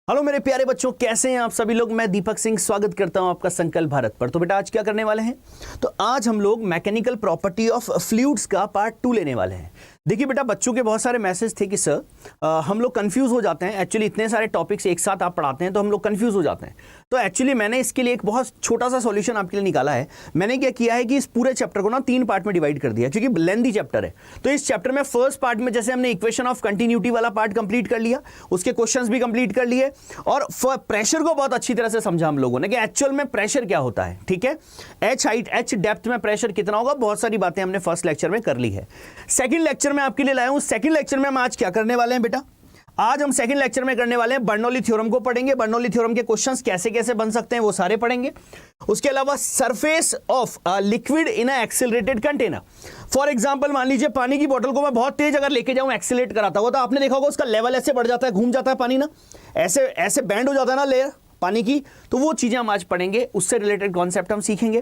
Hello मेरे प्यारे बच्चों, कैसे हैं आप सभी लोग। मैं दीपक सिंह स्वागत करता हूं आपका संकल्प भारत पर। तो बेटा आज क्या करने वाले हैं, तो आज हम लोग मैकेनिकल प्रॉपर्टी ऑफ फ्लूइड्स का पार्ट 2 लेने वाले हैं। देखिए बेटा, बच्चों के बहुत सारे मैसेज थे कि सर हम लोग कंफ्यूज हो जाते हैं। एक्चुअली इतने सारे टॉपिक्स एक साथ आप पढ़ाते हैं तो हम लोग कंफ्यूज हो जाते हैं। तो एक्चुअली मैंने इसके लिए एक बहुत छोटा सा सॉल्यूशन आपके लिए निकाला है। मैंने क्या किया है कि इस पूरे चैप्टर को ना 3 पार्ट में डिवाइड कर दिया, क्योंकि लेंथी चैप्टर है। तो इस चैप्टर में फर्स्ट पार्ट में जैसे हमने इक्वेशन ऑफ कंटिन्यूटी वाला पार्ट कंप्लीट कर लिया, उसके क्वेश्चंस भी कंप्लीट कर लिए और प्रेशर को बहुत अच्छी तरह से समझा हम लोगों ने कि एक्चुअल में प्रेशर क्या होता है। ठीक है, एच हाइट एच डेप्थ में प्रेशर कितना होगा, बहुत सारी बातें हमने फर्स्ट लेक्चर में कर ली है। सेकंड लेक्चर में आपके लिए लाया हूं। सेकंड लेक्चर में हम आज क्या करने वाले हैं बेटा, आज हम सेकंड लेक्चर में करने वाले हैं बर्नौली थ्योरम को पढ़ेंगे। बर्नौली थ्योरम के क्वेश्चंस कैसे कैसे बन सकते हैं वो सारे पढ़ेंगे। उसके अलावा surface of liquid in a accelerated container. For example मान लीजिए पानी की बोतल को मैं बहुत तेज अगर लेके जाऊं, एक्सेलरेट कराता हुआ, तो आपने देखा होगा उसका लेवल ऐसे बढ़ जाता है, घूम जाता है पानी ना, ऐसे ऐसे बैंड हो जाता है ना लेयर पानी की। तो वो चीजें हम आज पढ़ेंगे, उससे रिलेटेड कॉन्सेप्ट हम सीखेंगे।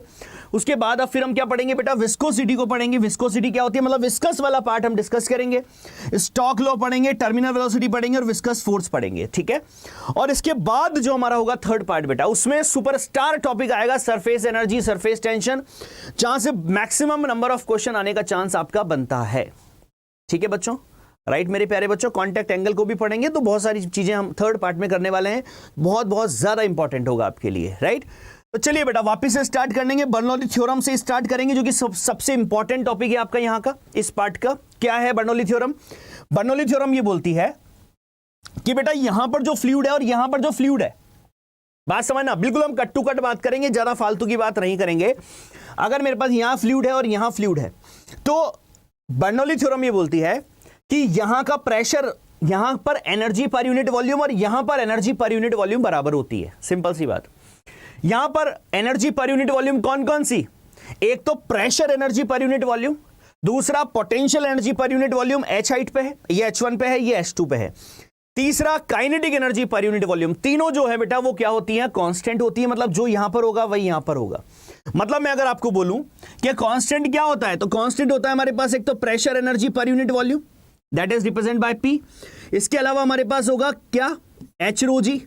उसके बाद अब फिर हम क्या पढ़ेंगे बेटा, विस्कोसिटी को पढ़ेंगे। विस्कोसिटी क्या होती है, मतलब विस्कस वाला पार्ट हम डिस्कस करेंगे। स्टॉक लॉ पढ़ेंगे, टर्मिनल वेलोसिटी पढ़ेंगे और विस्कस फोर्स पढ़ेंगे। ठीक है, और इसके बाद जो हमारा होगा थर्ड पार्ट बेटा, उसमें सुपरस्टार टॉपिक आएगा सरफेस एनर्जी, सरफेस टेंशन, जहां से मैक्सिमम नंबर ऑफ क्वेश्चन आने का चांस आपका बनता है। ठीक है बच्चों, राइट मेरे प्यारे बच्चों, कांटेक्ट एंगल को भी पढ़ेंगे। तो बहुत सारी चीजें हम थर्ड पार्ट में करने वाले हैं, बहुत बहुत ज्यादा इंपॉर्टेंट होगा आपके लिए। राइट, तो चलिए बेटा वापस से स्टार्ट करेंगे, बर्नौली थ्योरम से स्टार्ट करेंगे, जो कि सबसे इंपॉर्टेंट टॉपिक है आपका यहाँ का, इस पार्ट का। क्या है बर्नौली थ्योरम? बर्नौली थ्योरम ये बोलती है कि बेटा यहां पर जो फ्लूइड है और यहां पर जो फ्लूइड है, बात समझना, बिल्कुल हम कट टू कट बात करेंगे, ज्यादा फालतू की बात नहीं करेंगे। अगर मेरे पास यहां फ्लूइड है और यहां फ्लूइड है, तो बर्नौली थ्योरम ये बोलती है कि यहां का प्रेशर, यहां पर एनर्जी पर यूनिट वॉल्यूम और यहां पर एनर्जी पर यूनिट वॉल्यूम बराबर होती है। सिंपल सी बात। यहां पर एनर्जी पर यूनिट वॉल्यूम कौन कौन सी, एक तो pressure energy per unit volume, दूसरा potential energy per unit volume, H height पे है, ये H1 पे है, ये H2 पे है, तीसरा kinetic energy per unit volume. तीनों जो है बेटा वो क्या होती है, कांस्टेंट होती है। मतलब जो यहां पर होगा वही यहां पर होगा। मतलब मैं अगर आपको बोलूं कि कांस्टेंट क्या होता है, तो कांस्टेंट होता है हमारे पास एक तो pressure energy per unit volume, that is represent by P। इसके अलावा हमारे पास होगा क्या, H rho g,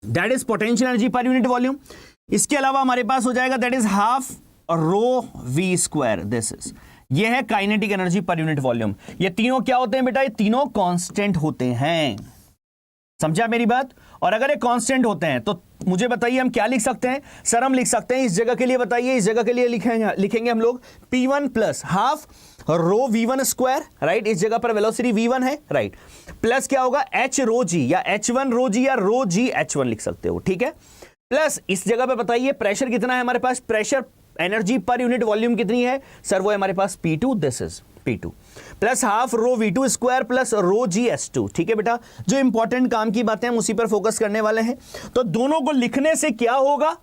that is potential energy per unit volume. इसके अलावा हमारे पास हो जाएगा that is half rho V square, this is, ये है kinetic energy per unit volume. ये तीनों क्या होते हैं बेटा, ये तीनों कांस्टेंट होते हैं। समझा मेरी बात? और अगर ये कांस्टेंट होते हैं तो मुझे बताइए हम क्या लिख सकते हैं। सर हम लिख सकते हैं इस जगह के लिए, बताइए इस जगह के लिए लिखेंगे हम लोग P1 प्लस हाफ रो V1 स्क्वायर, राइट, इस जगह पर वेलोसिटी V1 है, राइट, प्लस क्या होगा H रो G या H1 रो G या रो G H1 लिख सकते हो। ठीक है, प्लस इस जगह पे बताइए प्रेशर कितना है हमारे पास, pressure energy per unit volume कितनी है सर, वो है हमारे पास P2, this is P2 plus half rho V2 square plus rho GS2। ठीक है बेटा, जो इंपॉर्टेंट काम की बातें हम उसी पर फोकस करने वाले हैं। तो दोनों को लिखने से क्या होगा,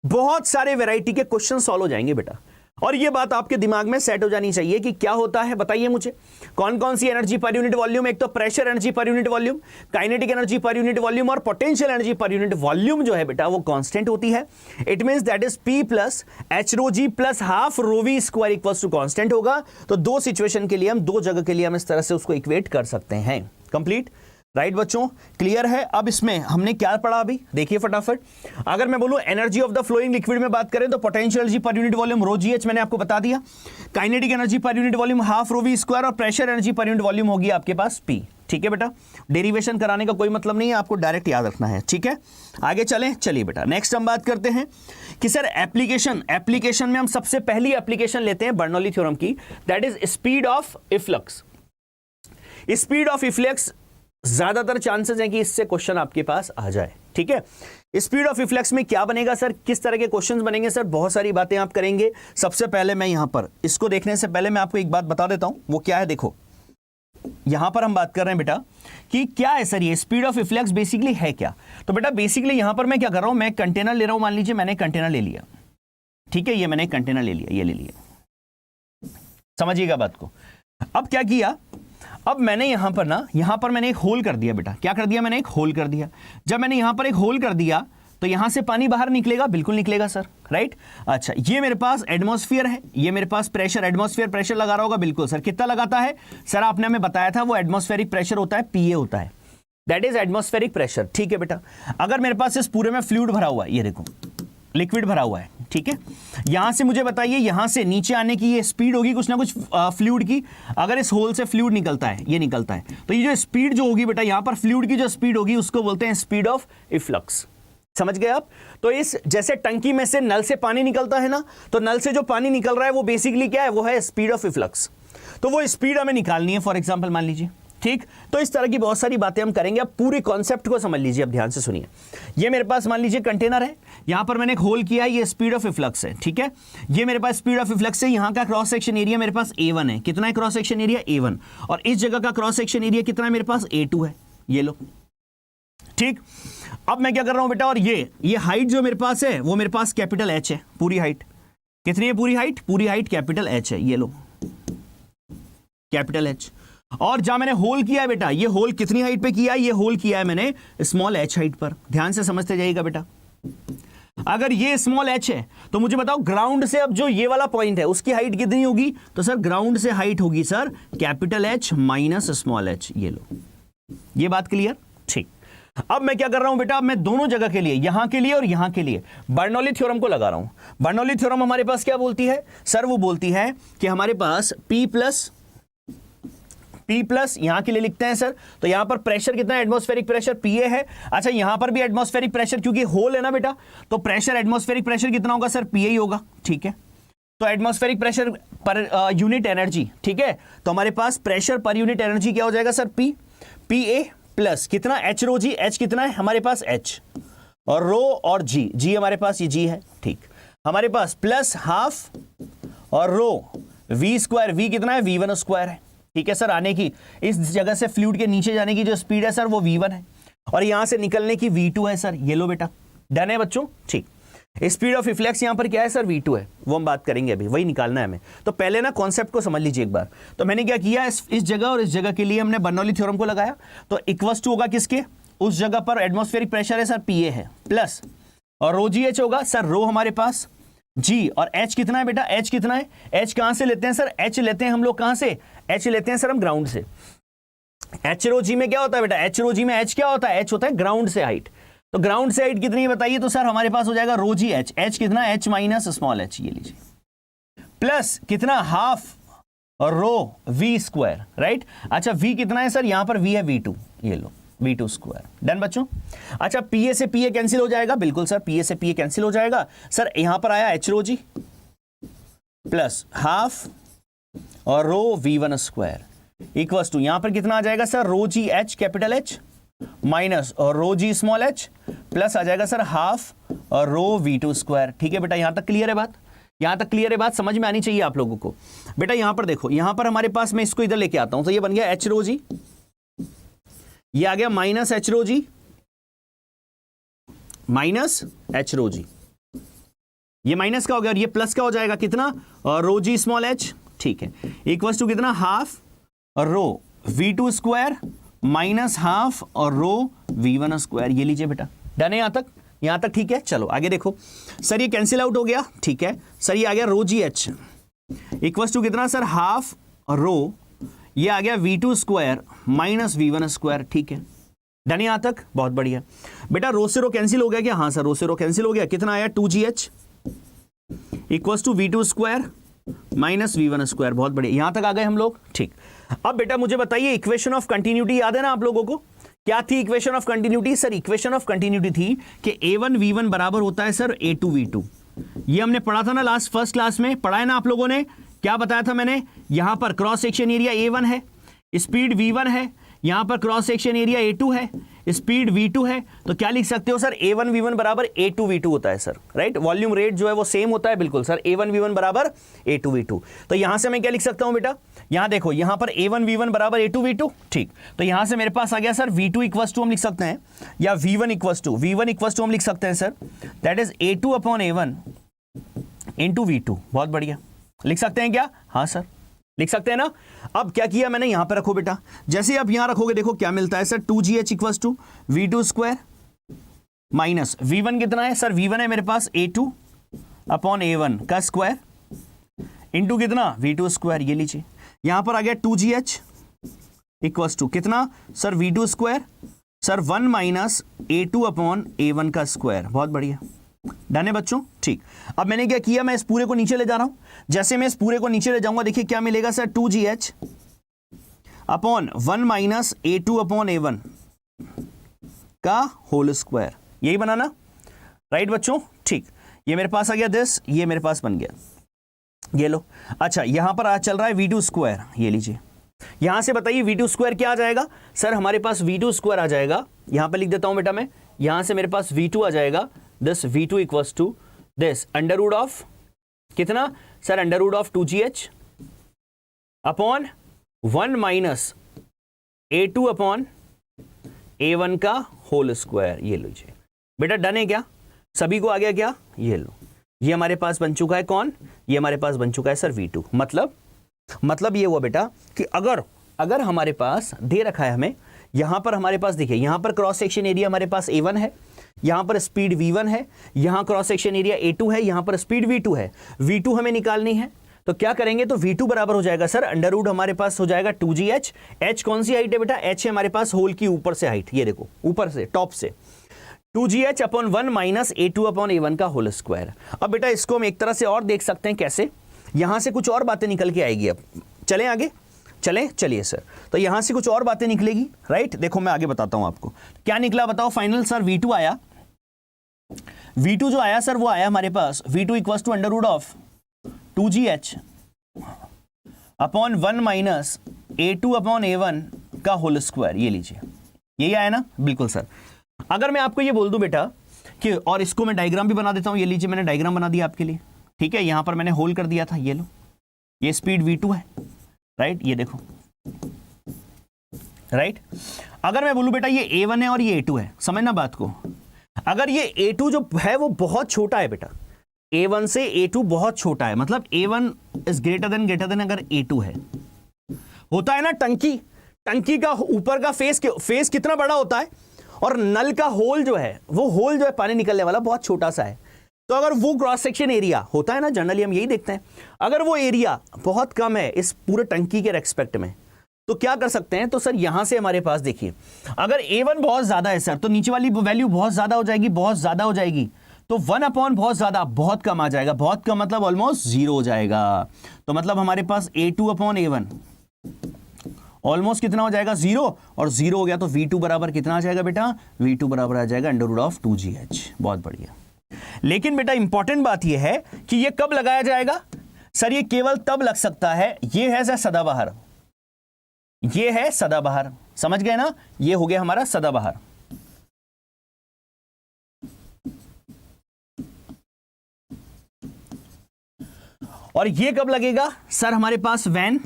बहुत सारे वैरायटी के क्वेश्चन सॉल्व हो जाएंगे बेटा। और ये बात आपके दिमाग में सेट हो जानी चाहिए कि क्या होता है, बताइए मुझे कौन कौन सी एनर्जी पर यूनिट वॉल्यूम, एक तो pressure energy per unit volume, kinetic energy per unit volume और potential energy per unit volume जो है बेटा वो कांस्टेंट होती है। It means that is P plus H rho G plus half rho V square equals to constant होगा। तो दो सिचुएशन के लिए हम, दो जगह के लिए हम इस तरह से उसको इक्वेट कर सकते हैं। कंप्लीट, राइट बच्चों, क्लियर है? अब इसमें हमने क्या पढ़ा अभी देखिए फटाफट। अगर मैं बोलूं energy of the flowing liquid में बात करें तो potential energy per unit volume rho GH मैंने आपको बता दिया, kinetic energy per unit volume half rho V square और pressure energy per unit volume होगी आपके पास P। ठीक है बेटा, डेरिवेशन कराने का कोई मतलब नहीं है, आपको डायरेक्ट याद रखना है। ठीक है, आगे चलें। चलिए बेटा नेक्स्ट हम बात करते हैं कि सर एप्लीकेशन में हम सबसे पहली एप्लीकेशन लेते हैं बर्नौली थ्योरम की, that is speed of efflux. Speed of efflux ज्यादातर चांसेस हैं कि इससे क्वेश्चन आपके पास आ जाए। ठीक है, स्पीड ऑफ इफ्लक्स में क्या बनेगा सर, किस तरह के क्वेश्चंस बनेंगे सर, बहुत सारी बातें आप करेंगे। सबसे पहले मैं यहां पर इसको देखने से पहले मैं आपको एक बात बता देता हूं, वो क्या है। देखो यहां पर हम बात कर रहे हैं बेटा कि क्या है सर, ये स्पीड ऑफ इफ्लक्स बेसिकली है क्या। तो बेटा बेसिकली यहां पर मैं क्या कर रहा हूं, मैं कंटेनर ले रहा हूं, मान लीजिए मैंने कंटेनर ले लिया। ठीक है, ये मैंने कंटेनर ले लिया, ये ले लिया, समझिएगा बात को। अब क्या किया, अब मैंने यहां पर मैंने एक होल कर दिया बेटा। क्या कर दिया, मैंने एक होल कर दिया। जब मैंने यहां पर एक होल कर दिया तो यहां से पानी बाहर निकलेगा, बिल्कुल निकलेगा सर, राइट। अच्छा, ये मेरे पास एटमॉस्फेयर है, ये मेरे पास प्रेशर, एटमॉस्फेयर प्रेशर लगा रहा होगा, बिल्कुल सर। कितना लगाता है सर, आपने हमें बताया था वो एटमॉस्फेरिक प्रेशर होता है PA होता है। That is atmospheric pressure. ठीक है बेटा, अगर मेरे पास इस पूरे में फ्लूइड भरा हुआ है, ये देखो लिक्विड भरा हुआ है, ठीक है, यहां से मुझे बताइए यहां से नीचे आने की ये स्पीड होगी कुछ ना कुछ फ्लूइड की। अगर इस होल से फ्लूइड निकलता है, ये निकलता है, तो ये जो स्पीड जो होगी बेटा यहां पर फ्लूइड की जो स्पीड होगी उसको बोलते हैं स्पीड ऑफ इफ्लक्स। समझ गए आप? तो इस जैसे टंकी में से नल से पानी निकलता है ना, तो नल से जो पानी निकल रहा है वो बेसिकली क्या है, वो है स्पीड ऑफ इफ्लक्स। तो वो स्पीड हमें निकालनी है फॉर एग्जांपल मान लीजिए, ठीक। तो इस तरह की बहुत सारी बातें हम करेंगे। अब पूरे कॉन्सेप्ट को समझ लीजिए, अब ध्यान से सुनिए। ये मेरे पास मान लीजिए कंटेनर है, यहां पर मैंने एक होल किया है, ये स्पीड ऑफ इफ्लक्स है, ठीक है। ये मेरे पास स्पीड ऑफ इफ्लक्स है, यहां का क्रॉस सेक्शन एरिया मेरे पास A1 है। कितना है क्रॉस सेक्शन एरिया? A1। और इस जगह का क्रॉस सेक्शन एरिया कितना है मेरे पास? A2 है। ये लो, ठीक। अब मैं क्या कर रहा हूं बेटा, और ये हाइट जो मेरे पास है वो मेरे पास कैपिटल H है। पूरी हाइट कितनी है? पूरी हाइट कैपिटल H है। ये लो कैपिटल H। और जहां मैंने होल किया है बेटा, ये होल कितनी हाइट पे किया है? ये होल किया है मैंने स्मॉल h हाइट पर। ध्यान से समझते जाइएगा बेटा। अगर ये स्मॉल h है तो मुझे बताओ ग्राउंड से अब जो ये वाला पॉइंट है उसकी हाइट कितनी होगी? तो सर ग्राउंड से हाइट होगी sir capital H minus small h। ये लो, ये बात क्लियर? ठीक। अब मैं क्या कर रहा हूं बेटा, अब मैं दोनों जगह के लिए, यहां के लिए और यहां के लिए बर्नौली थ्योरम को लगा रहा हूं। बर्नौली थ्योरम हमारे पास क्या बोलती है सर? वो बोलती है कि हमारे पास P प्लस यहां के लिए लिखते हैं सर, तो यहां पर प्रेशर कितना है? एटमॉस्फेरिक प्रेशर PA है। अच्छा, यहां पर भी एटमॉस्फेरिक प्रेशर, क्योंकि होल है ना बेटा, तो प्रेशर एटमॉस्फेरिक प्रेशर कितना होगा सर? PA ही होगा, ठीक है। तो atmospheric pressure per unit energy, ठीक है, तो हमारे पास प्रेशर पर यूनिट एनर्जी क्या हो जाएगा सर? PA प्लस कितना? H रो जी। H कितना है हमारे पास? H। और रो और G हमारे पास ये G है, ठीक। हमारे पास प्लस हाफ और रो V स्क्वायर। V कितना है? V1 स्क्वायर है, ठीक है सर। आने की इस जगह से फ्लूइड के नीचे जाने की जो स्पीड है सर वो V1 है, और यहां से निकलने की V2 है सर। ये लो बेटा, डन है बच्चों? ठीक। स्पीड ऑफ रिफ्लेक्स यहां पर क्या है सर? V2 है, वो हम बात करेंगे अभी, वही निकालना है हमें। तो पहले ना कॉन्सेप्ट को समझ लीजिए एक बार। तो मैंने क्या किया, इस जगह और इस जगह के लिए हमने बर्नौली थ्योरम को लगाया। तो इक्वल्स टू होगा किसके? उस जगह पर एटमॉस्फेरिक प्रेशर है सर PA है, प्लस और रो GH होगा सर, रो हमारे पास G, और H कितना है बेटा? H कितना है? H कहां से लेते हैं सर? H लेते हैं हम लोग कहां से? H लेते हैं सर हम ग्राउंड से। H रो G में क्या होता है बेटा? H रो G में H क्या होता है? H होता है ग्राउंड से हाइट। तो ग्राउंड से हाइट कितनी है बताइए? तो सर हमारे पास हो जाएगा रो जी H। H कितना? H minus small h। ये लीजिए, प्लस कितना? हाफ और रो V स्क्वायर, राइट। अच्छा, V कितना है सर? यहां पर V है V2। ये लो V2 स्क्वायर। डन बच्चों? अच्छा, PA से PA कैंसिल हो जाएगा, बिल्कुल सर, PA से PA कैंसिल हो जाएगा सर। यहां पर आया H rho g plus half और रो V1 स्क्वायर इक्वल्स टू, यहां पर कितना आ जाएगा सर? रो जी H कैपिटल H माइनस और रो जी स्मॉल h प्लस आ जाएगा सर हाफ और रो V2 स्क्वायर। ठीक है बेटा, यहां तक क्लियर है बात? यहां तक क्लियर है बात? समझ में आनी चाहिए आप लोगों को। बेटा यहां पर देखो, यहां पर हमारे पास, मैं इसको इधर लेके आता हूं, तो ये बन गया H रो जी, ये आ गया माइनस H रो जी माइनस H रो जी, ये माइनस का हो गया और ये प्लस का हो जाएगा कितना? और रो जी स्मॉल h, ठीक है, इक्वल्स टू कितना? हाफ और रो V2 स्क्वायर माइनस हाफ और रो V1 स्क्वायर। ये लीजिए बेटा, डन है यहां तक ठीक है। चलो आगे देखो सर, ये कैंसिल आउट हो गया, ठीक है सर। ये आ गया रो जी H इक्वल्स टू कितना सर? हाफ और रो, ये आ गया V2 square minus V1 square, ठीक है। डन यहां तक? बहुत बढ़िया बेटा। रो से रो कैंसिल हो गया क्या? हाँ सर, रो से रो कैंसिल हो गया। कितना आया? 2GH equals to V2 square minus V1 square. बहुत बढ़िया, यहां तक आ गए हम लोग, ठीक। अब बेटा मुझे बताइए, इक्वेशन ऑफ कंटिन्यूटी याद है ना आप लोगों को? क्या थी equation of continuity? Sir equation of continuity थी कि A1 V1 बराबर होता है सर A2 V2। ये हमने पढ़ा था ना लास्ट फर्स्ट क्लास में, पढ़ा है ना आप लोगों ने? क्या बताया था मैंने? यहां पर क्रॉस सेक्शन एरिया A1 है, स्पीड V1 है, यहां पर क्रॉस सेक्शन एरिया A2 है, स्पीड V2 है। तो क्या लिख सकते हो सर? A1 V1 बराबर A2 V2 होता है सर, राइट। वॉल्यूम रेट जो है वो सेम होता है, बिल्कुल सर। A1 V1 बराबर A2 V2। तो यहां से मैं क्या लिख सकता हूं बेटा? यहां देखो, यहां पर A1 V1 बराबर A2 V2, ठीक। तो यहां से मेरे पास आ गया सर V2 इक्वल्स टू हम लिख सकते हैं, या V1 इक्वल्स टू हम लिख सकते हैं sir, that is A2 upon A1 into V2। बहुत बढ़िया, लिख सकते हैं क्या? हाँ सर, लिख सकते हैं ना। अब क्या किया मैंने? यहां पर रखो बेटा, जैसे आप यहां रखोगे देखो क्या मिलता है sir? 2GH equals to V2 square minus V1 कितना है सर? V1 है मेरे पास A2 अपॉन A1 का स्क्वायर इंटू कितना? V2 square. ये लीजिए, यहां पर आ गया 2GH इक्वल्स टू कितना sir? V2 square sir 1 minus A2 upon A1 का स्क्वायर। बहुत बढ़िया, डन है बच्चों। ठीक, अब मैंने क्या किया, मैं इस पूरे को नीचे ले जा रहा हूं। जैसे मैं इस पूरे को नीचे ले जाऊंगा, देखिए क्या मिलेगा sir, 2GH upon 1 minus A2 upon A1 का होल स्क्वायर। यही बनाना, राइट बच्चों। ठीक, ये मेरे पास आ गया दिस, ये मेरे पास बन गया, ये लो। अच्छा, यहां पर आज चल रहा है V2 स्क्वायर, ये लीजिए। यहां से बताइए V2 स्क्वायर क्या आ जाएगा सर, हमारे पास V2 स्क्वायर आ जाएगा, यहां पर लिख देता हूं बेटा मैं, यहां से मेरे पास V2 आ जाएगा, this V2 equals to this under root of कितना sir, under root of 2GH upon 1 minus A2 upon A1 का होल स्क्वायर। ये लीजिए बेटा, डन है क्या, सभी को आ गया क्या, ये लो, ये हमारे पास बन चुका है कौन, ये हमारे पास बन चुका है सर V2। मतलब ये हुआ बेटा कि अगर हमारे पास दे रखा है हमें, यहां पर हमारे पास देखिए, यहां पर क्रॉस सेक्शन एरिया हमारे पास A1 है, यहां पर स्पीड V1 है, यहां क्रॉस सेक्शन एरिया A2 है, यहां पर स्पीड V2 है। V2 हमें निकालनी है, तो क्या करेंगे, तो V2 बराबर हो जाएगा सर अंडर रूट हमारे पास हो जाएगा 2GH। H कौन सी हाइट है बेटा, H है हमारे पास होल की ऊपर से हाइट, ये देखो ऊपर से टॉप से 2GH upon 1 minus A2 upon A1 का होल स्क्वायर। अब बेटा इसको हम एक तरह से और देख सकते हैं, कैसे, यहां से कुछ और बातें निकल के आएगी। अब चलें आगे, चलिए सर, तो यहां से कुछ और बातें निकलेगी, राइट। देखो मैं आगे बताता हूं आपको क्या निकला, बताओ फाइनल सर। V2 आया, V2 जो आया सर वो आया हमारे पास V2 equals to under root of 2GH upon 1 minus A2 upon A1 का होल स्क्वायर। ये लीजिए, यही आया ना, बिल्कुल सर। अगर मैं आपको ये बोल दूं बेटा कि, और इसको मैं डायग्राम भी बना देता हूं, ये लीजिए मैंने डायग्राम बना दिया आपके लिए, ठीक है। यहां पर मैंने होल कर दिया था, ये लो, ये स्पीड V2 है, राइट, ये देखो, राइट। अगर मैं बोलूं बेटा ये A1 है और ये A2 है, समझना बात को, अगर ये A2 जो है वो बहुत छोटा है बेटा, A1 से A2 बहुत छोटा है, मतलब A1 इज ग्रेटर देन अगर A2 है, होता है ना टंकी का ऊपर का फेस कितना बड़ा होता है, और नल का होल जो है, वो होल जो है पानी निकलने वाला बहुत छोटा सा है। तो अगर वो क्रॉस सेक्शन एरिया होता है ना, जनरली हम यही देखते हैं, अगर वो एरिया बहुत कम है इस पूरे टंकी के रेस्पेक्ट में, तो क्या कर सकते हैं, तो सर यहां से हमारे पास देखिए, अगर A1 बहुत ज्यादा है सर, तो नीचे वाली वैल्यू बहुत ज्यादा हो जाएगी, तो 1 अपॉन बहुत ज्यादा बहुत कम आ जाएगा, बहुत कम मतलब ऑलमोस्ट 0 हो जाएगा। तो मतलब हमारे पास A2 अपॉन A1 ऑलमोस्ट कितना हो जाएगा, 0, और 0 हो गया तो V2 बराबर कितना आ जाएगा बेटा, V2 बराबर आ जाएगा अंडर रूट ऑफ 2GH। बहुत बढ़िया। लेकिन बेटा इंपॉर्टेंट बात यह है कि यह कब लगाया जाएगा सर, ये केवल तब लग सकता है, ये है सर सदाबहार, ये है सदाबहार, समझ गए ना, ये हो गया हमारा सदाबहार। और ये कब लगेगा सर, हमारे पास when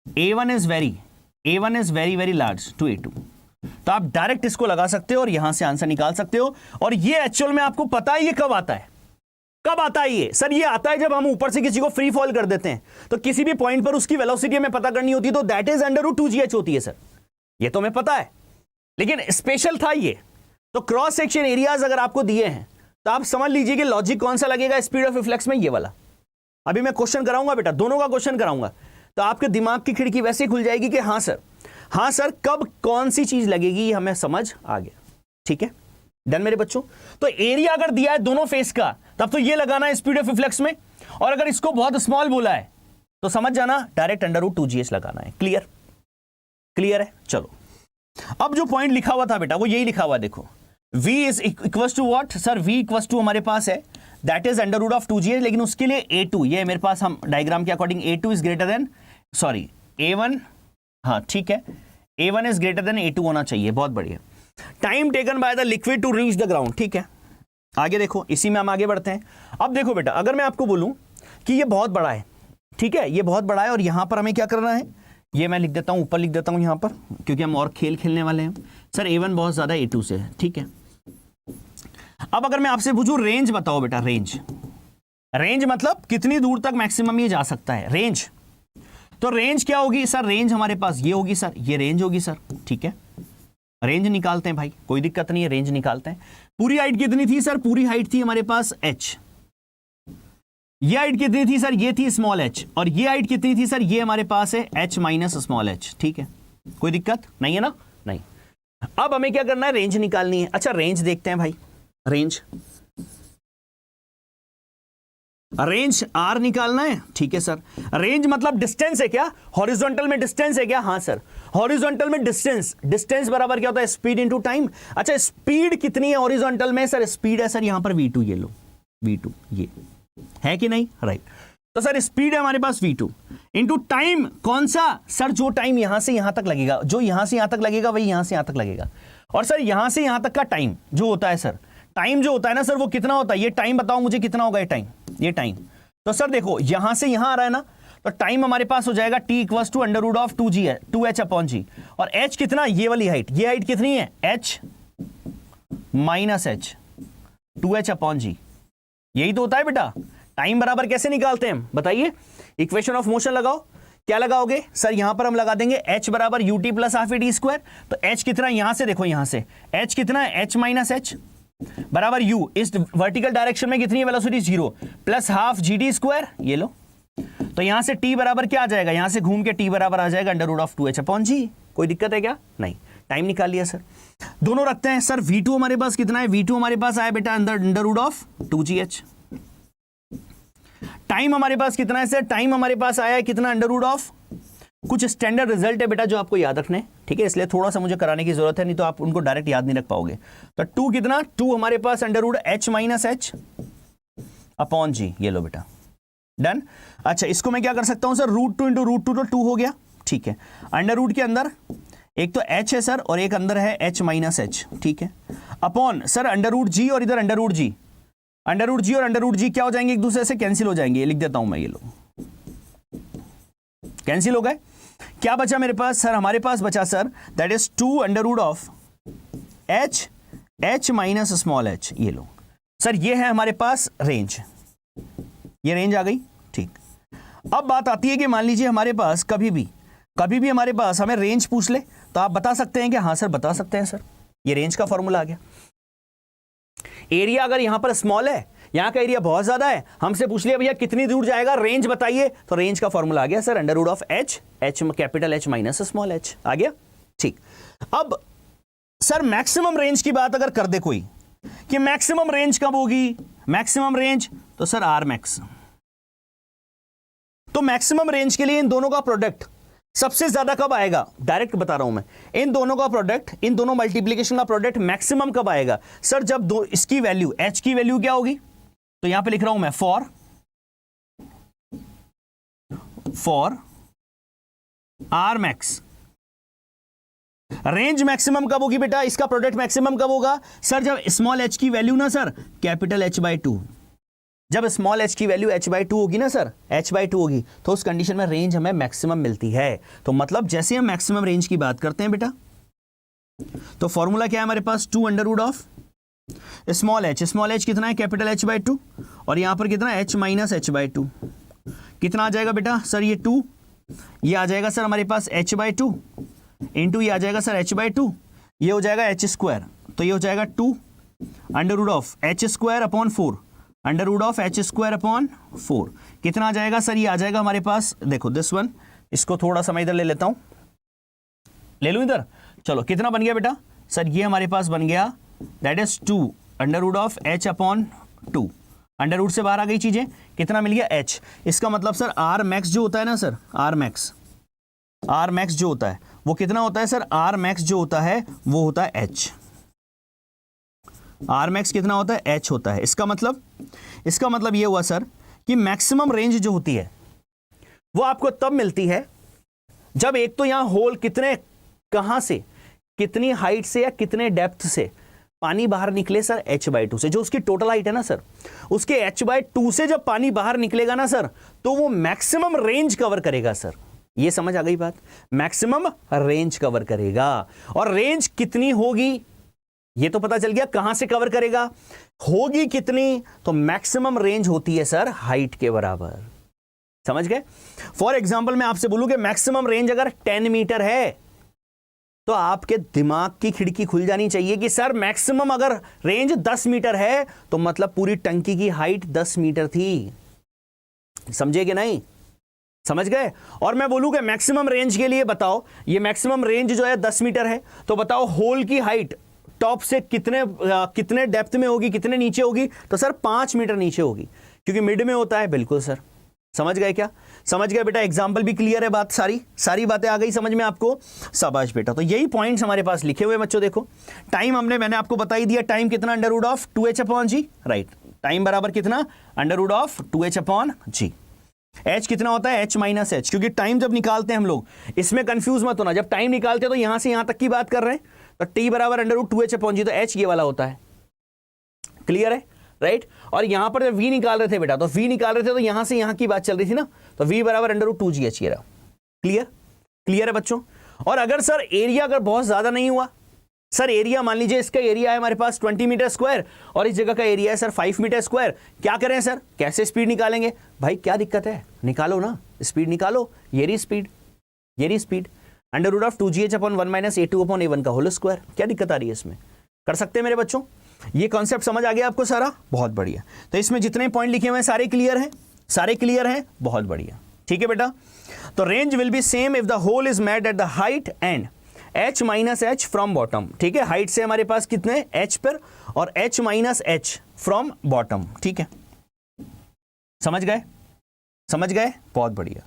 A1 is very very large to A2। तो आप डायरेक्ट इसको लगा सकते हो और यहां से आंसर निकाल सकते हो। और ये एक्चुअल में आपको पता है ये कब आता है ये सर, ये आता है जब हम ऊपर से किसी को फ्री फॉल कर देते हैं, तो किसी भी पॉइंट पर उसकी वेलोसिटी हमें पता करनी होती है, तो that is under root 2GH होती है सर, ये तो हमें पता है, लेकिन स्पेशल था ये। तो क्रॉस सेक्शन एरियाज अगर आपको दिए हैं तो आप समझ लीजिए कि लॉजिक कौन सा लगेगा स्पीड ऑफ रिफ्लेक्स में, ये वाला। अभी मैं क्वेश्चन कराऊंगा बेटा, दोनों का क्वेश्चन कराऊंगा, तो आपके दिमाग की खिड़की वैसे खुल जाएगी कि हाँ सर कब कौन सी चीज लगेगी, ये हमें समझ आ गया। ठीक है, डन मेरे बच्चों। तो एरिया अगर दिया है दोनों फेस का, तब तो ये लगाना है स्पीड ऑफ रिफ्लेक्स में, और अगर इसको बहुत स्मॉल बोला है तो समझ जाना डायरेक्ट अंडर रूट 2GH लगाना है। क्लियर है। चलो, अब जो पॉइंट लिखा हुआ था बेटा वो यही लिखा हुआ, देखो v is equals to what sir, v equals to हमारे पास है that is under root of 2GH, लेकिन उसके लिए A2, ये मेरे पास हम डायग्राम के according A2 is greater than A1, हाँ ठीक है, A1 is greater than A2 होना चाहिए। बहुत बढ़िया। Time taken by the liquid to reach the ground, ठीक है। आगे देखो, इसी में हम आगे बढ़ते हैं। अब देखो बेटा, अगर मैं आपको बोलूं कि ये बहुत बड़ा है, ठीक है, ये बहुत बड़ा है, और यहां पर हमें क्या करना है, ये मैं लिख देता हूं, ऊपर लिख देता हूं यहां पर, क्योंकि हम और खेलने वाले हैं सर। A1 बहुत ज्यादा A2 से है, ठीक है। अब अगर मैं आपसे पूछूं रेंज बताओ बेटा, रेंज मतलब कितनी दूर तक मैक्सिमम ये जा सकता है, रेंज। तो रेंज क्या होगी सर, रेंज हमारे पास ये होगी सर, ये रेंज होगी सर, ठीक है। रेंज निकालते हैं भाई, कोई दिक्कत नहीं है, रेंज निकालते हैं। पूरी हाइट कितनी थी सर, पूरी हाइट थी हमारे पास h। ये हाइट कितनी थी सर, ये थी स्मॉल h, और ये हाइट कितनी थी सर, ये हमारे पास है h माइनस स्मॉल h, ठीक है। कोई दिक्कत नहीं है ना, नहीं। अब हमें क्या करना है, रेंज निकालनी है। अच्छा रेंज देखते हैं भाई, रेंज आर निकालना है, ठीक है सर। रेंज मतलब डिस्टेंस है क्या, हॉरिजॉन्टल में डिस्टेंस है क्या? हाँ सर, हॉरिजॉन्टल में डिस्टेंस बराबर क्या होता है, स्पीड इनटू टाइम। अच्छा स्पीड कितनी है हॉरिजॉन्टल में? सर स्पीड है सर यहां पर v2, ये लो v2, ये है कि नहीं, राइट। तो सर स्पीड है हमारे पास v2 इनटू टाइम, कौन सा सर? जो टाइम यहां से यहां तक लगेगा, जो यहां से यहां तक लगेगा वही यहां से यहां तक लगेगा। और सर यहां से यहां तक का टाइम जो होता है सर, टाइम जो होता है ना सर, वो कितना होता है? ये टाइम बताओ मुझे कितना होगा ये टाइम। तो सर देखो यहां से यहां आ रहा है ना, तो टाइम हमारे पास हो जाएगा t equals to under root of 2h upon g। और h कितना, ये वाली हाइट, ये हाइट कितनी है? h minus h 2h upon g। यही तो होता है बेटा। टाइम बराबर कैसे निकालते हैं हम बताइए? इक्वेशन ऑफ मोशन लगाओ। क्या लगाओगे सर? यहां पर हम लगा देंगे h बराबर ut plus half t square. तो h कितना, यहां से देखो, यहां से h कितना है, h माइनस h बराबर u, इस वर्टिकल डायरेक्शन में कितनी है velocity? 0 plus half gt square, ये लो। तो यहां से t बराबर क्या आ जाएगा, यहां से घूम के t बराबर आ जाएगा under root of 2h upon g। कोई दिक्कत है क्या? नहीं। टाइम निकाल लिया सर। दोनों रखते हैं सर। v2 हमारे पास कितना है? v2 हमारे पास आया बेटा under root of 2gh। Time हमारे पास कितना है सर? टाइम हमारे पास आया है कितना? अंडर रूट ऑफ, कुछ स्टैंडर्ड रिजल्ट है बेटा जो आपको याद रखने, ठीक है, इसलिए थोड़ा सा मुझे कराने की जरूरत है, नहीं तो आप उनको डायरेक्ट याद नहीं रख पाओगे। तो 2 कितना? 2 हमारे पास under root h minus h upon g, ये लो बेटा, डन। अच्छा इसको मैं क्या कर सकता हूं सर? √2 इंटू √2 तो 2 हो गया, ठीक है। अंडर रूट के अंदर एक तो h है सर और एक अंदर है h माइनस h, ठीक है, upon sir under root g और इधर under root g। Under root g और अंडर रूट g क्या हो जाएंगे? एक दूसरे से कैंसिल हो जाएंगे। ये लिख देता हूं मैं, ये लो, कैंसिल हो गए। क्या बचा मेरे पास सर? हमारे पास बचा sir that is 2 under root of h minus small h, ये लो सर। ये है हमारे पास रेंज, ये रेंज आ गई, ठीक। अब बात आती है कि मान लीजिए हमारे पास कभी भी हमारे पास हमें रेंज पूछ ले, तो आप बता सकते हैं कि हाँ सर बता सकते हैं सर, ये रेंज का फॉर्मूला आ गया। एरिया अगर यहां पर स्मॉल है, यहां का एरिया बहुत ज्यादा है, हमसे पूछ लिया भैया कितनी दूर जाएगा, रेंज बताइए, तो रेंज का फॉर्मूला आ गया sir under root of h capital H minus small h आ गया, ठीक। अब सर मैक्सिमम रेंज की बात अगर कर दे कोई कि मैक्सिमम रेंज कब होगी, मैक्सिमम रेंज तो सर आर मैक्स। तो मैक्सिमम रेंज के लिए इन दोनों का प्रोडक्ट सबसे ज्यादा कब आएगा? डायरेक्ट बता रहा हूं मैं, इन दोनों का प्रोडक्ट, इन दोनों मल्टीप्लीकेशन का प्रोडक्ट मैक्सिमम कब आएगा सर? जब दो इसकी वैल्यू h की वैल्यू क्या होगी, तो यहां पे लिख रहा हूं मैं for R max. Range maximum कब होगी बेटा? इसका प्रोडक्ट मैक्सिमम कब होगा सर? जब स्मॉल h की वैल्यू ना सर कैपिटल h/2, जब स्मॉल h की वैल्यू h/2 होगी ना सर, h/2 होगी, तो उस कंडीशन में रेंज हमें मैक्सिमम मिलती है। तो मतलब जैसे हम मैक्सिमम रेंज की बात करते हैं बेटा, तो फॉर्मूला क्या है हमारे पास? 2 under root of small h कितना है? कैपिटल h/2, और यहां पर कितना? h minus h/2। कितना आ जाएगा बेटा सर? ये 2, ये आ जाएगा सर हमारे पास h/2 इंटू ये आ जाएगा सर h/2, ये हो जाएगा h स्क्वायर, तो ये हो जाएगा 2 under root of h square upon 4, under root of h square upon 4। कितना आ जाएगा सर? ये आ जाएगा हमारे पास, देखो दिस वन, इसको थोड़ा सा मैं इधर ले लेता हूं, ले लूं इधर, चलो कितना बन गया बेटा सर? ये हमारे पास बन गया that is 2 under root of h upon 2। Under root से बाहर आ गई चीजें, कितना मिल गया? h। इसका मतलब सर आर मैक्स जो होता है ना सर, आर मैक्स जो होता है वो कितना होता है सर? आर मैक्स जो होता है वो होता है h। आर मैक्स कितना होता है? h होता है। इसका मतलब ये हुआ सर कि मैक्सिमम रेंज जो होती है वो आपको तब मिलती है जब एक तो यहां होल कितने, कहां से, कितनी हाइट से या कितने डेप्थ से पानी बाहर निकले सर? h/2 से, जो उसकी टोटल हाइट है ना सर, उसके h/2 से जब पानी बाहर निकलेगा ना सर, तो वो मैक्सिमम रेंज कवर करेगा सर। ये समझ आ गई बात? मैक्सिमम रेंज कवर करेगा। और रेंज कितनी होगी ये तो पता चल गया, कहां से कवर करेगा, होगी कितनी, तो मैक्सिमम रेंज होती है सर हाइट के बराबर। समझ गए? फॉर एग्जाम्पल मैं आपसे बोलूं कि मैक्सिमम रेंज अगर 10 मीटर है, तो आपके दिमाग की खिड़की खुल जानी चाहिए कि सर मैक्सिमम अगर रेंज 10 मीटर है तो मतलब पूरी टंकी की हाइट 10 मीटर थी। समझे कि नहीं? समझ गए। और मैं बोलूँ कि मैक्सिमम रेंज के लिए बताओ, ये मैक्सिमम रेंज जो है 10 मीटर है, तो बताओ होल की हाइट टॉप से कितने डेप्थ में होगी, कितने नीचे होगी? तो सर 5 मीटर नीचे होगी, क्योंकि मिड में होता है। बिल्कुल सर, समझ गए क्या? समझ गए बेटा, एग्जाम्पल भी क्लियर है, बात सारी बातें आ गई समझ में आपको? शाबाश बेटा। तो यही पॉइंट्स हमारे पास लिखे हुए बच्चों। देखो टाइम मैंने आपको बता ही दिया, टाइम कितना √2h/g, राइट। टाइम बराबर कितना √2h/g। h कितना होता है h-h, क्योंकि टाइम जब निकालते हैं हम लोग, इसमें कंफ्यूज मत होना, जब टाइम निकालते हैं तो यहां से यहां तक की बात कर रहे हैं, तो t बराबर √2h/g, तो h ये वाला होता है। क्लियर है, राइट। और यहां पर जब v निकाल रहे थे बेटा, तो v निकाल रहे थे तो यहां से यहां की बात चल रही थी ना, तो v बराबर √2gh ये रहा। क्लियर है बच्चों। और अगर सर एरिया अगर बहुत ज्यादा नहीं हुआ, सर एरिया मान लीजिए इसका एरिया है हमारे पास 20 मीटर स्क्वायर और इस जगह का एरिया है सर 5 मीटर स्क्वायर, क्या करें सर, कैसे स्पीड निकालेंगे? भाई क्या दिक्कत है, निकालो ना, स्पीड निकालो। ये रही स्पीड √2gh/1 - a2/a1 का होल स्क्वायर। क्या दिक्कत आ रही है इसमें? कर सकते हैं मेरे बच्चों। ये कॉन्सेप्ट समझ आ गया आपको सारा? बहुत बढ़िया। तो इसमें जितने पॉइंट लिखे हुए हैं सारे क्लियर हैं, बहुत बढ़िया। ठीक है बेटा। तो range will be same if the hole is made at the height and h - h from bottom. ठीक है, हाइट से हमारे पास कितने h पर, और h - h फ्रॉम बॉटम। ठीक है, समझ गए, बहुत बढ़िया।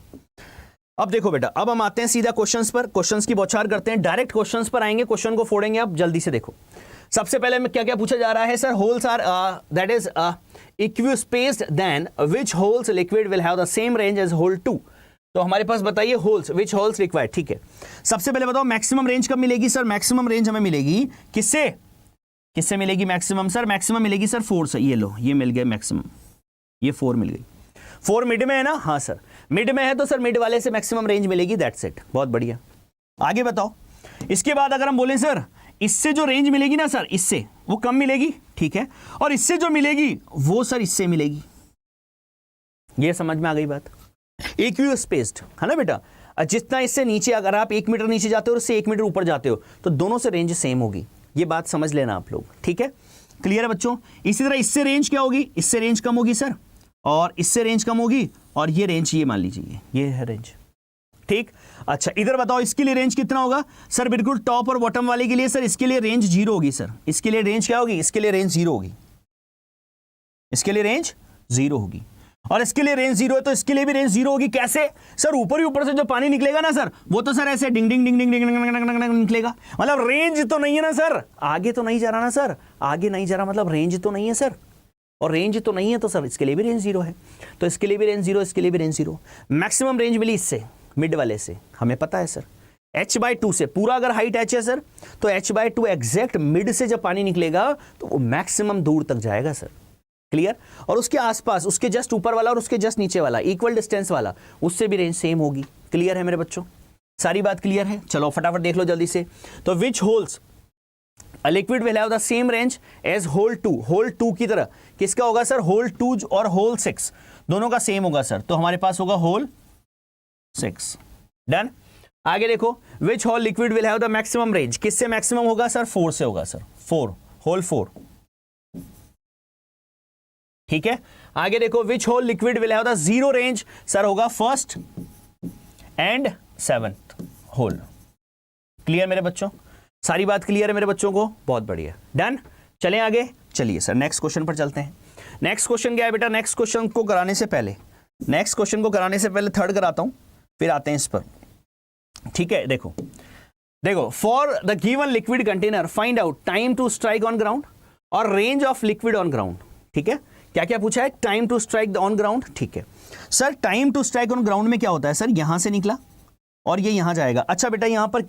अब देखो बेटा, अब हम आते हैं सीधा क्वेश्चंस पर, क्वेश्चंस की बौछार करते हैं, डायरेक्ट क्वेश्चंस पर आएंगे, क्वेश्चन को फोड़ेंगे। आप जल्दी से देखो, सबसे पहले में क्या क्या पूछा जा रहा है sir? Holes are that is equispaced then which holes liquid will have the same range as hole 2। तो हमारे पास बताइए होल्स, विच होल्स रिक्वायर्ड। ठीक है, सबसे पहले बताओ मैक्सिमम रेंज कब मिलेगी सर? मैक्सिमम रेंज हमें मिलेगी किससे मिलेगी मैक्सिमम? सर मैक्सिमम मिलेगी सर 4 से। ये लो, ये मिल गया मैक्सिमम, ये 4 मिल गई। 4 मिड में है ना? हाँ सर, मिड में है तो सर मिड वाले से मैक्सिमम रेंज मिलेगी, दैट्स इट। बहुत बढ़िया। आगे बताओ, इसके बाद अगर हम बोले सर इससे जो रेंज मिलेगी ना सर, इससे वो कम मिलेगी, ठीक है, और इससे जो मिलेगी वो सर इससे मिलेगी। ये समझ में आ गई बात? इक्विस्पेस्ड है ना बेटा, जितना इससे नीचे, अगर आप 1 मीटर नीचे जाते हो और इससे 1 मीटर ऊपर जाते हो, तो दोनों से रेंज सेम होगी। ये बात समझ लेना आप लोग, ठीक है, क्लियर है बच्चों? इसी तरह इससे रेंज क्या होगी? इससे रेंज कम होगी सर, और इससे रेंज कम होगी, और ये रेंज, ये मान लीजिए ये है रेंज, ठीक। अच्छा इधर बताओ, इसके लिए रेंज कितना होगा सर? बिल्कुल टॉप और बॉटम वाले के लिए सर, इसके लिए रेंज 0 होगी सर। इसके लिए रेंज क्या होगी? इसके लिए रेंज 0 होगी, इसके लिए रेंज 0 होगी, और इसके लिए रेंज 0 है तो इसके लिए भी रेंज 0 होगी। कैसे सर? ऊपर ही ऊपर से जो पानी निकलेगा ना सर, वो तो सर ऐसे डिंग डिंग डिंग डिंग डिंग डिंग निकलेगा, मतलब रेंज तो नहीं है ना सर, आगे तो नहीं जा रहा ना सर, आगे नहीं जा रहा मतलब रेंज तो नहीं है सर, और रेंज तो नहीं है तो सर इसके लिए भी रेंज 0 है, तो इसके लिए भी रेंज 0, इसके लिए भी रेंज 0। मैक्सिमम रेंज मिली इससे, मिड वाले से, हमें पता है सर h/2 से। पूरा अगर हाइट h है सर, तो h/2 एग्जैक्ट मिड से जब पानी निकलेगा तो वो मैक्सिमम दूर तक जाएगा सर, क्लियर। और उसके आसपास, उसके जस्ट ऊपर वाला और उसके जस्ट नीचे वाला, इक्वल डिस्टेंस वाला, उससे भी रेंज सेम होगी। क्लियर है मेरे बच्चों? सारी बात क्लियर है? चलो फटाफट देख लो जल्दी से। तो which holes a liquid will have the same range as hole 2। Hole 2 की तरह किसका होगा सर? होल 2 और होल 6 दोनों का सेम होगा सर, तो हमारे पास होगा होल 6। डन। आगे देखो, which hole liquid will have the maximum range? किससे मैक्सिमम होगा सर? 4 से होगा सर, 4, होल 4, ठीक है। आगे देखो, which hole liquid will have the 0 range? Sir होगा first and 7th hole. Clear मेरे बच्चों? सारी बात क्लियर है मेरे बच्चों को? बहुत बढ़िया, डन। चलें आगे, चलिए सर नेक्स्ट क्वेश्चन पर चलते हैं। नेक्स्ट क्वेश्चन क्या है बेटा? नेक्स्ट क्वेश्चन को कराने से पहले थर्ड कराता हूं, फिर आते हैं इस पर, ठीक है। देखो for the given liquid container find out time to strike on ground और range of liquid on ground, ठीक है। क्या क्या पूछा है? Time to strike on ground, ठीक है sir. Time to strike on ground में क्या होता है सर? यहां से निकला और ये यहां जाएगा। अच्छा बेटा, यहां पर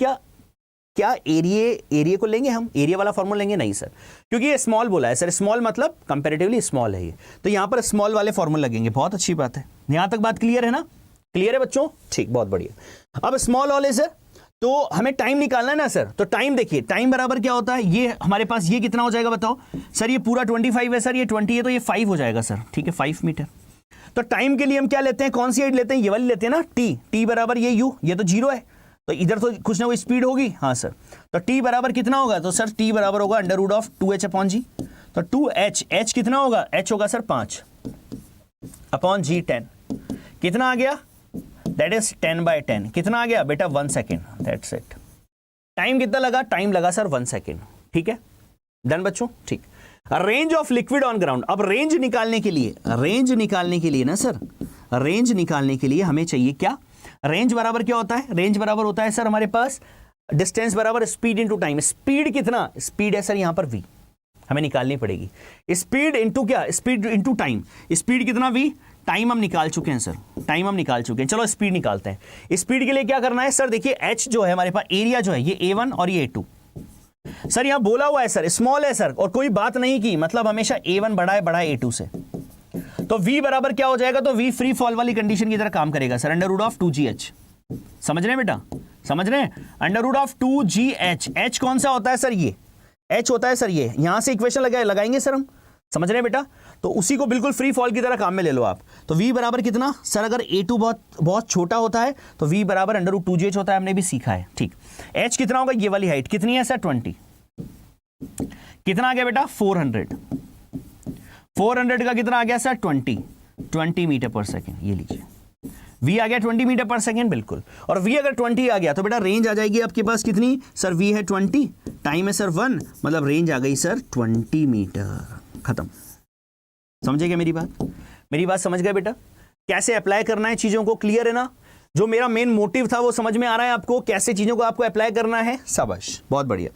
क्या एरिया को लेंगे हम? एरिया वाला फॉर्मूला लेंगे? नहीं सर, क्योंकि ये स्मॉल बोला है सर, स्मॉल मतलब कंपैरेटिवली स्मॉल है ये, तो यहां पर स्मॉल वाले फॉर्मूला लगेंगे। बहुत अच्छी बात है, यहां तक बात क्लियर है ना? क्लियर है बच्चों? ठीक, बहुत बढ़िया। अब स्मॉल वाले सर, तो हमें टाइम निकालना है ना सर, तो टाइम देखिए, टाइम बराबर क्या होता है? ये हमारे पास ये कितना हो जाएगा बताओ सर? ये पूरा 25 है सर, ये 20 है तो ये 5 हो जाएगा सर, ठीक है, 5 मीटर। तो टाइम के लिए हम क्या लेते हैं? कौन सी एड लेते हैं? ये वाली लेते हैं ना, टी बराबर ये यू, ये तो 0 है, तो इधर तो कुछ ना कोई स्पीड होगी। हाँ सर, तो टी बराबर कितना होगा? तो सर टी बराबर होगा √2h/g। तो 2h, h कितना होगा? h होगा सर 5/g 10। कितना आ गया? That is 10/10। कितना आ गया बेटा 1 सेकेंड, दैट्स इट। टाइम कितना लगा, टाइम लगा सर 1 सेकेंड। ठीक है, डन बच्चों, ठीक। Range of liquid on ground. अब रेंज निकालने के लिए, रेंज निकालने के लिए ना सर, रेंज निकालने के लिए हमें चाहिए क्या, रेंज बराबर क्या होता है, रेंज बराबर होता है सर हमारे पास डिस्टेंस बराबर स्पीड इनटू टाइम। स्पीड कितना, स्पीड है सर यहां पर v, हमें निकालनी पड़ेगी। स्पीड इनटू क्या, स्पीड इनटू टाइम। स्पीड कितना v, टाइम हम निकाल चुके हैं सर, टाइम हम निकाल चुके हैं। चलो स्पीड निकालते हैं। स्पीड के लिए क्या करना है सर, देखिए h जो है हमारे पास, एरिया जो है ये a1 और ये a2। सर यहां बोला हुआ है सर स्मॉल है सर, और कोई बात नहीं की, मतलब हमेशा a1 बड़ा है a2 से। तो v बराबर क्या हो जाएगा, तो v फ्री फॉल वाली कंडीशन की तरह काम करेगा सर, √2gh। समझ रहे हैं बेटा, समझ रहे हैं, √2gh। h कौन सा होता है सर, ये h होता है सर, ये यहां से इक्वेशन लगाएंगे सर हम, समझ रहे हैं बेटा। तो उसी को बिल्कुल फ्री फॉल की तरह काम में ले लो आप। तो v बराबर कितना सर, अगर a2 बहुत छोटा होता है तो v बराबर √2gh होता है, हमने भी सीखा है। ठीक, h कितना होगा, ये वाली हाइट कितनी है सर 20, कितना आ गया बेटा 400। 400 का कितना आ गया सर 20 मीटर पर सेकेंड। ये लीजिए v आ गया 20 मीटर पर सेकेंड, बिल्कुल। और v अगर 20 आ गया तो बेटा रेंज आ जाएगी आपके पास कितनी सर, v है 20, टाइम है सर 1, मतलब रेंज आ गई सर 20 मीटर। खत्म। समझे क्या मेरी बात, मेरी बात समझ गए बेटा, कैसे अप्लाई करना है चीजों को, क्लियर है ना। जो मेरा मेन मोटिव था वो समझ में आ रहा है आपको, कैसे चीजों को आपको अप्लाई करना है, शाबाश, बहुत बढ़िया।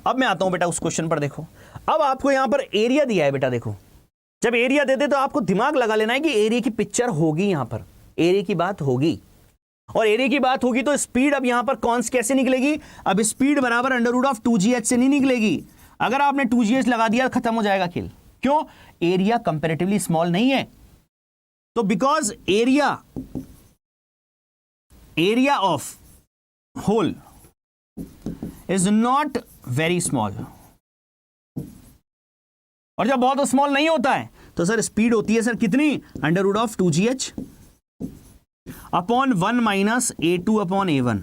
अब मैं आता हूं बेटा उस क्वेश्चन पर। देखो अब आपको यहां पर एरिया दिया है बेटा, देखो जब एरिया देते तो आपको दिमाग लगा लेना है कि एरिया की पिक्चर होगी, यहां पर एरिया की बात होगी, और एरिया की बात होगी तो स्पीड अब यहां पर कौन कैसे निकलेगी, अब स्पीड बराबर √2gh से नहीं निकलेगी। अगर आपने 2gh लगा दिया खत्म हो जाएगा खेल। क्यों, एरिया कंपैरेटिवली स्मॉल नहीं है, तो because area of hole is not very small, और जब बहुत स्मॉल नहीं होता है तो सर स्पीड होती है सर कितनी, √2gh upon 1 minus a2 upon a1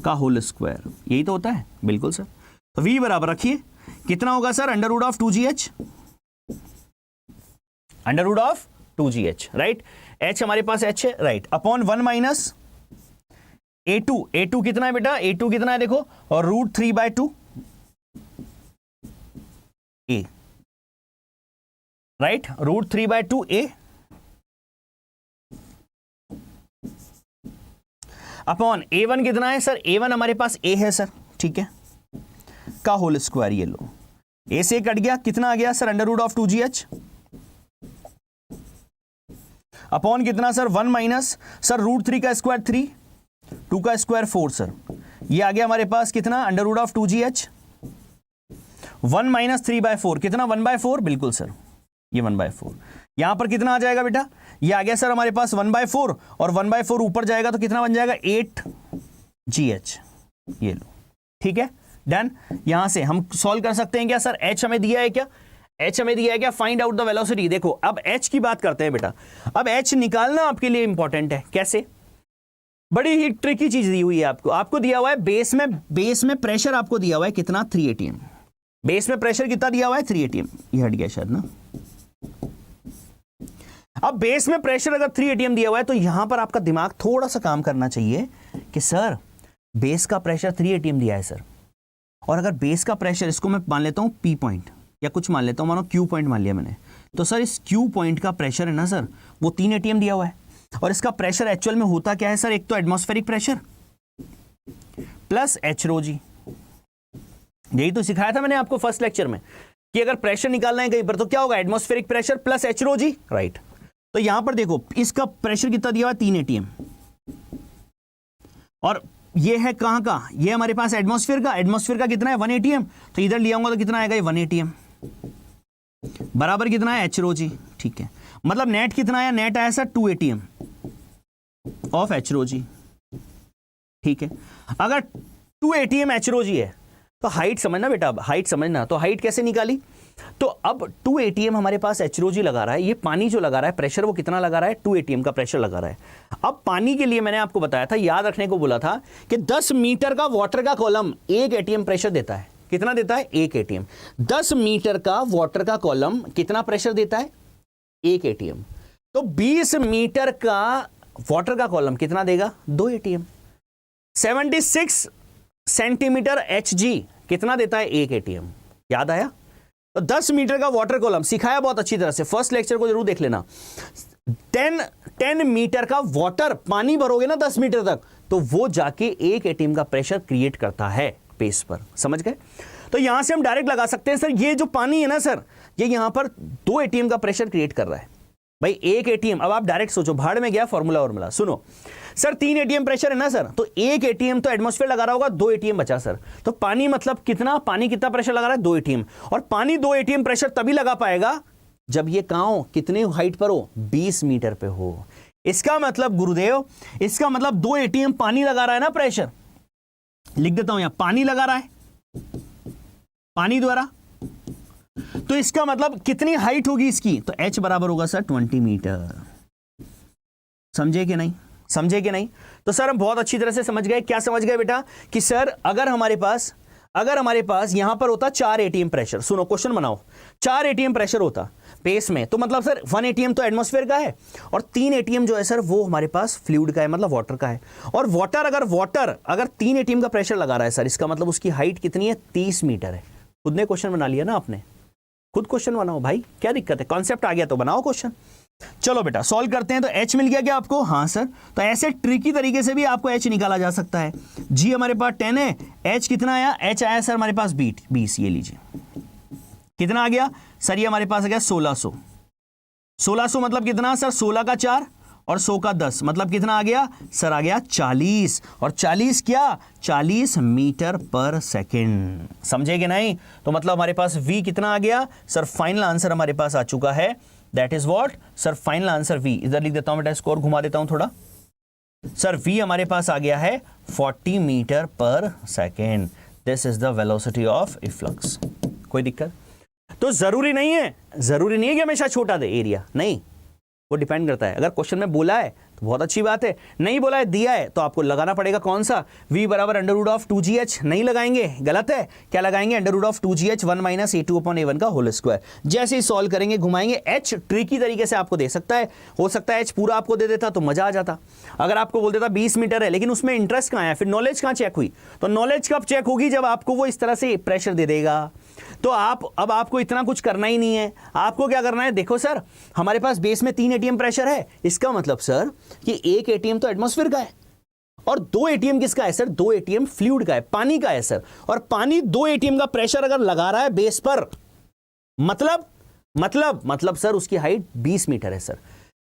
का होल स्क्वायर, यही तो होता है, बिल्कुल सर। तो v बराबर रखिए कितना होगा sir, √2gh, √2gh, right. h हमारे पास h है, राइट, अपॉन 1 माइनस a2 कितना है बेटा, a2 कितना है देखो, और √3/2 a, right, √3/2 a upon a1 कितना है सर, a1 हमारे पास a है सर, ठीक है, का होल स्क्वायर। ये लो a से कट गया, कितना आ गया सर, √2gh अपॉन कितना सर 1 माइनस सर √3 का स्क्वायर 3, 2 का स्क्वायर 4 सर, ये आ गया हमारे पास कितना √2gh 1 माइनस 3/4 कितना 1/4, बिल्कुल सर ये 1/4। यहां पर कितना आ जाएगा बेटा, ये आ गया सर हमारे पास 1/4, और 1/4 ऊपर जाएगा तो कितना बन जाएगा 8gh। ये लो, ठीक है, डन। यहां से हम सॉल्व कर सकते हैं क्या सर, h हमें दिया है क्या, h हमें दिया है क्या, फाइंड आउट द वेलोसिटी। देखो अब h की बात करते हैं बेटा, अब h निकालना आपके लिए इंपॉर्टेंट है। कैसे, बड़ी ही ट्रिकी चीज दी हुई है आपको दिया हुआ है बेस में प्रेशर आपको दिया हुआ है कितना 3 atm, बेस में प्रेशर कितना दिया हुआ है 3 atm, ये हट गया शायद ना। अब बेस में प्रेशर अगर 3 atm दिया हुआ है तो यहां पर आपका दिमाग थोड़ा सा काम करना चाहिए कि सर बेस का प्रेशर 3 atm दिया है सर, और अगर बेस का प्रेशर, इसको मैं मान लेता हूं P पॉइंट या कुछ मान लेता हूं, मानो Q पॉइंट मान लिया मैंने, तो सर इस Q पॉइंट का प्रेशर है ना सर वो 3 atm दिया हुआ है, और इसका प्रेशर एक्चुअल में होता क्या है सर, एक तो एटमॉस्फेरिक प्रेशर प्लस h-ρ-g। यही तो सिखाया था मैंने आपको फर्स्ट लेक्चर में कि अगर प्रेशर निकालना है कहीं पर तो क्या होगा, atmospheric pressure plus h-ρ-g, right. तो यहां पर देखो इसका प्रेशर कितना दिया हुआ है 3 atm, और ये है कहां का, ये हमारे पास एटमॉस्फेयर का कितना है 1 atm, तो इधर लिया होगा तो कितना आएगा 1 atm बराबर कितना है h-ρ-g, ठीक है। मतलब नेट कितना आया, नेट आया सर 2 atm ऑफ h-ρ-g, ठीक है। अगर 2 atm h-ρ-g है तो हाइट समझना बेटा, हाइट समझना, तो हाइट कैसे निकाली, तो अब 2 atm हमारे पास h-ρ-g लगा रहा है, ये पानी जो लगा रहा है प्रेशर वो कितना लगा रहा है 2 atm का प्रेशर लगा रहा है। अब पानी के लिए मैंने आपको बताया था, याद रखने को बोला था कि 10 मीटर का वाटर का कॉलम 1 atm प्रेशर देता है, कितना देता है 1 atm। 10 मीटर का वाटर का कॉलम कितना प्रेशर देता है 1 atm, तो 20 मीटर का वाटर का कॉलम कितना देगा, 2 ATM। 76 सेंटीमीटर HG कितना देता है, 1 ATM। याद आया? तो 10 मीटर का वाटर कॉलम सिखाया बहुत अच्छी तरह से, फर्स्ट लेक्चर को जरूर देख लेना। 10 मीटर का वाटर पानी भरोगे ना 10 मीटर तक, तो वो जाके 1 ATM का प्रेशर क्रिएट करता है बेस पर। समझ गए? तो यहां से हम डायरेक्ट लगा सकते हैं, सर ये जो पानी है ना सर, ये यहां पर 2 ATM का प्रेशर क्रिएट कर रहा है भाई, 1 ATM। अब आप डायरेक्ट सोचो, भाड़ में गया फॉर्मूला सुनो सर, 3 ATM प्रेशर है ना सर, तो 1 ATM तो एटमॉस्फेयर लगा रहा होगा, 2 ATM बचा सर। तो पानी मतलब कितना, पानी कितना प्रेशर लगा रहा है, 2 ATM। और पानी 2 ATM प्रेशर तभी लगा पाएगा जब ये कहां हो, कितने हाइट पर हो, 20 मीटर पे हो। इसका मतलब गुरुदेव, इसका मतलब 2 ATM पानी लगा रहा है ना प्रेशर, लिख देता हूं यहां, पानी लगा रहा है पानी द्वारा। तो इसका मतलब कितनी हाइट होगी इसकी, तो H बराबर होगा सर 20 मीटर। समझे कि नहीं, समझे कि नहीं? तो सर हम बहुत अच्छी तरह से समझ गए। क्या समझ गए बेटा, कि सर अगर हमारे पास यहां पर होता 4 ATM प्रेशर, सुनो क्वेश्चन बनाओ, 4 ATM प्रेशर होता बेस में, तो मतलब सर 1 ATM तो एटमॉस्फेयर का है और 3 ATM जो है सर वो हमारे पास फ्लूइड का है, मतलब वाटर का है। और वाटर अगर 3 ATM का प्रेशर लगा रहा है सर, इसका मतलब उसकी हाइट कितनी है, 30 मीटर है। खुद ने क्वेश्चन बना लिया ना आपने, खुद क्वेश्चन बनाओ भाई, क्या दिक्कत है, कॉन्सेप्ट आ गया तो बनाओ क्वेश्चन। चलो बेटा सॉल्व करते हैं। तो H मिल गया क्या आपको, हाँ सर। तो ऐसे ट्रिकी तरीके से भी आपको H निकाला जा सकता है। G हमारे पास 10 है, H कितना आया, H आया सर हमारे पास 20, ये लीजिए कितना आ गया सर, ये हमारे पास आ गया 1600 मतलब कितना सर, 16 का 4 और 100 का 10 मतलब कितना आ गया सर, आ गया 40। और 40 क्या, 40 मीटर पर सेकेंड। समझे कि नहीं? तो मतलब हमारे पास V कितना आ गया सर, फाइनल आंसर हमारे पास आ चुका है, that is what sir, final answer V। इधर लिख देता हूं बेटा, स्कोर घुमा देता हूं थोड़ा सर, V हमारे पास आ गया है 40 metre per second. This is the velocity of efflux. कोई दिक्कत? तो जरूरी नहीं है कि हमेशा छोटा दे एरिया, नहीं, वो डिपेंड करता है। अगर क्वेश्चन में बोला है तो बहुत अच्छी बात है, नहीं बोला है दिया है तो आपको लगाना पड़ेगा कौन सा, v बराबर √2gh। नहीं लगाएंगे, गलत है। क्या लगाएंगे, √2gh 1 - a2/a1 का होल स्क्वायर। जैसे ही सॉल्व करेंगे घुमाएंगे, h ट्रिकी तरीके से आपको दे सकता है, हो सकता है h पूरा आपको दे देता तो मजा आ जाता। अगर आपको बोल देता 20 मीटर है, लेकिन उसमें इंटरेस्ट कहाँ है, फिर नॉलेज कहाँ चेक हुई? तो नॉलेज कब चेक होगी, जब आपको वो इस तरह से प्रेशर दे देगा। तो अब आपको इतना कुछ करना ही नहीं है। आपको क्या करना है, देखो सर हमारे पास बेस में 3 ATM प्रेशर है, इसका मतलब सर कि 1 ATM तो एटमॉस्फेयर का है और 2 ATM किसका है सर, 2 ATM फ्लूइड का है, पानी का है सर। और पानी 2 ATM का प्रेशर अगर लगा रहा है बेस पर, मतलब सर उसकी हाइट 20 मीटर है सर।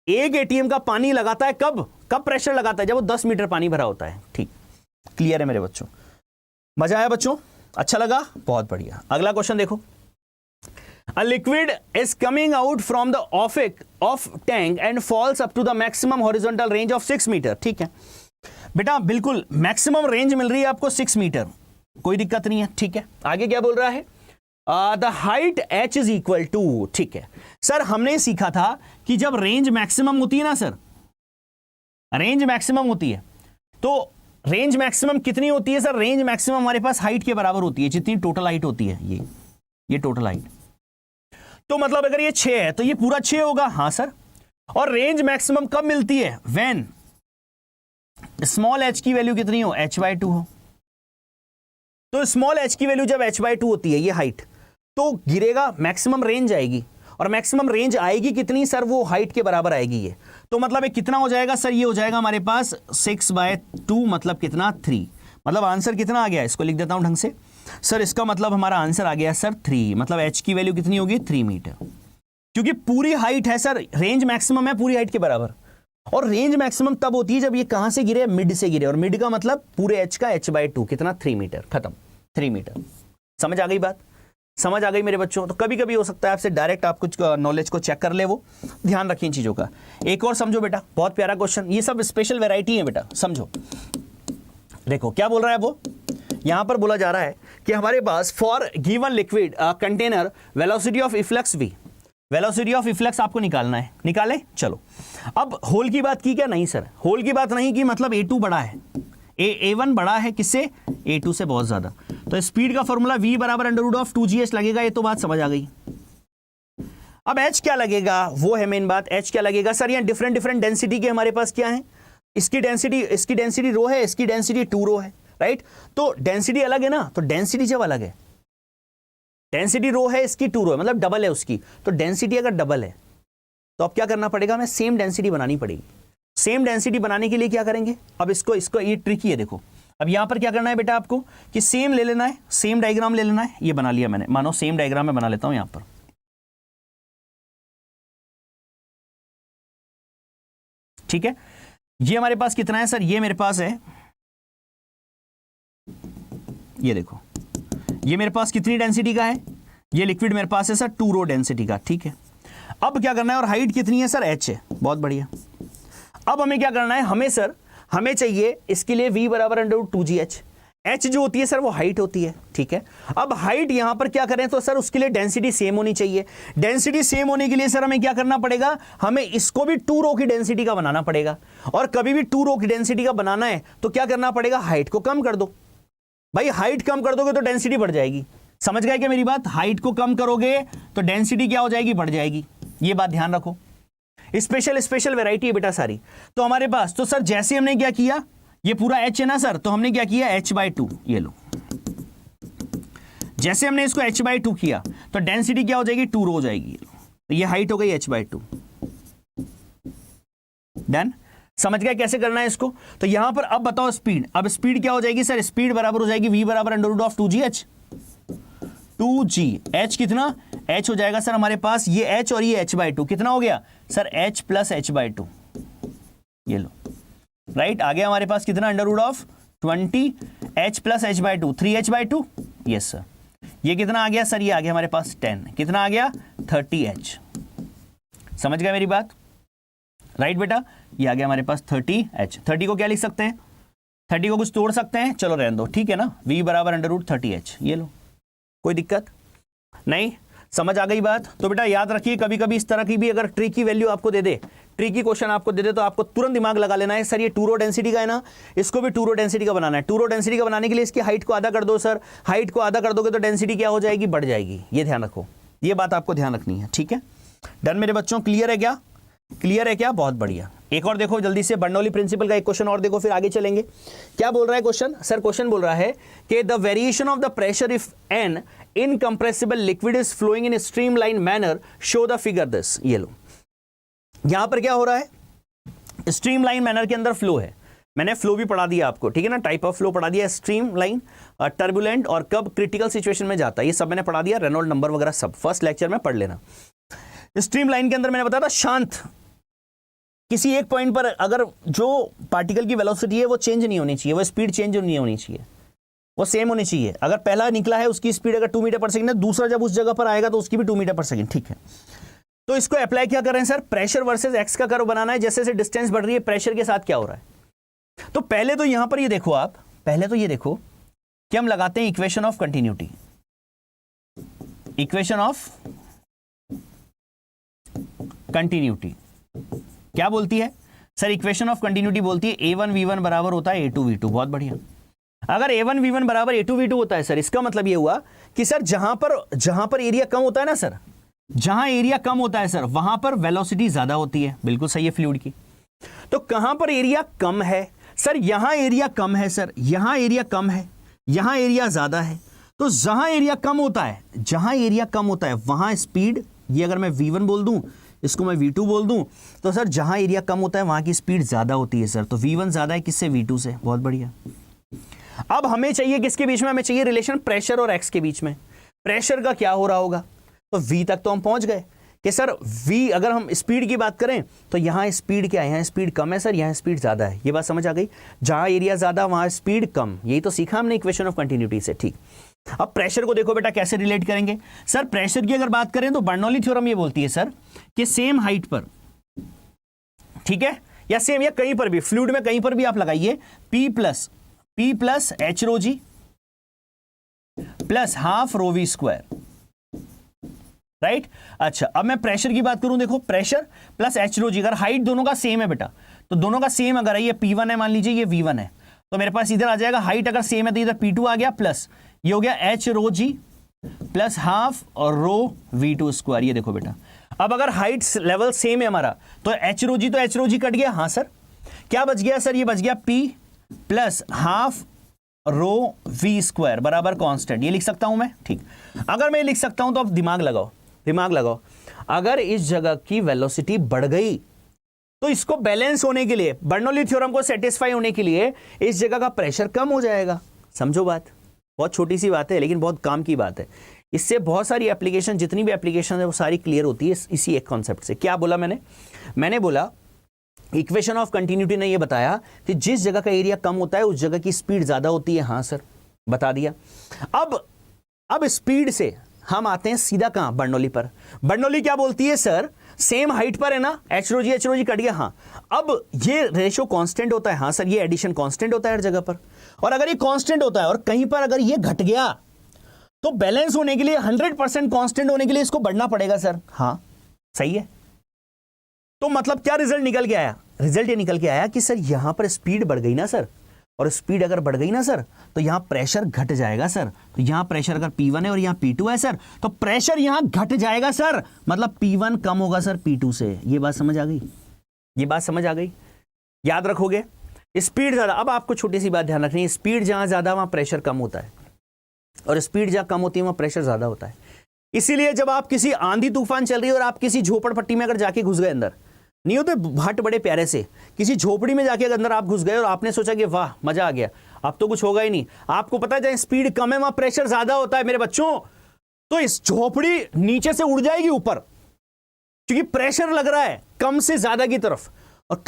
1 ATM का पानी लगाता है कब प्रेशर लगाता है, जब वो 10 मीटर पानी भरा होता है। ठीक, क्लियर है मेरे बच्चों? मजा आया बच्चों? अच्छा लगा? बहुत बढ़िया। अगला क्वेश्चन देखो, A liquid is coming out from the of tank and falls up to the maximum horizontal range of 6 metre. ठीक है बेटा, बिल्कुल मैक्सिमम रेंज मिल रही है आपको 6 मीटर, कोई दिक्कत नहीं है। ठीक है, आगे क्या बोल रहा है, the height H is equal to. ठीक है सर, हमने सीखा था कि जब रेंज मैक्सिमम होती है ना सर, रेंज मैक्सिमम होती है, तो रेंज मैक्सिमम कितनी होती है सर, रेंज मैक्सिमम हमारे पास हाइट के बराबर होती है, जितनी टोटल हाइट होती है, ये टोटल हाइट। तो मतलब अगर ये 6 है तो ये पूरा 6 होगा, हाँ सर। और रेंज मैक्सिमम कब मिलती है, व्हेन स्मॉल h की वैल्यू कितनी हो, h/2 हो। तो स्मॉल h की वैल्यू जब h/2 होती है, ये हाइट, तो गिरेगा, मैक्सिमम रेंज आएगी। और मैक्सिमम रेंज आएगी कितनी सर, वो हाइट के बराबर आएगी ये। तो मतलब ये कितना हो जाएगा सर, ये हो जाएगा हमारे पास 6/2 मतलब कितना, 3। मतलब आंसर कितना आ गया, इसको लिख देता हूं ढंग से सर, इसका मतलब हमारा आंसर आ गया सर 3। मतलब h की वैल्यू कितनी होगी, 3 मीटर, क्योंकि पूरी हाइट है सर, रेंज मैक्सिमम है पूरी हाइट के बराबर। और रेंज मैक्सिमम तब होती है जब ये कहां से गिरे, मिड से गिरे, और मिड का मतलब पूरे h का h/2 कितना, 3 मीटर, खत्म, 3 मीटर। समझ आ गई बात, समझ आ गई मेरे बच्चों? तो कभी कभी हो सकता है आपसे डायरेक्ट आप कुछ नॉलेज को चेक कर ले, वो ध्यान रखिए इन चीजों का। एक और समझो बेटा, बहुत प्यारा क्वेश्चन, ये सब स्पेशल वेराइटी है बेटा, समझो। देखो क्या बोल रहा है वो, यहां पर बोला जा रहा है कि हमारे पास for given liquid container velocity of efflux v, velocity of efflux आपको निकालना है, निकाले। चलो अब होल की बात की क्या, नहीं सर होल की बात नहीं की, मतलब A2 बड़ा है, A1 बड़ा है किससे, A2 से बहुत ज्यादा। तो स्पीड का फॉर्मूला v बराबर √2gh लगेगा, ये तो बात समझ आ गई। अब h क्या लगेगा, वो है मेन बात, h क्या लगेगा सर, यहाँ डिफरेंट डेंसिटी के हमारे पास क्या है, इसकी डेंसिटी रो है, इसकी डेंसिटी 2 रो है, राइट। तो डेंसिटी अलग है ना, तो डेंसिटी जब अलग है, डेंसिटी रो है, इसकी 2 रो है, मतलब डबल है उसकी, तो डेंसिटी अगर डबल है तो अब क्या करना पड़ेगा, हमें सेम डेंसिटी बनानी पड़ेगी। सेम डेंसिटी बनाने के लिए क्या करेंगे, अब इसको ये ट्रिकी है, देखो अब यहां पर क्या करना है बेटा आपको कि सेम ले लेना है, सेम डायग्राम ले लेना है। ये बना लिया मैंने, मानो सेम डायग्राम में बना लेता हूं यहां पर, ठीक है। ये हमारे पास कितना है सर, ये मेरे पास है, ये देखो ये मेरे पास कितनी डेंसिटी का है, ये लिक्विड मेरे पास है सर 2 रो डेंसिटी का, ठीक है। अब क्या करना है, और हाइट कितनी है सर, h है, बहुत बढ़िया। अब हमें क्या करना है, हमें चाहिए इसके लिए v बराबर √2gh। h जो होती है सर वो हाइट होती है, ठीक है। अब हाइट यहां पर क्या करें, तो सर उसके लिए डेंसिटी सेम होनी चाहिए। डेंसिटी सेम होने के लिए सर हमें क्या करना पड़ेगा, हमें इसको भी 2 रो की डेंसिटी का बनाना पड़ेगा। और कभी भी 2 रो की डेंसिटी का बनाना है तो क्या करना पड़ेगा, हाइट को कम कर दो। भाई हाइट कम कर दोगे तो डेंसिटी बढ़ जाएगी, समझ गए क्या मेरी बात। हाइट को कम करोगे तो डेंसिटी क्या हो जाएगी, बढ़ जाएगी। ये बात ध्यान रखो, स्पेशल वैरायटी है बेटा सारी। तो हमारे पास तो सर जैसे हमने क्या किया, ये पूरा h है ना सर, तो हमने क्या किया h/2, ये लो, जैसे हमने इसको h/2 किया तो डेंसिटी क्या हो जाएगी, 2 रो हो जाएगी। तो ये हाइट हो गई h/2, डन। समझ गए कैसे करना है इसको। तो यहां पर अब बताओ स्पीड, अब स्पीड क्या हो जाएगी सर, स्पीड बराबर हो जाएगी v बराबर √2gh। 2g h कितना, h हो जाएगा सर हमारे पास ये h और ये h/2 कितना हो गया सर, h + h/2, ये लो, राइट। आ गया हमारे पास कितना, √20 h + h/2 3h/2, yes sir. ये कितना आ गया सर, ये आ गया हमारे पास 10, कितना आ गया 30h। समझ गए मेरी बात, राइट बेटा। ये आ गया हमारे पास 30h। 30 को क्या लिख सकते हैं, 30 को कुछ तोड़ सकते हैं, चलो रहने दो, ठीक है ना। v बराबर √30h, ये लो, कोई दिक्कत नहीं, समझ आ गई बात। तो बेटा याद रखिए, कभी कभी इस तरह की भी अगर ट्री की वैल्यू आपको दे दे, ट्री की क्वेश्चन आपको दे दे, तो आपको तुरंत दिमाग लगा लेना है, सर ये 2 रो डेंसिटी का है ना, इसको भी 2 रो डेंसिटी का बनाना है। 2 रो डेंसिटी का बनाने के लिए इसकी हाइट को आधा कर दो सर, हाइट को आधा कर दोगे तो डेंसिटी क्या हो जाएगी, बढ़ जाएगी। ये ध्यान रखो, ये बात आपको ध्यान रखनी है, ठीक है। डन मेरे बच्चों, क्लियर है क्या, क्लियर है क्या, बहुत बढ़िया। एक और देखो जल्दी से, बर्नौली प्रिंसिपल का एक क्वेश्चन और देखो, फिर आगे चलेंगे। क्या बोल रहा है क्वेश्चन, सर क्वेश्चन बोल रहा है कि the variation of the pressure if an incompressible liquid is flowing in streamline manner, show the figure this. ये लो, यहां पर क्या हो रहा है, स्ट्रीमलाइन मैनर के अंदर फ्लो है, मैंने फ्लो भी पढ़ा दिया आपको, ठीक है ना, टाइप ऑफ फ्लो पढ़ा दिया, स्ट्रीमलाइन, टर्बुलेंट, और कब क्रिटिकल सिचुएशन में जाता है, ये सब मैंने पढ़ा दिया, रेनॉल्ड नंबर वगैरह सब फर्स्ट लेक्चर में पढ़ लेना। स्ट्रीमलाइन के अंदर मैंने बताया था शांत, किसी एक पॉइंट पर अगर जो पार्टिकल की वेलोसिटी है वो चेंज नहीं होनी चाहिए, वो स्पीड चेंज नहीं होनी चाहिए, वो सेम होनी चाहिए। अगर पहला निकला है उसकी स्पीड अगर 2 मीटर पर सेकंड है, दूसरा जब उस जगह पर आएगा तो उसकी भी 2 मीटर पर सेकंड, ठीक है। तो इसको अप्लाई क्या कर रहे हैं सर, प्रेशर वर्सेस एक्स का कर्व बनाना है। जैसे जैसे डिस्टेंस बढ़ रही है प्रेशर के साथ क्या हो रहा है। तो पहले तो यहां पर ये देखो आप, पहले तो ये देखो कि हम लगाते हैं equation of continuity. Equation of continuity क्या बोलती है सर, इक्वेशन ऑफ कंटिन्यूटी बोलती है a1 v1 बराबर होता है a2 v2। बहुत बढ़िया। अगर a1 v1 बराबर a2 v2 होता है सर, इसका मतलब ये हुआ कि सर जहां पर एरिया कम होता है ना सर, जहां एरिया कम होता है सर वहां पर वेलोसिटी ज्यादा होती है। बिल्कुल सही है फ्लूइड की। तो कहां पर एरिया कम है सर, यहां एरिया कम है सर, यहां एरिया कम है, यहां एरिया ज्यादा है। तो जहां एरिया कम होता है, जहां एरिया कम होता है वहां स्पीड, ये अगर मैं v1 बोल दूं, इसको मैं v2 बोल दूं, तो सर जहां एरिया कम होता है वहां की स्पीड ज्यादा होती है सर। तो v1 ज्यादा है किससे, v2 से। बहुत बढ़िया। अब हमें चाहिए किसके बीच में, हमें चाहिए रिलेशन प्रेशर और एक्स के बीच में। प्रेशर का क्या हो रहा होगा, तो v तक तो हम पहुंच गए कि सर v, अगर हम स्पीड की बात करें तो यहां स्पीड क्या है, यहां स्पीड कम है सर, यहां स्पीड ज्यादा है। ये बात समझ आ गई, जहां एरिया ज्यादा वहां स्पीड कम। यही तो सीखा हमने इक्वेशन ऑफ कंटिन्यूटी से, ठीक। अब प्रेशर को देखो बेटा कैसे रिलेट करेंगे सर। प्रेशर की अगर बात करें तो बर्नौली थ्योरम ये बोलती है सर कि सेम हाइट पर, ठीक है, या सेम या कहीं पर भी फ्लूइड में कहीं पर भी आप लगाइए P plus H rho g plus half rho v square, right. अच्छा, अब मैं प्रेशर की बात करूं, देखो pressure plus H rho g, अगर हाइट दोनों का सेम है बेटा, तो दोनों का सेम अगर है, ये P1 है मान लीजिए, ये V1 है, तो मेरे पास इधर आ जाएगा हाइट अगर सेम है तो इधर P2 आ गया, प्लस ये हो गया H rho g plus half और रो V2 स्क्वायर। ये देखो बेटा, अब अगर हाइट लेवल सेम है हमारा तो H रो जी तो H रो जी कट गया, हाँ सर, क्या बच गया सर? ये बच गया P plus half rho v square बराबर कांस्टेंट। ये लिख सकता हूं मैं, ठीक। अगर मैं लिख सकता हूं तो अब दिमाग लगाओ, दिमाग लगाओ। अगर इस जगह की वेलोसिटी बढ़ गई तो इसको बैलेंस होने के लिए, बर्नौली थ्योरम को सेटिस्फाई होने के लिए इस जगह का प्रेशर कम हो जाएगा। समझो बात, बहुत छोटी सी बात है लेकिन बहुत काम की बात है। इससे बहुत सारी एप्लीकेशन, जितनी भी एप्लीकेशन है वो सारी क्लियर होती है इसी एक कॉन्सेप्ट से। क्या बोला मैंने बोला इक्वेशन ऑफ कंटिन्यूटी ने ये बताया कि जिस जगह का एरिया कम होता है उस जगह की स्पीड ज्यादा होती है। हाँ सर, बता दिया। अब स्पीड से हम आते हैं सीधा कहां? बर्नौली पर। बर्नौली क्या बोलती है सर? सेम हाइट पर है ना, एच रो जी कट गया। हाँ, अब ये रेशो कांस्टेंट होता है। हाँ सर, ये एडिशन कांस्टेंट होता है हर जगह पर। और अगर ये कांस्टेंट होता है और कहीं पर अगर ये घट गया तो बैलेंस होने के लिए 100% कांस्टेंट होने के लिए इसको बढ़ना पड़ेगा सर। हाँ सही है। तो मतलब क्या रिजल्ट निकल के आया? रिजल्ट ये निकल के आया कि सर यहां पर स्पीड बढ़ गई ना सर, और स्पीड अगर बढ़ गई ना सर तो यहां प्रेशर घट जाएगा सर। तो यहां प्रेशर अगर P1 है और यहां P2 है सर, तो प्रेशर यहां घट जाएगा सर, मतलब P1 कम होगा सर P2 से। ये बात समझ आ गई? ये बात समझ आ गई? याद रखोगे? स्पीड ज्यादा। अब आपको छोटी सी बात ध्यान रखनी है, स्पीड जहां ज्यादा वहां प्रेशर कम होता है, और स्पीड जहां कम होती है वहां प्रेशर ज्यादा होता है। इसीलिए जब आप किसी आंधी तूफान चल रही है और आप किसी झोपड़पट्टी में अगर जाके घुस गए अंदर, नहीं होते भट्ट बड़े प्यारे से, किसी झोपड़ी में जाके अंदर आप घुस गए और आपने सोचा कि वाह मजा आ गया, अब तो कुछ होगा ही नहीं। आपको पता है जहां स्पीड कम है वहां प्रेशर ज्यादा होता है मेरे बच्चों। तो इस झोपड़ी नीचे से उड़ जाएगी ऊपर, क्योंकि प्रेशर लग रहा है कम से ज्यादा की तरफ, और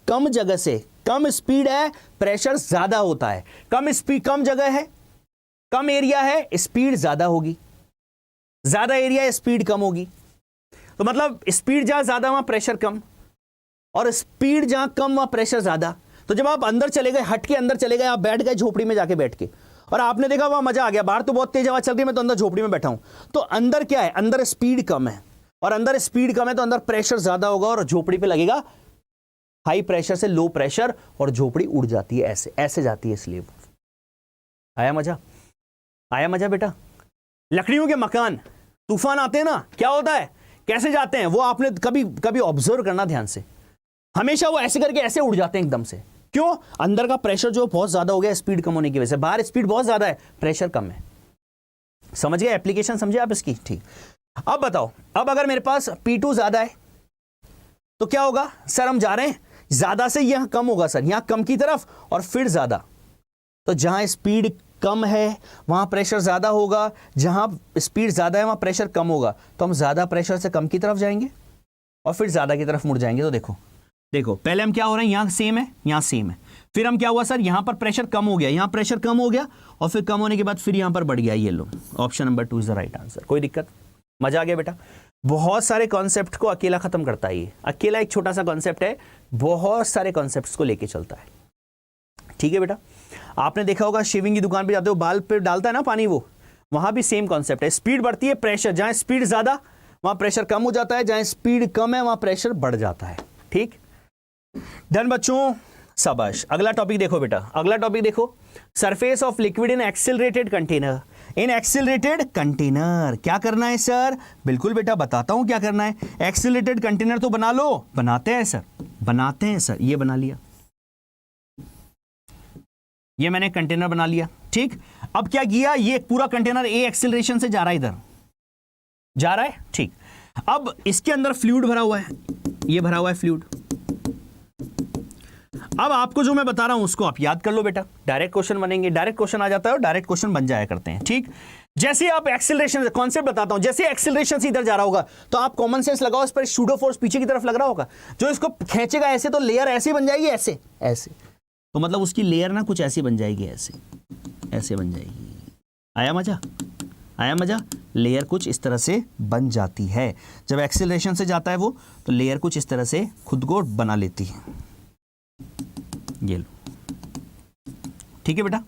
कम जगह से कम स्पीड है, प्रेशर ज्यादा होता है। कम जगह है, कम एरिया है, स्पीड ज्यादा होगी। ज्यादा एरिया है, स्पीड कम होगी। तो मतलब स्पीड जहां ज्यादा वहां प्रेशर कम, और स्पीड जहां कम वहां प्रेशर ज्यादा। तो जब आप अंदर चले गए, हट के अंदर चले गए, आप बैठ गए झोपड़ी में जाके बैठ के, और आपने देखा वहां मजा आ गया, बाहर तो बहुत तेज हवा चल रही है, मैं तो अंदर झोपड़ी में बैठा हूं, तो अंदर क्या है? अंदर स्पीड कम है, और अंदर स्पीड कम है तो अंदर प्रेशर ज्यादा होगा, और झोपड़ी पे लगेगा हाई प्रेशर से लो प्रेशर, और झोपड़ी उड़ जाती है, ऐसे ऐसे जाती है। इसलिए आया मजा? आया मजा बेटा? लकड़ियों के मकान तूफान आते हैं ना, क्या होता है, कैसे जाते हैं वो आपने कभी ऑब्जर्व करना ध्यान से। हमेशा वो ऐसे करके ऐसे उड़ जाते हैं एकदम से। क्यों? अंदर का प्रेशर जो बहुत ज्यादा हो गया स्पीड कम होने की वजह से। बाहर स्पीड बहुत ज्यादा है, प्रेशर कम है। समझ गए? एप्लीकेशन समझे आप इसकी? ठीक। अब बताओ, अब अगर मेरे पास P2 ज्यादा है तो क्या होगा सर? हम जा रहे हैं ज्यादा से, यहां कम होगा सर, यहां कम की तरफ और फिर ज्यादा। तो जहां स्पीड कम है वहां प्रेशर ज्यादा होगा, जहां स्पीड ज्यादा है वहां प्रेशर कम होगा। तो हम ज्यादा प्रेशर से कम की तरफ जाएंगे और फिर ज्यादा की तरफ मुड़ जाएंगे। तो देखो पहले हम क्या हो रहे हैं, यहां सेम है, यहां सेम है, फिर हम क्या हुआ सर, यहां पर प्रेशर कम हो गया, यहां प्रेशर कम हो गया, और फिर कम होने के बाद फिर यहां पर बढ़ गया। ये लो, option number 2 is the right answer. कोई दिक्कत? मजा आ गया बेटा? बहुत सारे कॉन्सेप्ट को अकेला खत्म करता है ये। अकेला एक छोटा सा कॉन्सेप्ट है, बहुत सारे कॉन्सेप्ट्स को लेके चलता है। ठीक है बेटा? आपने देखा होगा शेविंग की दुकान पे जाते हो, बाल पे डालता है ना पानी, वो वहां भी सेम कॉन्सेप्ट है। स्पीड बढ़ती है, प्रेशर, जहां स्पीड ज्यादा वहां प्रेशर कम हो जाता है, जहां स्पीड कम है वहां प्रेशर बढ़ जाता है। ठीक, डन बच्चों, शाबाश। अगला टॉपिक देखो बेटा, अगला टॉपिक देखो, surface of liquid in accelerated container. In accelerated container क्या करना है सर? बिल्कुल बेटा बताता हूं क्या करना है। एक्सेलरेटेड कंटेनर तो बना लो, बनाते हैं सर, बनाते हैं सर। ये बना लिया, ये मैंने कंटेनर बना लिया। ठीक, अब क्या किया, ये पूरा कंटेनर ए एक्सेलरेशन से जा रहा है, इधर जा रहा है। ठीक, अब इसके अंदर फ्लूइड भरा हुआ है, ये भरा हुआ है फ्लूइड। अब आपको जो मैं बता रहा हूं उसको आप याद कर लो बेटा, डायरेक्ट क्वेश्चन बनेंगे। डायरेक्ट क्वेश्चन आ जाता है और डायरेक्ट क्वेश्चन बन जाया करते हैं। ठीक, जैसे आप एक्सेलरेशन, कॉन्सेप्ट बताता हूं, जैसे एक्सेलरेशन से इधर जा रहा होगा तो आप कॉमन सेंस लगाओ, इस पर सूडो फोर्स पीछे की तरफ लग रहा होगा, जो इसको खींचेगा ऐसे, तो लेयर ऐसे बन जाएगी, ऐसे ऐसे, तो मतलब उसकी लेयर ना कुछ ऐसी बन जाएगी, ऐसे ऐसे बन जाएगी। आया मजा? आया मजा? लेयर कुछ इस तरह से बन जाती है जब एक्सेलरेशन से जाता है वो, तो लेयर कुछ इस तरह से खुद को बना लेती है। ये लो, ठीक है बेटा,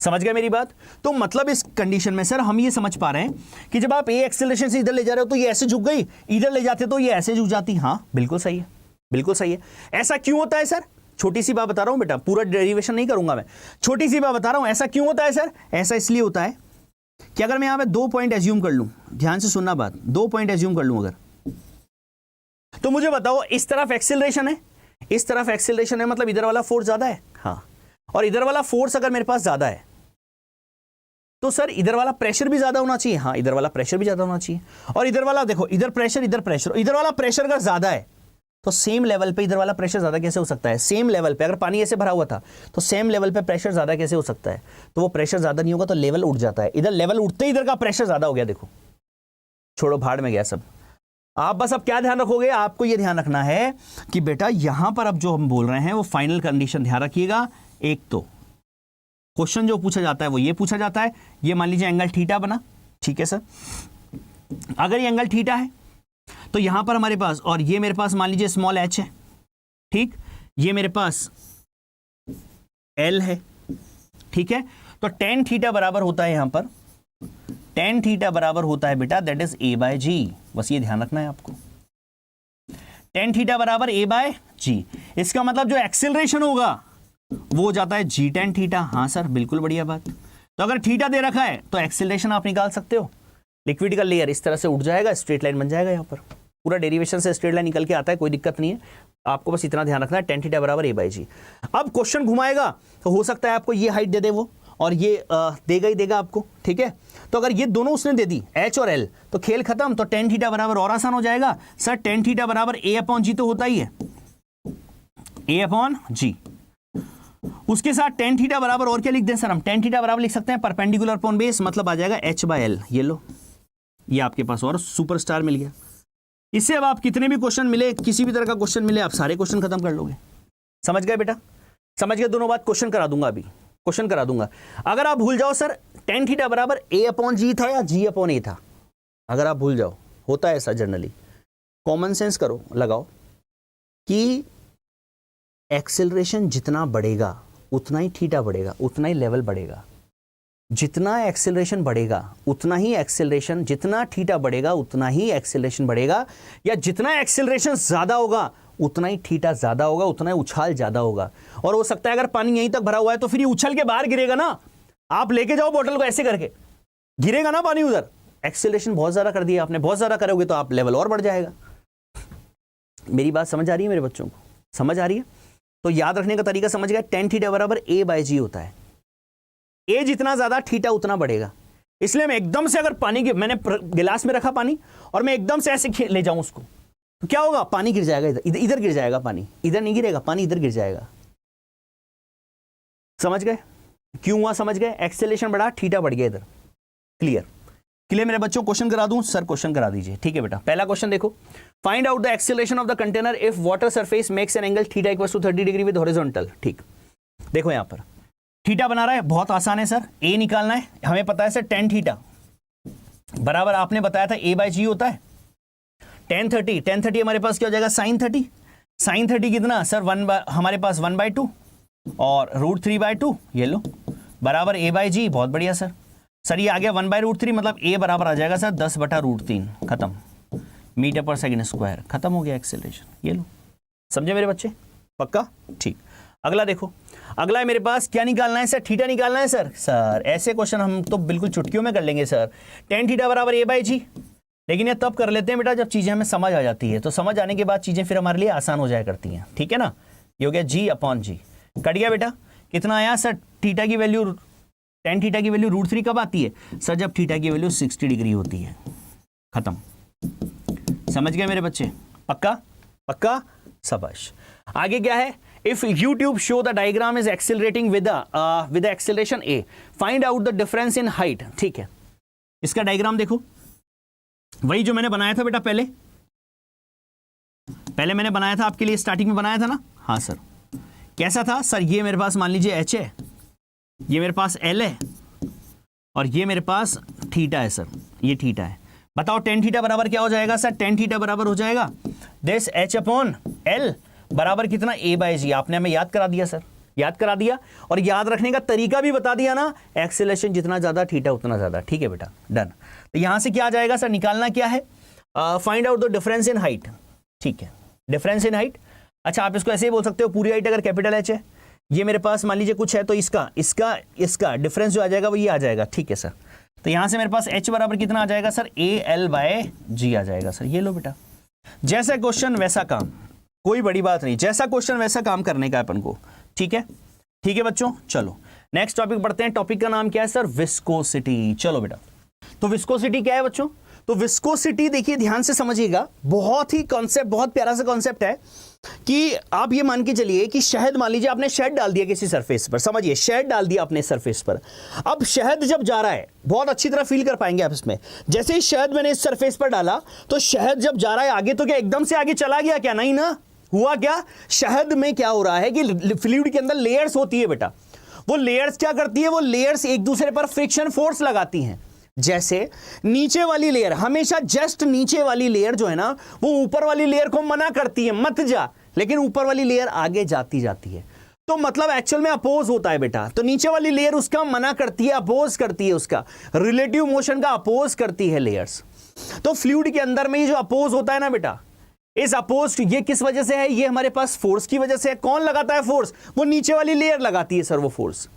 समझ गए मेरी बात? तो मतलब इस कंडीशन में सर हम ये समझ पा रहे हैं कि जब आप ए एक्सेलरेशन से इधर ले जा रहे हो तो ये ऐसे झुक गई, इधर ले जाते तो ये ऐसे झुक जाती। हाँ बिल्कुल सही है, बिल्कुल सही है। ऐसा क्यों होता है सर? छोटी सी बात बता रहा हूं बेटा, पूरा डेरिवेशन नहीं करूंगा मैं, छोटी सी बात बता रहा हूं। ऐसा क्यों होता है सर? ऐसा इसलिए होता है कि अगर मैं यहां पे 2 पॉइंट एज्यूम कर लूं, ध्यान से सुनना बात, 2 पॉइंट एज्यूम कर लूं अगर, तो मुझे बताओ इस तरफ एक्सेलरेशन है, इस तरफ एक्सेलरेशन है मतलब इधर वाला फोर्स ज्यादा है, हाँ, और इधर वाला फोर्स अगर मेरे पास ज्यादा है तो सर इधर वाला प्रेशर भी ज्यादा होना चाहिए, हाँ इधर वाला प्रेशर भी ज्यादा होना चाहिए, और इधर वाला देखो इधर प्रेशर इधर वाला प्रेशर अगर ज्यादा है तो सेम लेवल पे इधर वाला प्रेशर ज्यादा कैसे हो सकता है? सेम लेवल पे अगर पानी ऐसे भरा हुआ था तो सेम लेवल पे प्रेशर ज्यादा कैसे हो सकता है? तो वो प्रेशर ज्यादा नहीं होगा तो लेवल उठ जाता है, इधर लेवल उठते ही इधर का प्रेशर ज्यादा हो गया, देखो छोड़ो भाड़ में गया सब। आप बस अब क्या ध्यान रखोगे, आपको ये ध्यान रखना है कि बेटा यहां पर अब जो हम बोल रहे हैं वो फाइनल कंडीशन ध्यान रखिएगा। एक तो क्वेश्चन जो पूछा जाता है वो ये पूछा जाता है, ये मान लीजिए एंगल थीटा बना, ठीक है सर, अगर ये एंगल थीटा है तो यहां पर हमारे पास, और ये मेरे पास मान लीजिए स्मॉल एच है, ठीक, ये मेरे पास एल है, ठीक है, तो टेन थीटा बराबर होता है, यहां पर टेन थीटा बराबर होता है बेटा दैट इज ए बाय जी, बस ये ध्यान रखना है आपको, टेन थीटा बराबर ए बाय जी। इसका मतलब जो एक्सेलरेशन होगा वो हो जाता है जी टेन थीटा। हाँ सर बिल्कुल बढ़िया बात। तो अगर थीटा दे रखा है तो एक्सेलरेशन आप निकाल सकते हो, लिक्विड का लेयर इस तरह से उठ जाएगा, स्ट्रेट लाइन बन जाएगा, यहाँ पर पूरा डेरिवेशन से स्ट्रेट लाइन निकल के आता है, कोई दिक्कत नहीं है, आपको बस इतना ध्यान रखना है टेन थीटा बराबर ए बाई जी। अब क्वेश्चन घुमाएगा तो हो सकता है आपको ये हाइट दे दे वो, और ये देगा ही देगा आपको, ठीक है, तो अगर ये दोनों उसने दे दी एच और एल तो खेल खत्म, तो टेन थीटा बराबर और आसान हो जाएगा सर, टेन थीटा बराबर ए अपॉन जी तो होता ही है, ए अपॉन जी, उसके साथ टेन थीटा बराबर और क्या लिख दें सर हम, टेन थीटा बराबर लिख सकते हैं परपेंडिकुलर अपॉन बेस, मतलब आ जाएगा एच बाय एल, ये लो, ये आपके पास और सुपरस्टार मिल गया। इससे अब आप कितने भी क्वेश्चन मिले, किसी भी तरह का क्वेश्चन मिले, आप सारे क्वेश्चन खत्म कर लोगे। समझ गए बेटा, समझ गए, दोनों बात क्वेश्चन करा दूंगा, अभी क्वेश्चन करा दूंगा। अगर आप भूल जाओ सर टेन थीटा बराबर ए अपॉन जी था या जी अपॉन ए था, अगर आप भूल जाओ, होता है ऐसा जनरली, कॉमन सेंस करो, लगाओ कि एक्सेलरेशन जितना बढ़ेगा उतना ही थीटा बढ़ेगा, उतना ही लेवल बढ़ेगा, जितना एक्सेलरेशन बढ़ेगा उतना ही एक्सेलरेशन, जितना थीटा बढ़ेगा उतना ही एक्सेलरेशन बढ़ेगा, या जितना एक्सेलरेशन ज्यादा होगा उतना ही थीटा ज्यादा होगा, उतना ही उछाल ज्यादा होगा। और हो सकता है अगर पानी यहीं तक भरा हुआ है तो फिर ये उछल के बाहर गिरेगा ना, आप लेके जाओ बोतल को ऐसे करके, गिरेगा ना पानी उधर, एक्सेलरेशन बहुत ज्यादा कर दिया आपने, बहुत ज्यादा करोगे तो आप लेवल और बढ़ जाएगा। मेरी बात समझ आ रही है मेरे बच्चों को, समझ आ रही है? तो याद रखने का तरीका समझ गया, टेन थीटा बराबर ए बाय जी होता है, ए जितना ज्यादा थीटा उतना बढ़ेगा। इसलिए मैं एकदम से अगर पानी के, मैंने गिलास में रखा पानी और मैं एकदम से ऐसे ले जाऊं उसको, तो क्या होगा, पानी गिर जाएगा, इधर गिर जाएगा पानी, इधर नहीं गिरेगा पानी, इधर गिर जाएगा। समझ गए क्यों हुआ? समझ गए, एक्सेलरेशन बढ़ा, थीटा बढ़ गया इधर। क्लियर क्लियर मेरे बच्चों? क्वेश्चन करा दूं सर? क्वेश्चन करा दीजिए, ठीक है बेटा। पहला क्वेश्चन देखो, find out the acceleration of the container if water surface makes an angle theta equals to 30 degree with horizontal. ठीक, देखो यहां पर थीटा बना रहा है, बहुत आसान है सर, ए निकालना है, हमें पता है सर टेन थीटा बराबर, आपने बताया था ए बाय जी होता है, टेन थर्टी हमारे पास क्या हो जाएगा, साइन 30, साइन 30 कितना सर, हमारे पास 1/2 और √3/2, ये लो बराबर ए बाय जी। बहुत बढ़िया सर, सर ये आ गया 1/√3, मतलब ए बराबर आ जाएगा सर 10/√3, खत्म, मीटर पर सेकंड स्क्वायर, खत्म हो गया एक्सेलरेशन। ये लो, समझे मेरे बच्चे? पक्का? ठीक। अगला देखो, अगला है मेरे पास क्या निकालना है सर, थीटा निकालना है सर। सर ऐसे क्वेश्चन हम तो बिल्कुल चुटकियों में कर लेंगे सर, टेन थीटा बराबर ए बाई जी, लेकिन ये तब कर लेते हैं बेटा जब चीजें हमें समझ आ जाती है, तो समझ आने के बाद चीजें फिर हमारे लिए आसान हो जाया करती हैं, ठीक है ना। ये हो गया जी अपॉन जी, कट गया बेटा, कितना आया सर, थीटा की वैल्यू, टेन थीटा की वैल्यू √3 कब आती है सर, जब थीटा की वैल्यू 60 डिग्री होती है, खत्म। समझ गए मेरे बच्चे? पक्का? पक्का, शाबाश। आगे क्या है, if U-tube show the diagram is accelerating with the acceleration a, find out the difference in height। ठीक है, इसका डायग्राम देखो, वही जो मैंने बनाया था बेटा, पहले मैंने बनाया था आपके लिए, स्टार्टिंग में बनाया था ना। हाँ सर, कैसा था सर, ये मेरे पास मान लीजिए h है, ये मेरे पास l है, और ये मेरे पास थीटा है सर, ये थीटा है। बताओ टेन थीटा बराबर क्या हो जाएगा सर, टेन थीटा बराबर हो जाएगा दिस h अपॉन l बराबर कितना, ए बाय जी। आपने हमें याद करा दिया सर, याद करा दिया, और याद रखने का तरीका भी बता दिया ना, एक्सेलरेशन जितना ज्यादा थीटा उतना ज्यादा। ठीक है बेटा, डन। तो यहां से क्या आ जाएगा सर, निकालना क्या है, find out the difference in height. ठीक है, डिफरेंस इन हाइट, अच्छा आप इसको ऐसे ही बोल सकते हो, पूरी हाइट अगर कैपिटल एच है, ये मेरे पास मान लीजिए कुछ है, तो इसका डिफरेंस जो आ जाएगा वो ये आ जाएगा। ठीक है सर, तो यहां से मेरे पास h बराबर कितना आ जाएगा सर, ए एल बाय जी आ जाएगा सर। ये लो बेटा, जैसा क्वेश्चन वैसा काम, कोई बड़ी बात नहीं, जैसा क्वेश्चन वैसा काम करने का है अपन को। ठीक है, ठीक है बच्चों, चलो नेक्स्ट टॉपिक पढ़ते हैं। टॉपिक का नाम क्या है सर? विस्कोसिटी। चलो बेटा, तो विस्कोसिटी क्या है बच्चों? तो विस्कोसिटी देखिए ध्यान से समझिएगा, बहुत ही कॉन्सेप्ट, बहुत प्यारा सा कॉन्सेप्ट है कि आप ये मान के चलिए कि शहद, मान लीजिए आपने शहद डाल दिया किसी सरफेस पर, समझिए शहद डाल दिया अपने सरफेस पर। अब शहद जब जा रहा है, बहुत अच्छी तरह फील कर पाएंगे आप इसमें, जैसे ही शहद मैंने इस सरफेस पर डाला तो शहद जब जा रहा है आगे, तो क्या एकदम से आगे चला गया? क्या नहीं ना, हुआ क्या? शहद में क्या हो रहा है कि फ्लूइड के अंदर लेयर्स होती है बेटा, वो लेयर्स क्या करती है? वो लेयर्स एक दूसरे पर फ्रिक्शन फोर्स लगाती हैं। जैसे नीचे वाली लेयर, हमेशा जस्ट नीचे वाली लेयर जो है ना, वो ऊपर वाली लेयर को मना करती है मत जा, लेकिन ऊपर वाली लेयर आगे जाती जाती है। तो मतलब एक्चुअल में अपोज होता है बेटा, तो नीचे वाली लेयर उसका मना करती है, अपोज करती है, उसका रिलेटिव मोशन का अपोज करती है लेयर्स। तो फ्लूइड के अंदर में ये जो अपोज होता है ना बेटा, इस अपोज, ये किस वजह से है? ये हमारे पास फोर्स की वजह से है। कौन लगाता है फोर्स? वो नीचे वाली लेयर लगाती है सर वो फोर्स,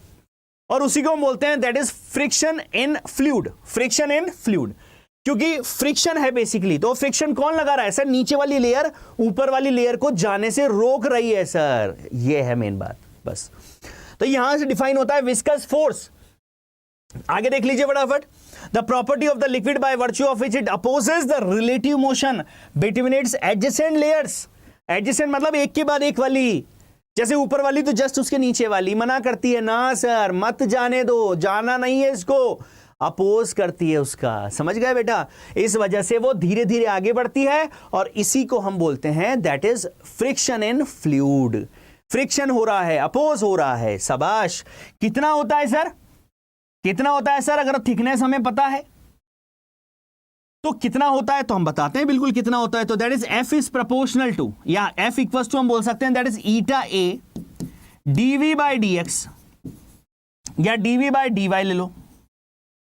और उसी को हम बोलते हैं that is friction in fluid. Friction in fluid, क्योंकि फ्रिक्शन है बेसिकली। तो फ्रिक्शन कौन लगा रहा है सर? नीचे वाली लेयर ऊपर वाली लेयर को जाने से रोक रही है सर, ये है मेन बात बस। तो यहां से डिफाइन होता है विस्कस फोर्स। आगे देख लीजिए फटाफट। The property of the liquid by virtue of which it opposes the relative motion between its adjacent layers. Adjacent मतलब एक के बाद एक वाली, जैसे ऊपर वाली तो जस्ट उसके नीचे वाली मना करती है, ना सर मत जाने दो, जाना नहीं है इसको, अपोज करती है उसका। समझ गए बेटा? इस वजह से वो धीरे धीरे आगे बढ़ती है, और इसी को हम बोलते हैं that is friction in fluid. Friction हो रहा है, अपोज हो रहा है, शाबाश। कितना होता है सर? कितना होता है सर? अगर थिकनेस हमें पता है तो कितना होता है, तो हम बताते हैं बिल्कुल कितना होता है। तो that is F is proportional to, या एफ इक्वल्स टू हम बोल सकते हैं that is eta A d v by d x, या डीवी बाई डी वाई ले लो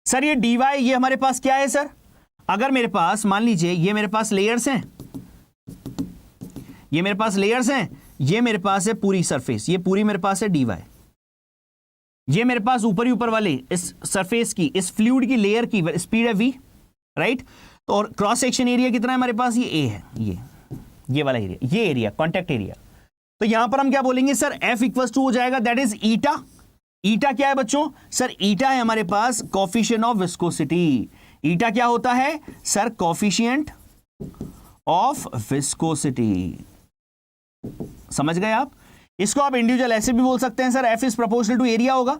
सर। ये डी वाई ये हमारे पास क्या है सर? अगर मेरे पास मान लीजिए ये मेरे पास लेयर्स हैं, ये मेरे पास लेयर्स हैं, ये मेरे पास है पूरी सरफेस, ये पूरी मेरे पास है डी वाई, ये मेरे पास ऊपर ही ऊपर वाले इस सरफेस की, इस फ्लूइड की लेयर की स्पीड है v, राइट। तो और क्रॉस सेक्शन एरिया कितना है हमारे पास? ये a है, ये वाला एरिया, ये एरिया कॉन्टेक्ट एरिया। तो यहां पर हम क्या बोलेंगे सर? F इक्वल्स टू हो जाएगा दैट इज ईटा। ईटा क्या है बच्चों? सर ईटा है हमारे पास कोफिशिएंट ऑफ विस्कोसिटी। ईटा क्या होता है सर? Coefficient of viscosity. समझ गए आप? इसको आप इंडिविजुअल ऐसे भी बोल सकते हैं sir, F is proportional to area होगा।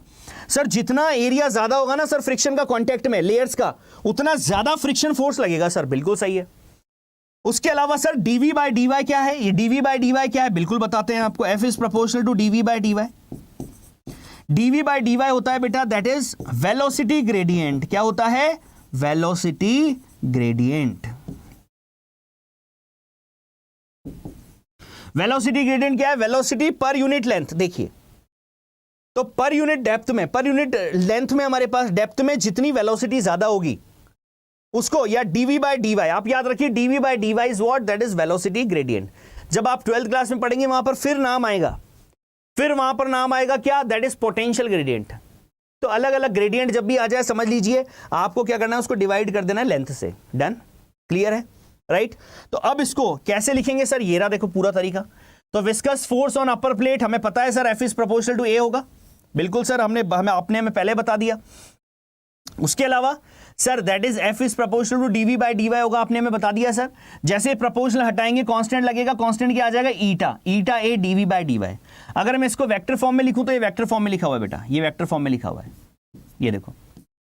सर जितना एरिया ज्यादा होगा ना सर फ्रिक्शन का कांटेक्ट में लेयर्स का, उतना ज्यादा फ्रिक्शन फोर्स लगेगा सर, बिल्कुल सही है। उसके अलावा सर dv बाय dy क्या है? ये dv बाय dy क्या है बिल्कुल बताते हैं आपको। F is proportional to dv by dy। dv by dy होता है बेटा दैट इज वेलोसिटी ग्रेडियंट। क्या होता है? Velocity gradient. वेलोसिटी ग्रेडियंट क्या है? Velocity per unit length. देखिए तो पर यूनिट डेप्थ में, पर यूनिट लेंथ में हमारे पास डेप्थ में जितनी वेलोसिटी ज्यादा होगी उसको, या dv बाय dy, आप याद रखिए dv by dy is what? That is velocity gradient. जब आप 12th क्लास में पढ़ेंगे वहां पर फिर नाम आएगा, फिर वहां पर नाम आएगा क्या? That is potential gradient. तो अलग अलग ग्रेडियंट जब भी आ जाए समझ लीजिए आपको क्या करना है, उसको डिवाइड कर देना है लेंथ से। डन? क्लियर है? राइट। तो अब इसको कैसे लिखेंगे सर? ये रहा देखो पूरा तरीका। तो viscous force on upper plate हमें पता है sir F is proportional to A होगा, बिल्कुल सर, हमें पहले बता दिया। उसके अलावा sir that is F is proportional to dv by dy होगा, आपने हमें बता दिया सर। जैसे प्रोपोर्शनल हटाएंगे कांस्टेंट लगेगा, कांस्टेंट क्या आ जाएगा? ईटा, ईटा a dv बाय dy। अगर मैं इसको वेक्टर फॉर्म में लिखूं तो ये वेक्टर फॉर्म में लिखा हुआ है बेटा, ये वेक्टर फॉर्म में लिखा हुआ है। ये देखो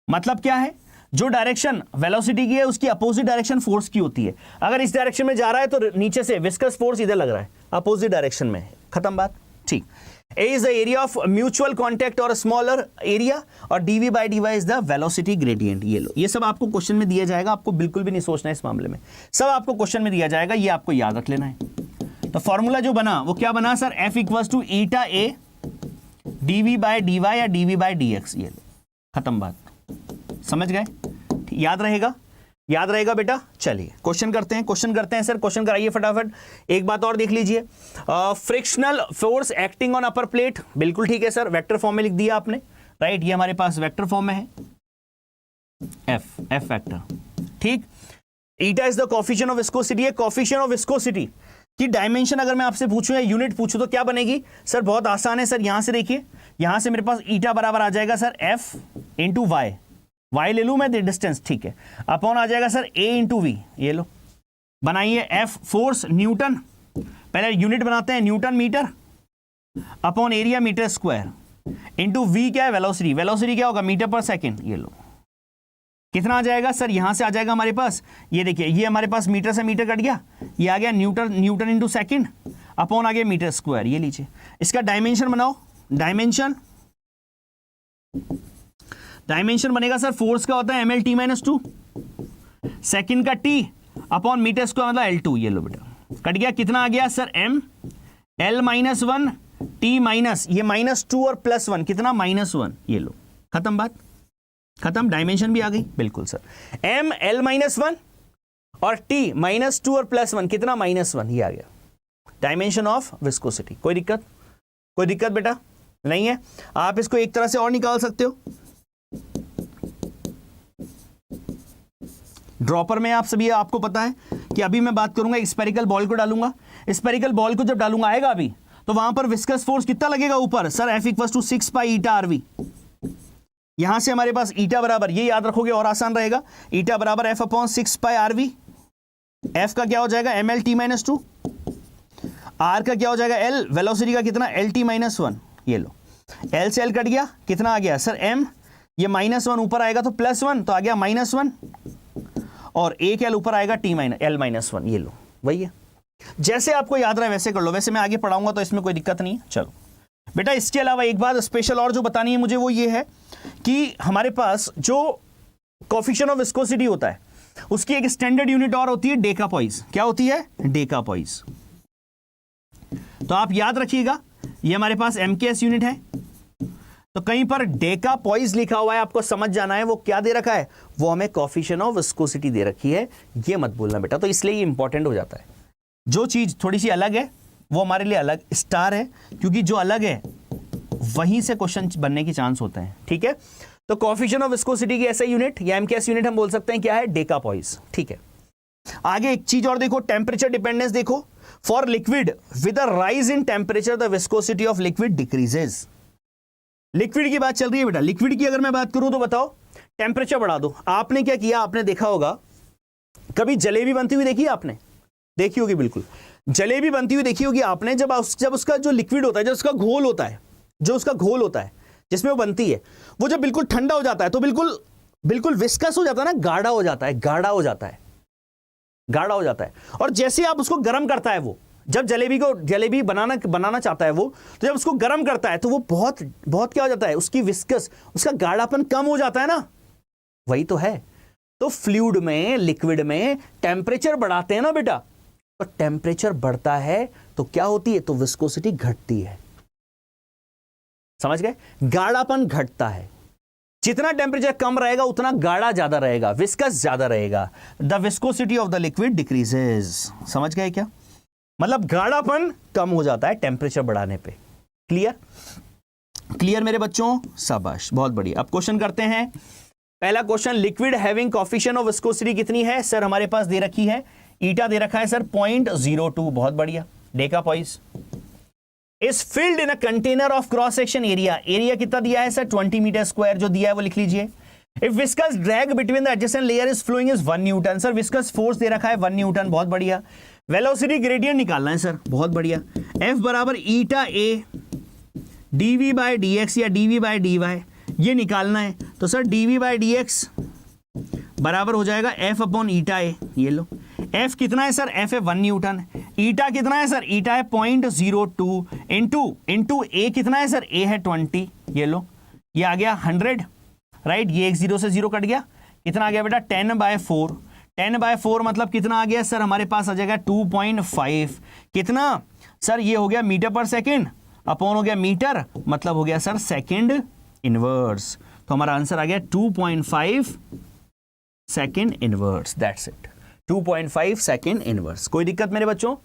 मतलब क्या है? जो डायरेक्शन वेलोसिटी की है उसकी अपोजिट डायरेक्शन फोर्स की होती है। अगर इस डायरेक्शन में जा रहा है तो नीचे से विस्कस फोर्स इधर लग रहा है, अपोजिट डायरेक्शन में। खत्म बात, ठीक। A is the area of mutual contact or a smaller area, और dv by dy is the velocity gradient। ये लो, ये सब आपको क्वेश्चन में दिया जाएगा, आपको बिल्कुल भी नहीं सोचना है इस मामले में, सब आपको क्वेश्चन में दिया जाएगा, ये आपको याद रख लेना है। तो फॉर्मूला जो बना वो क्या बना sir? F equals to eta a dv by dy या dv बाय dx। ये लो, खत्म बात। समझ गए? याद रहेगा? याद रहेगा बेटा? चलिए क्वेश्चन करते हैं सर, क्वेश्चन कराइए फटाफट। एक बात और देख लीजिए, frictional force acting on upper plate, बिल्कुल ठीक है सर, वेक्टर फॉर्म में लिख दिया आपने, राइट। ये हमारे पास वेक्टर फॉर्म में है, एफ वेक्टर, ठीक। Eta is the coefficient of viscosity है, कोफिशिएंट ऑफ विस्कोसिटी। कि डायमेंशन अगर मैं आपसे पूछूं या यूनिट पूछूं तो क्या बनेगी सर? बहुत आसान है सर, यहां से देखिए, यहां से मेरे पास ईटा बराबर आ जाएगा sir F into y, y ले लूं मैं डिस्टेंस, ठीक है, अपॉन आ जाएगा सर ए इंटू वी, ये लो बनाइए, एफ फोर्स न्यूटन, पहले यूनिट बनाते हैं, newton metre upon area metre square into v क्या है? वेलोसिटी, वेलोसिटी क्या होगा? मीटर पर सेकेंड, ये लो कितना आ जाएगा सर? यहां से आ जाएगा हमारे पास, ये देखिए, ये हमारे पास मीटर से मीटर कट गया, ये आ गया newton, newton into second upon आ गया मीटर स्क्वायर, ये लीजिए, इसका डायमेंशन बनाओ, डायमेंशन, डायमेंशन बनेगा सर, फोर्स का होता है ml t माइनस 2, सेकेंड का t अपॉन मीटर स्क्वायर मतलब L2, ये लो बेटा कट गया, कितना आ गया sir? m l minus 1 t minus ये माइनस 2 और प्लस 1 कितना? माइनस 1, ये लो खत्म बात, खत्म, डायमेंशन भी आ गई, बिल्कुल सर, m l माइनस 1 और t माइनस 2 और प्लस 1 कितना? माइनस 1, ये आ गया डायमेंशन ऑफ विस्कोसिटी। कोई दिक्कत? कोई दिक्कत बेटा नहीं है? आप इसको एक तरह से और निकाल सकते हो, ड्रॉपर में आप सभी, आपको पता है कि अभी मैं बात करूंगा स्फेरिकल बॉल को डालूंगा, स्फेरिकल बॉल को जब डालूंगा आएगा अभी, तो वहां पर विस्कस फोर्स कितना लगेगा ऊपर sir? F equal to 6 pi eta r v, यहां से हमारे पास ईटा बराबर, ये याद रखोगे और आसान रहेगा, ईटा बराबर F अपॉन 6 पाई आरवी, F का क्या हो जाएगा? ml t माइनस 2, R का क्या हो जाएगा? L, वेलोसिटी का कितना? L t माइनस 1, ये लो L से L कट गया, कितना आ गया सर? M, ये माइनस 1 ऊपर आएगा तो प्लस 1, तो आ गया माइनस 1, और एक L ऊपर आएगा t माइनस L माइनस 1, ये लो वही है, जैसे आपको याद रहा वैसे कर लो, वैसे मैं आगे पढ़ाऊंगा तो इसमें कोई दिक्कत नहीं है। चलो बेटा, इसके अलावा एक बात स्पेशल और जो बतानी है मुझे वो ये है कि हमारे पास जो कोफिशिएंट ऑफ विस्कोसिटी होता है उसकी एक स्टैंडर्ड यूनिट और होती है डेकापॉइस। क्या होती है? डेकापॉइस। तो आप याद रखिएगा, ये हमारे पास MKS यूनिट है, तो कहीं पर डेकापॉइस लिखा हुआ है, आपको समझ जाना है वो क्या दे रखा है, वो हमें कोफिशिएंट ऑफ विस्कोसिटी दे रखी है, ये मत भूलना बेटा। तो इसलिए ये इंपॉर्टेंट हो जाता है, जो चीज थोड़ी सी अलग है वो हमारे लिए अलग स्टार है, क्योंकि जो अलग है वहीं से क्वेश्चन बनने की चांस होते हैं, ठीक है। तो कोफिशिएंट ऑफ विस्कोसिटी की ऐसा यूनिट या MKS यूनिट हम बोल सकते हैं क्या है? डेकापॉइस, ठीक है। आगे एक चीज और देखो, टेम्परेचर डिपेंडेंस देखो, for liquid with a rise in temperature the viscosity of liquid decreases. Liquid की बात चल रही है बेटा, लिक्विड की अगर मैं बात करूं तो बताओ, टेम्परेचर बढ़ा दो। आपने क्या किया? आपने देखा होगा, कभी जलेबी बनती हुई देखी आपने? देखी होगी, बिल्कुल जलेबी बनती हुई देखी होगी आपने। जब उसका जो लिक्विड होता है, जो उसका घोल होता है, जो उसका घोल होता है जिसमें वो बनती है, वो जब बिल्कुल ठंडा हो जाता है तो बिल्कुल विस्कस हो जाता है ना, गाढ़ा हो जाता है, गाढ़ा हो जाता है, गाढ़ा हो जाता है। और जैसे आप उसको गर्म करता है, वो जब जलेबी बनाना चाहता है वो, तो जब उसको गर्म करता है तो वो बहुत बहुत क्या हो जाता है, उसकी विस्कस, उसका गाढ़ापन कम हो जाता है ना, वही तो है। तो फ्लूइड में, लिक्विड में टेम्परेचर बढ़ाते हैं ना बेटा, तो टेम्परेचर बढ़ता है तो क्या होती है? तो विस्कोसिटी घटती है, समझ गए? गाढ़ापन घटता है, जितना टेम्परेचर कम रहेगा उतना गाढ़ा ज्यादा रहेगा, विस्कस ज्यादा रहेगा, the viscosity of the liquid decreases. समझ गए क्या? मतलब गाढ़ापन कम हो जाता है टेम्परेचर बढ़ाने पे। क्लियर? क्लियर मेरे बच्चों? शाबाश, बहुत बढ़िया। अब क्वेश्चन करते हैं। पहला question, liquid having coefficient of viscosity कितनी है सर? हमारे पास दे रखी है, ईटा दे रखा है सर 0.02, बहुत बढ़िया। Decapoise is filled in a container of cross section area, area कितना दिया है सर? 20 मीटर स्क्वायर, जो दिया है वो लिख लीजिए। If viscous drag between the adjacent layer is flowing is 1 newton, sir viscous force दे रखा है 1 न्यूटन, बहुत बढ़िया। वेलोसिटी ग्रेडियंट निकालना है सर, बहुत बढ़िया। एफ बराबर ईटा ए डीवी बाय dx या डीवी बाय dy, ये निकालना है। तो सर डीवी बाय dx बराबर हो जाएगा एफ अपॉन ईटा ए, ये लो। एफ कितना है सर? एफ है 1 न्यूटन। ईटा कितना है सर? ईटा है 0.02 इंटू ए कितना है सर? ए है 20, ये लो, ये आ गया 100, राइट। ये एक 0 से 0 कट गया, कितना आ गया बेटा? 10/4। 10/4 मतलब कितना आ गया सर? हमारे पास आ जाएगा 2.5। कितना सर? ये हो गया मीटर पर सेकेंड, अपॉन हो गया मीटर, मतलब हो गया सर सेकेंड इनवर्स। तो हमारा आंसर आ गया 2.5 second inverse, that's it. 2.5 second inverse. कोई दिक्कत मेरे बच्चों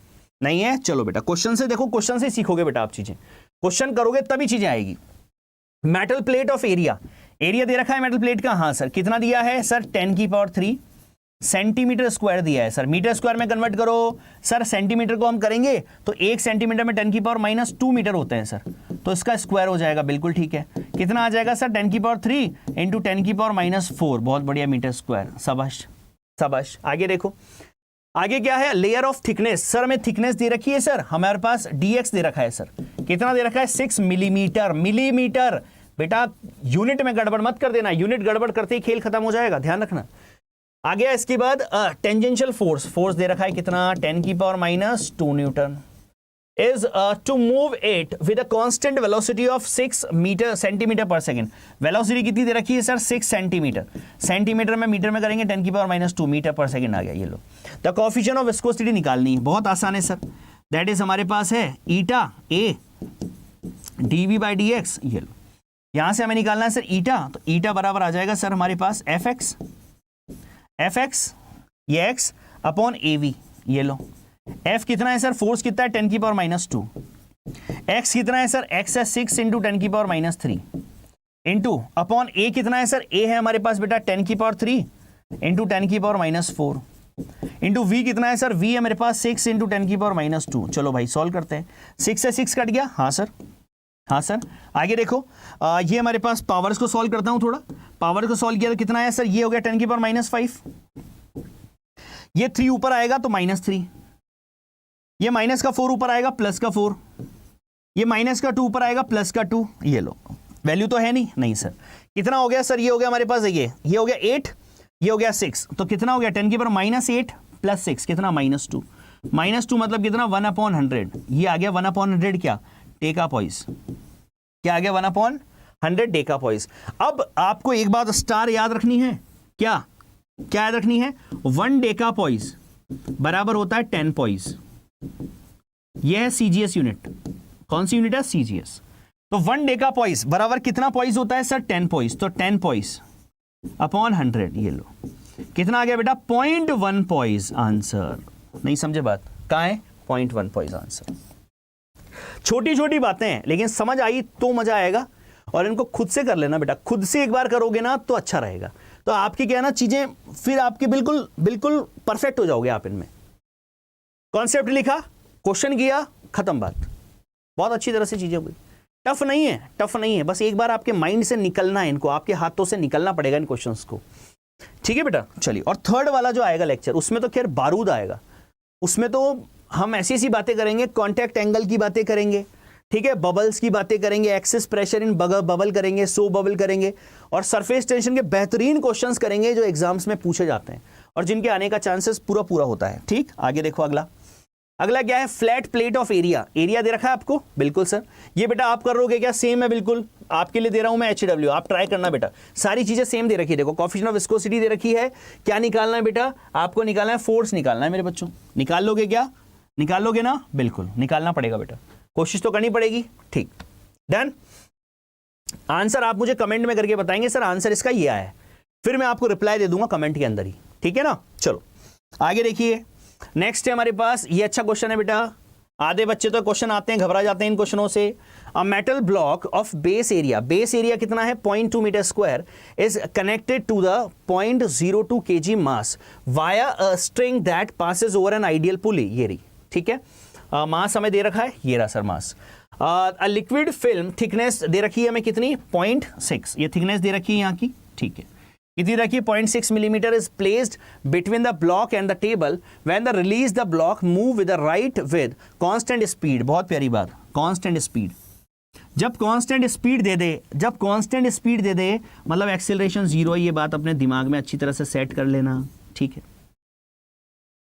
नहीं है? चलो बेटा, क्वेश्चन से देखो, क्वेश्चन से सीखोगे बेटा आप चीजें, क्वेश्चन करोगे तभी चीजें आएगी। Metal plate of area, area दे रखा है मेटल प्लेट का, हाँ सर। कितना दिया है सर? 10 की पावर 3। सेंटीमीटर स्क्वायर दिया है सर, मीटर स्क्वायर में कन्वर्ट करो सर, सेंटीमीटर को हम करेंगे तो 1 सेंटीमीटर में 10⁻² मीटर होते हैं सर, तो इसका स्क्वायर हो जाएगा, बिल्कुल ठीक है। कितना आ जाएगा सर, 10⁻³ इंटू 10⁻⁴, बहुत बढ़िया, मीटर स्क्वायर, शाबाश शाबाश। आगे देखो, आगे क्या है, लेयर ऑफ थिकनेस। सर हमें थिकनेस दे रखी है सर, हमारे पास dx दे रखा है सर, कितना दे रखा है, 6 मिलीमीटर। मिलीमीटर बेटा यूनिट में गड़बड़ मत कर देना, यूनिट गड़बड़ करते ही खेल खत्म हो जाएगा, ध्यान रखना। आ गया इसके बाद टेंजेंशियल फोर्स, फोर्स दे रखा है कितना, 10⁻² newton, is to move it with a constant velocity of 6 centimetre per second. Velocity कितनी दे रखी है सर, 6 सेंटीमीटर, सेंटीमीटर में मीटर में करेंगे 10⁻² मीटर पर सेकंड आ गया। ये लो, द कोएफिशिएंट ऑफ विस्कोसिटी निकालनी है, बहुत आसान है सर, दैट इज हमारे पास है ईटा ए dv/dx। ये लो, यहां से हमें निकालना है सर ईटा, तो ईटा बराबर आ जाएगा सर हमारे पास fx ये x अपॉन av। ये लो, f कितना है सर, फोर्स कितना है, 10⁻², x कितना है सर, x है 6 इंटू 10⁻³ इंटू अपॉन a कितना है सर, a है हमारे पास बेटा 10⁻³ इंटू 10⁻⁴ इंटू v कितना है सर, v है मेरे पास 6 इंटू 10⁻²। चलो भाई सॉल्व करते हैं, 6 से 6 कट गया, हाँ सर, हाँ सर। आगे देखो, ये हमारे पास पावर्स को सॉल्व करता हूं थोड़ा, पावर को सॉल्व किया तो कितना है सर, ये हो गया 10⁻⁵, ये 3 ऊपर आएगा तो -3, ये माइनस का 4 ऊपर आएगा प्लस का 4, ये माइनस का 2 ऊपर आएगा प्लस का 2। ये लो, वैल्यू तो है नहीं सर, कितना हो गया सर, ये हो गया हमारे पास, ये हो गया 8, ये हो गया 6, तो कितना हो गया 10⁻⁸ प्लस 6 कितना, -2, -2 मतलब कितना, 1/100, ये आ गया 1/100 क्या, डेकापॉइस, क्या आ गया 1/100 डेकापॉइस। अब आपको एक बात स्टार याद रखनी है, क्या याद रखनी है, 1 डेकापॉइस बराबर होता है 10 पॉइस। यह है सीजीएस यूनिट, कौन सी यूनिट है, सीजीएस। तो 1 डेकापॉइस बराबर कितना पॉइस होता है सर, 10 पॉइस, तो 10 पॉइस अपॉन 100। ये लो, कितना आ गया बेटा, 0.1 पॉइस आंसर। नहीं समझे बात, कहां है, 0.1 पॉइस आंसर। छोटी छोटी बातें हैं लेकिन समझ आई तो मजा आएगा, और इनको खुद से कर लेना बेटा, खुद से एक बार करोगे ना तो अच्छा रहेगा, तो आपकी क्या है ना चीजें फिर आपके बिल्कुल बिल्कुल परफेक्ट हो जाओगे आप इनमें। कॉन्सेप्ट लिखा, क्वेश्चन किया, खत्म बात, बहुत अच्छी तरह से चीजें हो गई। टफ नहीं है, टफ नहीं है, बस एक बार आपके माइंड से निकलना है, इनको आपके हाथों से निकलना पड़ेगा इन क्वेश्चंस को, ठीक है बेटा। चलिए, और थर्ड वाला जो आएगा लेक्चर, उसमें तो खैर बारूद आएगा, उसमें तो हम ऐसी ऐसी बातें करेंगे, कॉन्टैक्ट एंगल की बातें करेंगे, ठीक है, बबल्स की बातें करेंगे, एक्सेस प्रेशर इन बबल करेंगे, सो बबल करेंगे, और सरफेस टेंशन के बेहतरीन क्वेश्चंस करेंगे जो एग्जाम्स में पूछे जाते हैं और जिनके आने का चांसेस पूरा होता है। ठीक, आगे देखो, अगला क्या है, flat plate of area. Area दे रखा है आपको, बिल्कुल सर, ये बेटा आप कर रहोगे क्या, सेम है बिल्कुल, आपके लिए दे रहा हूं मैं HW, आप ट्राई करना बेटा, सारी चीजें सेम दे रखी है। देखो, कोएफिशिएंट ऑफ विस्कोसिटी दे रखी है, क्या निकालना है बेटा, आपको निकालना है फोर्स, निकालना है मेरे बच्चों, निकाल लोगे क्या, निकाल लोगे ना, बिल्कुल निकालना पड़ेगा बेटा, कोशिश तो करनी पड़ेगी। ठीक, डन। आंसर आप मुझे कमेंट में करके बताएंगे सर आंसर इसका ये आया है, फिर मैं आपको रिप्लाई दे दूंगा कमेंट के अंदर ही, ठीक है ना। चलो आगे देखिए, नेक्स्ट है हमारे पास, ये अच्छा क्वेश्चन है बेटा, आधे बच्चे तो क्वेश्चन आते हैं घबरा जाते हैं इन क्वेश्चनों से। A metal block of base area कितना है, 0.2 metre square, is connected to the 0.02 kg mass via a string that passes over an ideal pulley. ये रही, ठीक है, मास हमें दे रखा है, ये रहा sir mass. A liquid film thickness दे रखी है हमें कितनी, 0.6, ये थिकनेस दे रखी है यहाँ की, ठीक है, कितनी रखी है, 0.6 millimetre is placed between the block and the table when the release the block move with the right with constant speed. बहुत प्यारी बात, कांस्टेंट स्पीड, जब कांस्टेंट स्पीड दे दे, जब कांस्टेंट स्पीड दे दे मतलब एक्सेलरेशन 0 है, ये बात अपने दिमाग में अच्छी तरह से सेट कर लेना, ठीक है।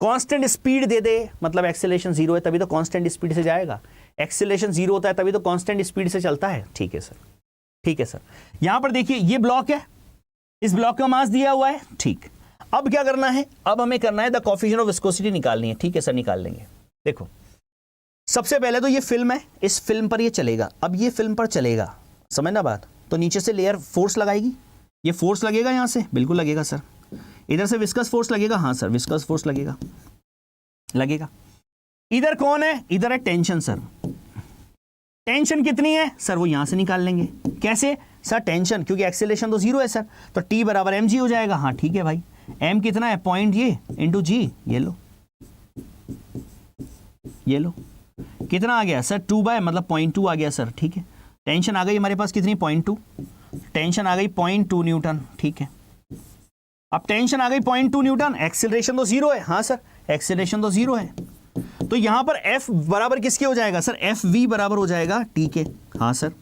कांस्टेंट स्पीड दे दे मतलब एक्सेलरेशन 0 है, तभी तो कांस्टेंट स्पीड से जाएगा, एक्सेलरेशन 0 होता है तभी तो कांस्टेंट स्पीड से चलता है, ठीक है सर, ठीक है सर। यहां पर देखिए ये ब्लॉक है, इस ब्लॉक का मास दिया हुआ है, ठीक। अब क्या करना है, अब हमें करना है द कोएफिशिएंट ऑफ विस्कोसिटी निकालनी है, ठीक है सर, निकाल लेंगे। देखो, सबसे पहले तो ये फिल्म है, इस फिल्म पर ये चलेगा, अब ये फिल्म पर चलेगा, समझना बात, तो नीचे से लेयर फोर्स लगाएगी, ये फोर्स लगेगा यहां से, बिल्कुल लगेगा सर, इधर से विस्कस फोर्स लगेगा, हाँ सर विस्कस फोर्स लगेगा, इधर कौन है, इधर है टेंशन सर, टेंशन कितनी है सर, वो यहां से निकाल लेंगे, कैसे सर, टेंशन क्योंकि एक्सेलरेशन तो 0 है सर, तो T बराबर mg हो जाएगा, हाँ ठीक है भाई, m कितना है, पॉइंट ये इंटू जी, ये लो, ये लो, कितना आ गया सर, 2 बाय मतलब 0.2 आ गया सर, ठीक है। टेंशन आ गई हमारे पास कितनी, 0.2, टेंशन आ गई 0.2 न्यूटन, ठीक है। अब टेंशन आ गई 0.2 न्यूटन, एक्सेलरेशन तो जीरो है, हाँ सर एक्सेलरेशन तो जीरो है, तो यहां पर F बराबर किसके हो जाएगा सर, एफ वी बराबर हो जाएगा टी के, हाँ सर।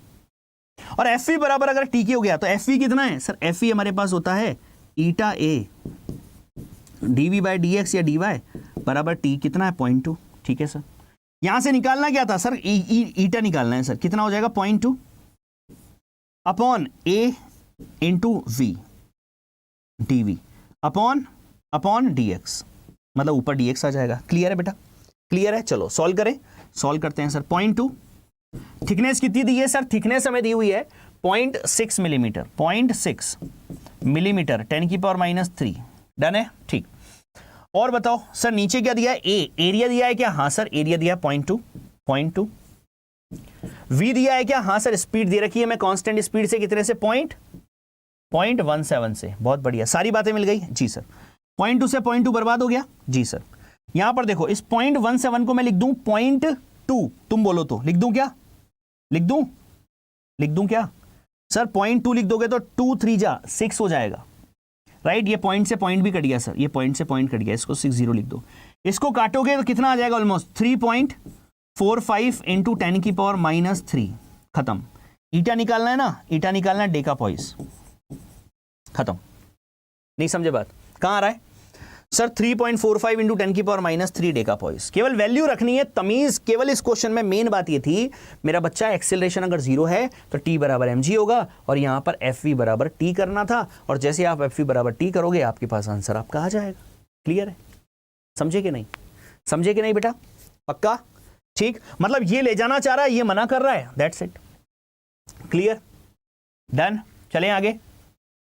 और एफ वी बराबर अगर टी के हो गया तो एफ वी कितना है सर, एफ वी हमारे पास होता है ईटा A d v by d x या डी वाई बराबर टी कितना है, 0.2, ठीक है सर। यहां से निकालना क्या था सर, ईटा निकालना है सर, कितना हो जाएगा 0.2 upon A into v d v upon d x, मतलब ऊपर डी एक्स आ जाएगा। क्लियर है बेटा, क्लियर है, चलो सॉल्व करें, सॉल्व करते हैं सर। 0.2 थिकनेस कितनी दी है सर, थिकनेस हमें दी हुई है 0.6 मिलीमीटर, 0.6 मिलीमीटर 10⁻³ डन है, ठीक। और बताओ सर नीचे क्या दिया है, ए एरिया दिया है क्या, हाँ सर एरिया दिया है 0.2, वी दिया है क्या, हाँ सर स्पीड दे रखी है मैं कांस्टेंट स्पीड से, कितने से, 0.17 से, बहुत बढ़िया, सारी बातें मिल गई जी सर। 0.2 से 0.2 बर्बाद हो गया जी सर। यहां पर देखो इस 0.17 को मैं लिख दूं 0.2, तुम बोलो तो लिख दूं क्या, लिख दूं क्या सर, 0.2 लिख दोगे तो 2 3 जा 6 हो जाएगा, राइट। ये पॉइंट से पॉइंट भी कट गया सर, ये पॉइंट से पॉइंट कट गया, इसको 60 लिख दो। इसको काटोगे तो कितना आ जाएगा, ऑलमोस्ट 3.45 इंटू 10⁻³ खत्म। ईटा निकालना है ना, ईटा निकालना है डेकापॉइस, खत्म। नहीं समझे बात, कहां आ रहा है सर, 3.45 इंटू 10⁻³ डेकापॉइस। केवल वैल्यू रखनी है, तमीज केवल इस क्वेश्चन में मेन बात ये थी, मेरा बच्चा एक्सेलरेशन अगर जीरो है तो टी बराबर mg होगा, और यहां पर एफ वी बराबर टी करना था, और जैसे आप एफ वी बराबर टी करोगे आपके पास आंसर आपका आ जाएगा। क्लियर है, समझे कि नहीं, समझे कि नहीं बेटा, पक्का, ठीक। मतलब ये ले जाना चाह रहा है, ये मना कर रहा है, दैट्स इट। क्लियर, डन, चलें आगे,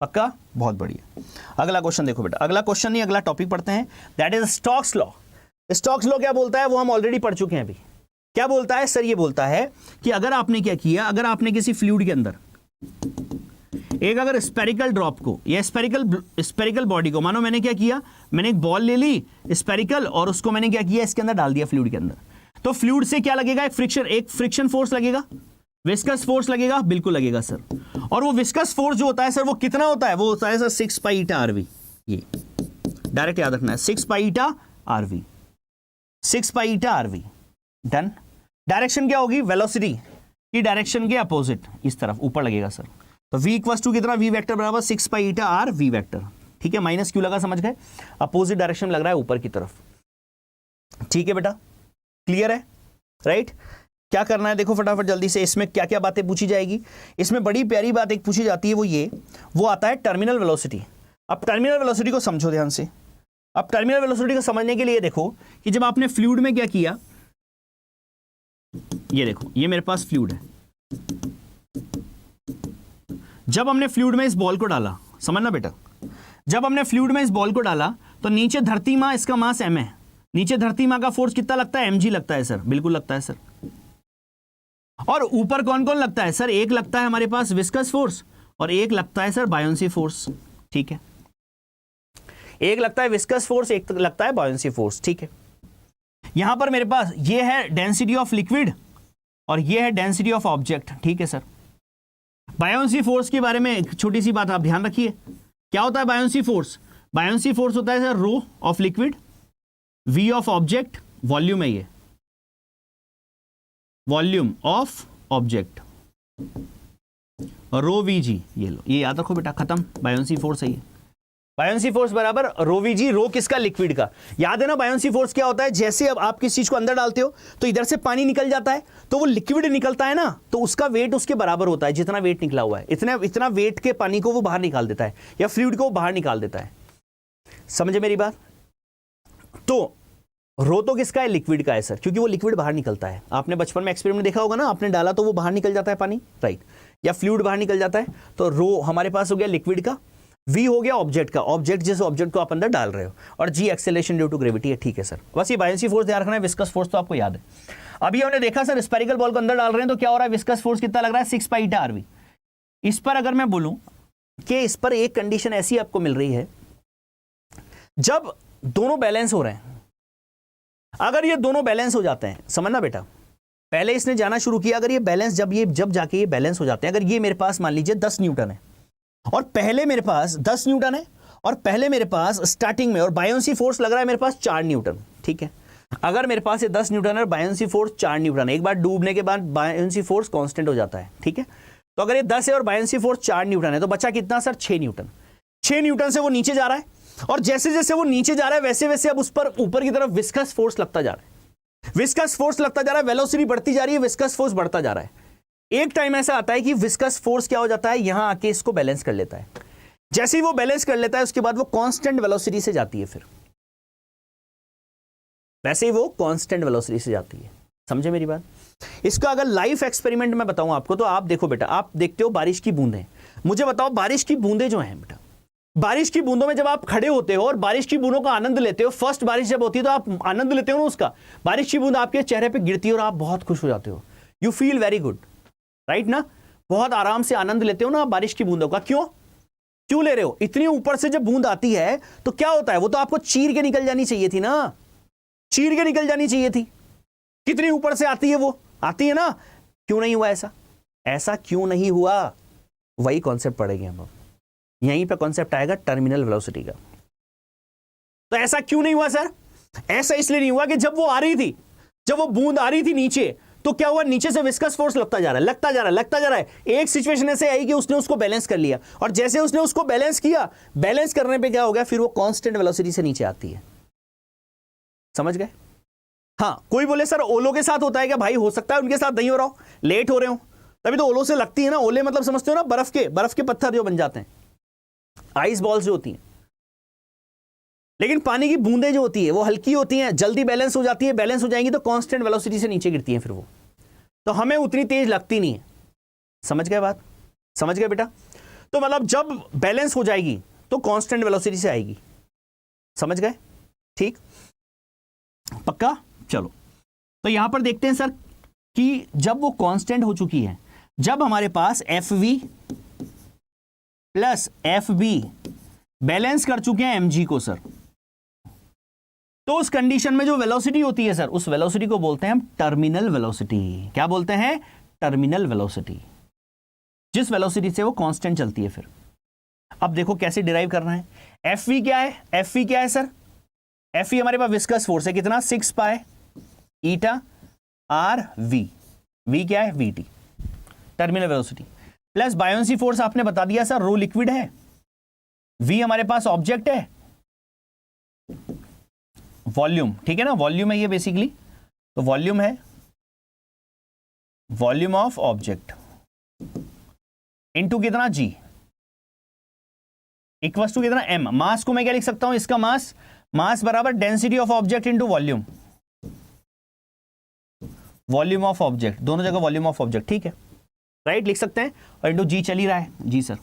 पक्का, बहुत बढ़िया। अगला क्वेश्चन देखो बेटा, अगला क्वेश्चन नहीं अगला टॉपिक पढ़ते हैं, that is Stokes law. Stokes law क्या बोलता है वो हम ऑलरेडी पढ़ चुके हैं अभी। क्या बोलता है सर, ये बोलता है कि अगर आपने क्या किया, अगर आपने किसी फ्लूइड के अंदर एक अगर स्पेरिकल ड्रॉप को या स्पेरिकल बॉडी को, मानो मैंने क्या किया, मैंने एक बॉल ले ली स्पेरिकल और उसको मैंने क्या किया, इसके अंदर डाल दिया फ्लूइड के अंदर, तो फ्लूइड से क्या लगेगा, एक फ्रिक्शन फोर्स लगेगा, विस्कस फोर्स लगेगा, बिल्कुल लगेगा सर। और वो विस्कस फोर्स जो होता है सर वो कितना होता है, वो होता है सर 6 पाई ईटा आरवी, ये डायरेक्ट याद रखना है, 6 pi eta RV, 6 pi eta RV, done. Direction क्या होगी, वेलोसिटी की डायरेक्शन के अपोजिट, इस तरफ ऊपर लगेगा सर, तो v इक्वल्स टू कितना, v वेक्टर बराबर 6 pi eta are V vector, ठीक है। माइनस क्यों लगा समझ गए, अपोजिट डायरेक्शन लग रहा है ऊपर की तरफ, ठीक है बेटा, क्लियर है, राइट। क्या करना है देखो फटाफट जल्दी से, इसमें क्या क्या बातें पूछी जाएगी। इसमें बड़ी प्यारी बात एक पूछी जाती है, वो आता है टर्मिनल वेलोसिटी। अब टर्मिनल वेलोसिटी को समझो ध्यान से। अब टर्मिनल वेलोसिटी को समझने के लिए देखो कि जब आपने फ्लूइड में क्या किया, ये देखो ये मेरे पास फ्लूइड है, जब हमने फ्लूइड में इस बॉल को डाला, समझना बेटा, जब हमने फ्लूइड में इस बॉल को डाला तो नीचे धरती मां, इसका मास m है, नीचे धरती मां का फोर्स कितना लगता है, mg लगता है सर, बिल्कुल लगता है सर। और ऊपर कौन कौन लगता है सर, एक लगता है हमारे पास विस्कस फोर्स और एक लगता है सर बायोंसी फोर्स, ठीक है। एक लगता है विस्कस फोर्स, एक लगता है बायोंसी फोर्स, ठीक है। यहां पर मेरे पास ये है डेंसिटी ऑफ लिक्विड और ये है डेंसिटी ऑफ ऑब्जेक्ट, ठीक है सर। बायोंसी फोर्स के बारे में एक छोटी सी बात आप ध्यान रखिए, क्या होता है बायोंसी फोर्स, बायोंसी फोर्स होता है sir rho of liquid, v of object, volume है ये, volume of object, rho v g, ये लो, ये याद रखो बेटा, खत्म। बायोंसी फोर्स है ये, बायोंसी फोर्स बराबर रो वी जी, रो किसका, लिक्विड का। याद है ना बायोंसी फोर्स क्या होता है, जैसे अब आप किस चीज को अंदर डालते हो तो इधर से पानी निकल जाता है, तो वो लिक्विड निकलता है ना, तो उसका वेट उसके बराबर होता है जितना वेट निकला हुआ है, इतना वेट के पानी को वो बाहर निकाल देता है, या फ्लूइड को बाहर निकाल देता है, समझे मेरी बात। तो रो तो किसका है, लिक्विड का है सर, क्योंकि वो लिक्विड बाहर निकलता है। आपने बचपन में एक्सपेरिमेंट देखा होगा ना, आपने डाला तो वो बाहर निकल जाता है पानी, राइट, या फ्लूइड बाहर निकल जाता है, तो रो हमारे पास हो गया लिक्विड का, वी हो गया ऑब्जेक्ट का, ऑब्जेक्ट जिस ऑब्जेक्ट को आप अंदर डाल रहे हो, और जी एक्सेलरेशन ड्यू टू ग्रेविटी है, ठीक है सर। बस ये बायोंसी फोर्स ध्यान रखना है, विस्कस फोर्स तो आपको याद है। अभी हमने देखा सर स्पेरिकल बॉल को अंदर डाल रहे हैं तो क्या हो रहा है, विस्कस फोर्स कितना लग रहा है, 6 पाई ईटा आरवी। इस पर अगर मैं बोलूं कि इस पर एक कंडीशन ऐसी आपको मिल रही है जब दोनों बैलेंस हो रहे हैं, अगर ये दोनों बैलेंस हो जाते हैं, समझना बेटा, पहले इसने जाना शुरू किया, अगर ये बैलेंस जब जाके ये बैलेंस हो जाते हैं, अगर ये मेरे पास मान लीजिए 10 न्यूटन है और पहले मेरे पास 10 न्यूटन है और पहले मेरे पास स्टार्टिंग में और बायोंसी फोर्स लग रहा है मेरे पास 4 न्यूटन, ठीक है। अगर मेरे पास ये 10 न्यूटन है और बायोंसी फोर्स 4 न्यूटन है, एक बार डूबने के बाद बायोंसी फोर्स कांस्टेंट हो जाता है, ठीक है। तो अगर ये 10 है और बायोंसी फोर्स 4 न्यूटन है तो बचा कितना सर? 6 न्यूटन। 6 न्यूटन से वो नीचे जा रहा है और जैसे जैसे वो नीचे जा रहा है वैसे वैसे अब उस पर ऊपर की तरफ विस्कस फोर्स लगता जा रहा है, विस्कस फोर्स लगता जा रहा है, वेलोसिटी बढ़ती जा रही है, विस्कस फोर्स बढ़ता जा रहा है। एक टाइम ऐसा आता है कि विस्कस फोर्स क्या हो जाता है, यहां आके इसको बैलेंस कर लेता है। जैसे ही वो बैलेंस कर लेता है उसके बाद वो कांस्टेंट वेलोसिटी से जाती है, फिर वैसे ही वो कांस्टेंट वेलोसिटी से जाती है। समझे मेरी बात? इसका अगर लाइफ एक्सपेरिमेंट में बताऊं आपको, तो आप देखो बेटा, आप देखते हो बारिश की बूंदें, मुझे बताओ बारिश की बूंदें जो हैं बेटा, बारिश की बूंदों में जब आप खड़े होते हो और बारिश की बूंदों का आनंद लेते हो, फर्स्ट बारिश जब होती है तो आप आनंद लेते हो ना उसका, बारिश की बूंद आपके चेहरे पे गिरती है और आप बहुत खुश हो जाते हो, you feel very good, right ना? बहुत आराम से आनंद लेते हो ना आप बारिश की बूंदों का। क्यों ले रहे हो? इतनी ऊपर से जब बूंद आती है तो क्या होता है, वो तो आपको चीर के निकल जानी चाहिए थी ना, चीर के निकल जानी चाहिए थी। कितनी ऊपर से आती है, वो आती है ना, क्यों नहीं हुआ ऐसा? ऐसा क्यों नहीं हुआ? वही कॉन्सेप्ट पढ़ेंगे हम, यहीं पे कॉन्सेप्ट आएगा टर्मिनल वेलोसिटी का। तो ऐसा क्यों नहीं हुआ सर? ऐसा इसलिए नहीं हुआ कि जब वो आ रही थी, जब वो बूंद आ रही थी नीचे, तो क्या हुआ, नीचे से विस्कस फोर्स लगता जा रहा है, लगता जा रहा है, लगता जा रहा है। एक सिचुएशन ऐसे आई कि उसने उसको बैलेंस कर लिया और जैसे उसने उसको बैलेंस किया, बैलेंस करने पे क्या हो गया, फिर वो कांस्टेंट वेलोसिटी से नीचे आती है। समझ गए? हाँ, कोई बोले सर ओलो के साथ होता है क्या? भाई हो सकता है उनके साथ नहीं हो रहा हो, लेट हो रहे हो, तभी तो ओलो से लगती है ना। ओले मतलब समझते हो ना, बर्फ के पत्थर जो बन जाते हैं, आइस बॉल्स जो होती हैं। लेकिन पानी की बूंदें जो होती है वो हल्की होती हैं, जल्दी बैलेंस हो जाती है, बैलेंस हो जाएंगी तो कांस्टेंट वेलोसिटी से नीचे गिरती हैं, फिर वो तो हमें उतनी तेज लगती नहीं है। समझ गए बात? समझ गए बेटा? तो मतलब जब बैलेंस हो जाएगी तो कांस्टेंट वेलोसिटी से आएगी। समझ गए? ठीक, पक्का? चलो, तो यहां पर देखते हैं सर कि जब वो कांस्टेंट हो चुकी है, जब हमारे पास F V plus F B balance कर चुके हैं एम जी को सर, तो उस कंडीशन में जो वेलोसिटी होती है सर, उस वेलोसिटी को बोलते हैं हम टर्मिनल वेलोसिटी। क्या बोलते हैं? टर्मिनल वेलोसिटी, जिस वेलोसिटी से वो कांस्टेंट चलती है। फिर अब देखो कैसे डिराइव करना है। एफ वी क्या है? एफ वी क्या है सर? एफ वी हमारे पास विस्कस फोर्स है, कितना? 6 pi eta are V. V क्या है? V T, terminal velocity, plus buoyancy force आपने बता दिया सर, रो लिक्विड है, वी हमारे पास ऑब्जेक्ट है, वॉल्यूम, ठीक है ना, वॉल्यूम है ये बेसिकली, तो वॉल्यूम है वॉल्यूम ऑफ ऑब्जेक्ट इनटू कितना? जी, इक्वल्स टू कितना? एम। मास को मैं क्या लिख सकता हूं, इसका मास बराबर density of object into volume, volume of object, दोनों जगह वॉल्यूम ऑफ ऑब्जेक्ट, ठीक है, राइट, लिख सकते हैं। और इंटू जी चल ही रहा है, जी सर।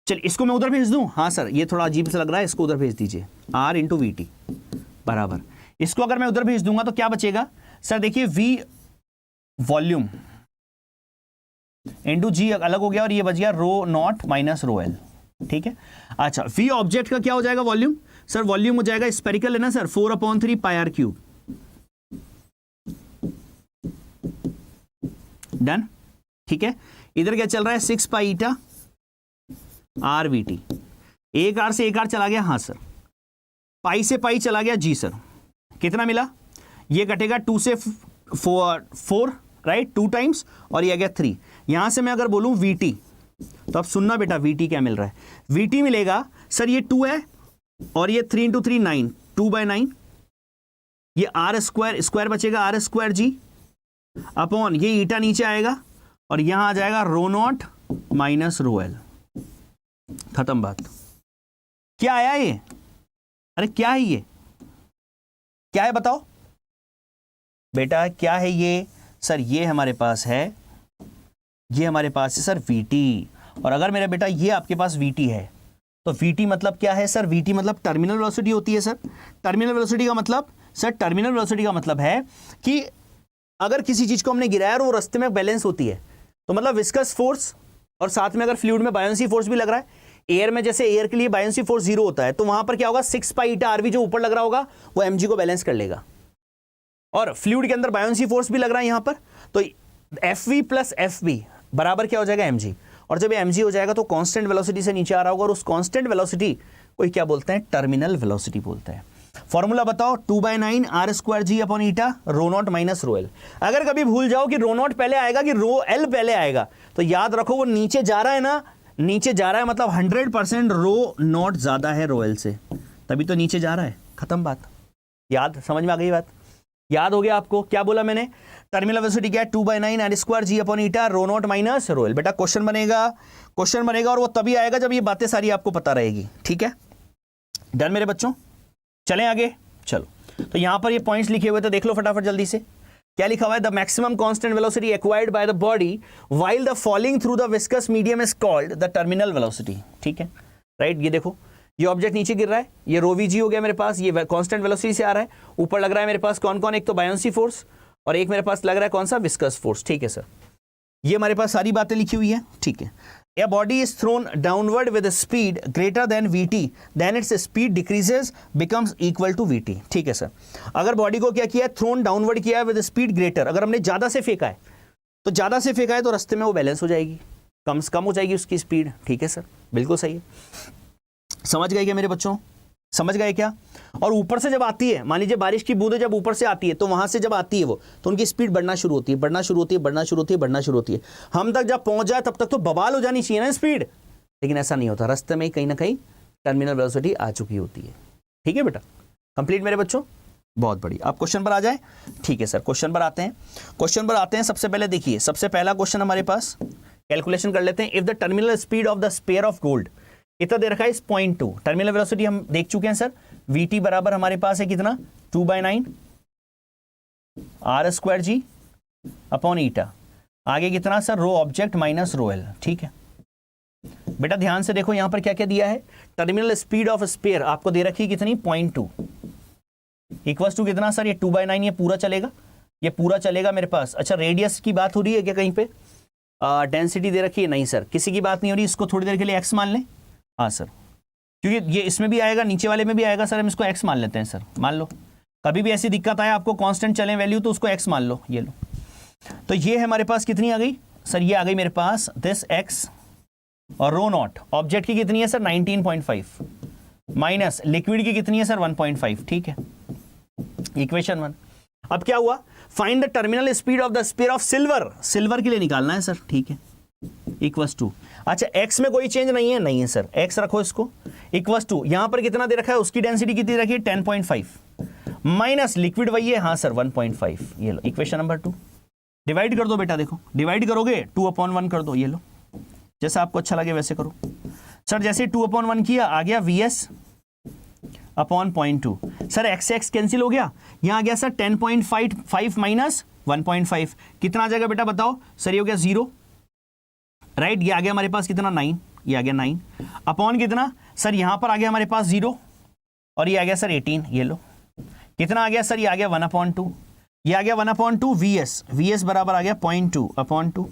चल इसको मैं उधर भेज दूं? हाँ सर, ये थोड़ा अजीब सा लग रहा है, इसको उधर भेज दीजिए, आर इंटू वी टी बराबर। इसको अगर मैं उधर भेज दूंगा तो क्या बचेगा सर? देखिए वी वॉल्यूम इंटू जी अलग हो गया और ये बच गया रो नॉट माइनस रो एल, ठीक है। अच्छा, वी ऑब्जेक्ट का क्या हो जाएगा? वॉल्यूम। सर वॉल्यूम हो जाएगा, स्पेरिकल है ना sir, 4/3 pi r cube, done, ठीक है। इधर क्या चल रहा है? 6 pi eta are v t, एक आर से एक आर चला गया, हाँ सर, पाई से पाई चला गया, जी सर। कितना मिला? ये कटेगा 2 से 4, राइट, 2 टाइम्स, और ये आ गया 3। यहां से मैं अगर बोलूं वी टी, तो अब सुनना बेटा, वी टी क्या मिल रहा है? वी टी मिलेगा सर, ये 2 है और ये 3 इंटू 3 9, 2/9, ये आर स्क्वायर, स्क्वायर बचेगा आर स्क्वायर जी अपॉन ये ईटा नीचे आएगा और यहां आ जाएगा रो नॉट माइनस रो एल, खत्म बात। क्या आया ये? अरे क्या है ये? क्या है बताओ बेटा, क्या है ये? सर ये हमारे पास है, ये हमारे पास है सर वीटी। और अगर मेरा बेटा ये आपके पास वीटी है तो वीटी मतलब क्या है सर? वीटी मतलब टर्मिनल वेलोसिटी होती है सर। टर्मिनल वेलोसिटी का मतलब सर, टर्मिनल वेलोसिटी का मतलब है कि अगर किसी चीज को हमने गिराया और वो रास्ते में बैलेंस होती है, तो मतलब विस्कस फोर्स और साथ में अगर फ्लूइड में बायोंसी फोर्स भी लग रहा है, एयर में जैसे एयर के लिए बायोंसी फोर्स 0 होता है, तो वहां पर क्या होगा, 6 पाई ईटा आरवी जो ऊपर लग रहा होगा वो mg को बैलेंस कर लेगा। और फ्लूइड के अंदर बायोंसी फोर्स भी लग रहा है यहां पर, तो Fv प्लस Fb बराबर क्या हो जाएगा, mg। और जब ये mg हो जाएगा तो कांस्टेंट वेलोसिटी से नीचे आ रहा होगा, और उस कांस्टेंट वेलोसिटी को क्या बोलते हैं, टर्मिनल वेलोसिटी बोलते हैं। फॉर्मूला बताओ, 2/9 r² upon eta rho naught minus rho l. अगर कभी भूल जाओ कि रो नॉट पहले आएगा कि रो एल पहले आएगा, तो याद रखो वो नीचे जा रहा है ना, नीचे जा रहा है मतलब 100% रो नॉट ज्यादा है रो एल से, तभी तो नीचे जा रहा है। खत्म बात, याद, समझ में आ गई बात, याद हो गया आपको। क्या बोला मैंने, टर्मिनल वेलोसिटी क्या है, 2/9 r² upon eta rho naught minus rho l. बेटा क्वेश्चन बनेगा और वो तभी आएगा जब ये बातें सारी आपको पता रहेगी। ठीक है, डन मेरे बच्चों, चलें आगे। चलो, तो यहां पर ये पॉइंट्स लिखे हुए तो देख लो फटाफट जल्दी से। क्या लिखा हुआ है, the maximum constant velocity acquired by the body while the falling through the viscous medium is called the terminal velocity. ठीक है, राइट। ये देखो, ये ऑब्जेक्ट नीचे गिर रहा है, ये रो वी जी हो गया मेरे पास, ये कांस्टेंट वेलोसिटी से आ रहा है। ऊपर लग रहा है मेरे पास कौन कौन, एक तो बायोंसी फोर्स और एक मेरे पास लग रहा है कौन सा, विस्कस फोर्स। ठीक है सर, ये हमारे पास सारी बातें लिखी हुई है। ठीक है, A body is thrown downward with a speed greater than vt, then its speed decreases becomes equal to vt। ठीक है सर, अगर बॉडी को क्या किया है, थ्रोन डाउनवर्ड किया है विद स्पीड ग्रेटर, अगर हमने ज्यादा से फेंका है तो रास्ते में वो बैलेंस हो जाएगी, कम हो जाएगी उसकी स्पीड। ठीक है सर, बिल्कुल सही है। समझ गए क्या मेरे बच्चों, समझ गए क्या। और ऊपर से जब आती है, मान लीजिए बारिश की बूंदें जब ऊपर से आती है, तो वहां से जब आती है वो, तो उनकी स्पीड बढ़ना शुरू होती है। हम तक जब पहुंच जाए तब तक तो बवाल हो जानी चाहिए ना स्पीड, लेकिन ऐसा नहीं होता, रास्ते में कहीं ना कहीं टर्मिनल वेलोसिटी आ चुकी होती है। ठीक है बेटा, कंप्लीट मेरे बच्चों, बहुत बढ़िया। आप क्वेश्चन पर आ जाए। ठीक है सर, क्वेश्चन पर आते हैं। सबसे पहले देखिए, सबसे पहला क्वेश्चन हमारे पास, कैलकुलेशन कर लेते हैं। If the terminal speed of the sphere of gold, इतना दे रखा है 0.2, टर्मिनल वेलोसिटी हम देख चुके हैं सर, vt बराबर हमारे पास है कितना, 2/9 r² अपॉन ईटा। आगे कितना सर, रो ऑब्जेक्ट माइनस रो एल। ठीक है बेटा, ध्यान से देखो यहां पर क्या क्या दिया है, टर्मिनल स्पीड ऑफ स्पेयर आपको दे रखी है कितनी, 0.2 इक्वल्स टू कितना सर, ये 2/9, ये पूरा चलेगा मेरे पास। अच्छा, रेडियस की बात हो रही है क्या कहीं पे, डेंसिटी दे रखी है, नहीं सर किसी की बात नहीं हो रही, इसको थोड़ी देर के लिए x मान लें। हाँ सर, क्योंकि ये इसमें भी आएगा, नीचे वाले में भी आएगा सर, हम इसको x मान लेते हैं सर। मान लो कभी भी ऐसी दिक्कत आए आपको कांस्टेंट चले वैल्यू, तो उसको x मान लो, ये लो। तो ये है हमारे पास कितनी आ गई सर, ये आ गई मेरे पास दिस x, और रो नॉट ऑब्जेक्ट की कितनी है सर, 19.5 माइनस लिक्विड की कितनी है सर, 1.5। ठीक है, इक्वेशन 1। अब क्या हुआ, find the terminal speed of the sphere of silver के लिए निकालना है सर। ठीक है, इक्वल्स टू, अच्छा x में कोई चेंज नहीं है सर, x रखो इसको, इक्वल्स टू यहां पर कितना दे रखा है, उसकी डेंसिटी कितनी रखी है, 10.5 माइनस लिक्विड वही है, हाँ सर 1.5। ये लो इक्वेशन नंबर 2, डिवाइड कर दो बेटा, देखो डिवाइड करोगे 2/1 कर दो, ये लो जैसा आपको अच्छा लगे वैसे करो सर। जैसे 2/1 किया, आ गया vs upon 0.2 sir, x cancel हो गया, यहां आ गया सर 10.5 माइनस 1.5, कितना आ जाएगा बेटा बताओ सर, ये हो गया 0, राइट। ये आ गया हमारे पास कितना, 9, ये आ गया 9 अपॉन कितना सर, यहां पर आ गया हमारे पास 0, और ये आ गया सर 18, ये लो कितना आ गया सर, ये आ गया 1/2, ये आ गया 1/2 vs बराबर आ गया 0.2/2,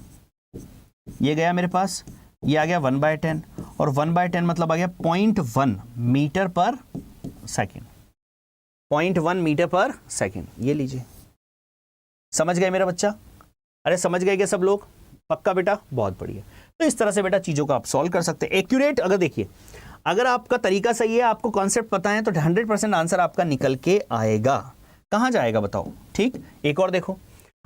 ये गया मेरे पास, ये आ गया 1/10, और 1/10 मतलब आ गया 0.1 metre per second, 0.1 metre per second. ये लीजिए, समझ गए मेरा बच्चा, अरे समझ गए क्या सब लोग, पक्का बेटा, बहुत बढ़िया। तो इस तरह से बेटा चीजों को आप सॉल्व कर सकते हैं एक्यूरेट। अगर देखिए, अगर आपका तरीका सही है, आपको कॉन्सेप्ट पता है, तो 100% आंसर आपका निकल के आएगा। कहां जाएगा बताओ। ठीक, एक और देखो,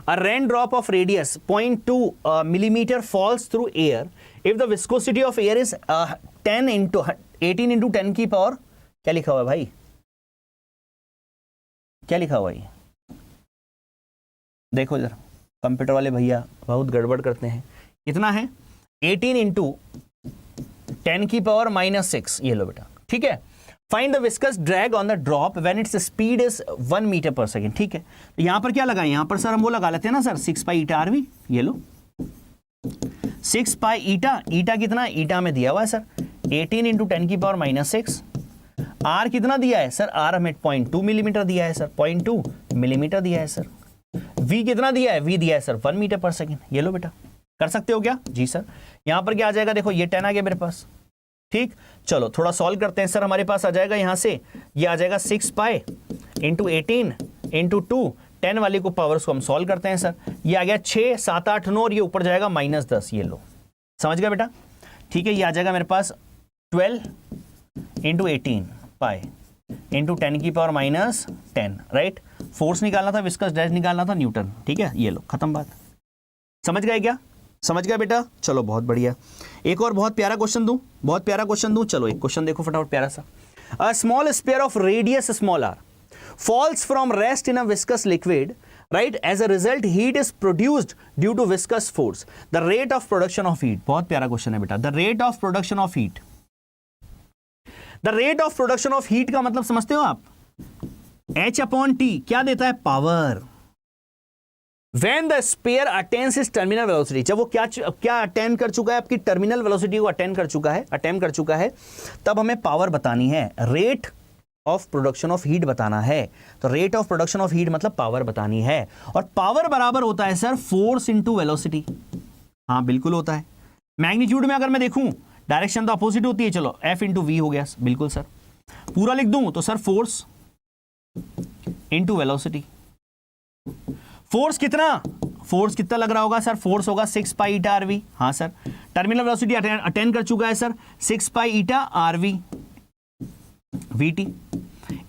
a rain drop of radius 0.2 millimetre falls through air if the viscosity of air is 18 into 10 की पावर, क्या लिखा हुआ है भाई, क्या लिखा हुआ है, देखो जरा, कंप्यूटर वाले भैया बहुत गड़बड़ करते हैं। कितना है, 18 into 10 की पावर -6, ये लो बेटा। ठीक है, find the viscous drag on the drop when its speed is 1 metre per second. ठीक है, तो यहां पर क्या लगा, यहां पर सर हम वो लगा लेते हैं ना सर, 6 पाई ईटा आरवी, ये लो 6 पाई ईटा, ईटा कितना, ईटा में दिया हुआ है सर 18 into 10 की पावर -6, आर कितना दिया है सर, आर हमें 0.2 मिलीमीटर दिया है सर, 0.2 मिलीमीटर दिया है सर। v कितना दिया है, v दिया है सर 1 मीटर पर सेकेंड। ये लो बेटा, कर सकते हो क्या, जी सर। यहां पर क्या आ जाएगा, देखो ये 10 आ गया मेरे पास, ठीक, चलो थोड़ा सॉल्व करते हैं सर। हमारे पास आ जाएगा यहां से, ये आ जाएगा 6 पाई इंटू 18 इंटू 2, 10 वाली को पावर्स को हम सॉल्व करते हैं सर। ये आ गया 6 7 8 9 और ये ऊपर जाएगा -10, ये लो, समझ गए बेटा। ठीक है, ये आ जाएगा मेरे पास 12 इंटू 18 पाई इंटू 10 की पावर -10, राइट। फोर्स निकालना था, विस्कस डैश निकालना था, न्यूटन। ठीक है, ये लो, खत्म बात। समझ गए क्या? समझ गया बेटा, चलो बहुत बढ़िया। एक और बहुत प्यारा क्वेश्चन दूं, बहुत प्यारा क्वेश्चन दूं। चलो एक क्वेश्चन देखो फटाफट, प्यारा सा। A small sphere of radius small r falls from rest in a viscous liquid, right? As a result heat is produced due to viscous force. The rate of production of heat, बहुत प्यारा question है बेटा। The rate of production of heat, the rate of production of heat का मतलब समझते हो आप? H/T क्या देता है? Power. When the sphere attains its terminal velocity, जब वो क्या अटेन कर चुका है? आपकी टर्मिनल वेलोसिटी को अटेन कर चुका है, अटेम्प्ट कर चुका है, तब हमें पावर बतानी है, rate of production of heat बताना है। तो rate of production of heat मतलब पावर बतानी है, और पावर बराबर होता है सर फोर्स इंटू वेलोसिटी। हाँ बिल्कुल होता है। मैग्नीट्यूड में अगर मैं देखूं, डायरेक्शन तो अपोजिट होती है, चलो F इंटू वी हो गया, बिल्कुल सर। पूरा लिख दूं तो sir force into velocity. Force कितना लग रहा होगा सर? फोर्स होगा 6 पाई ईटा आर वी। हाँ सर, टर्मिनल वेलोसिटी अटेन कर चुका है sir, 6 pi eta are v v t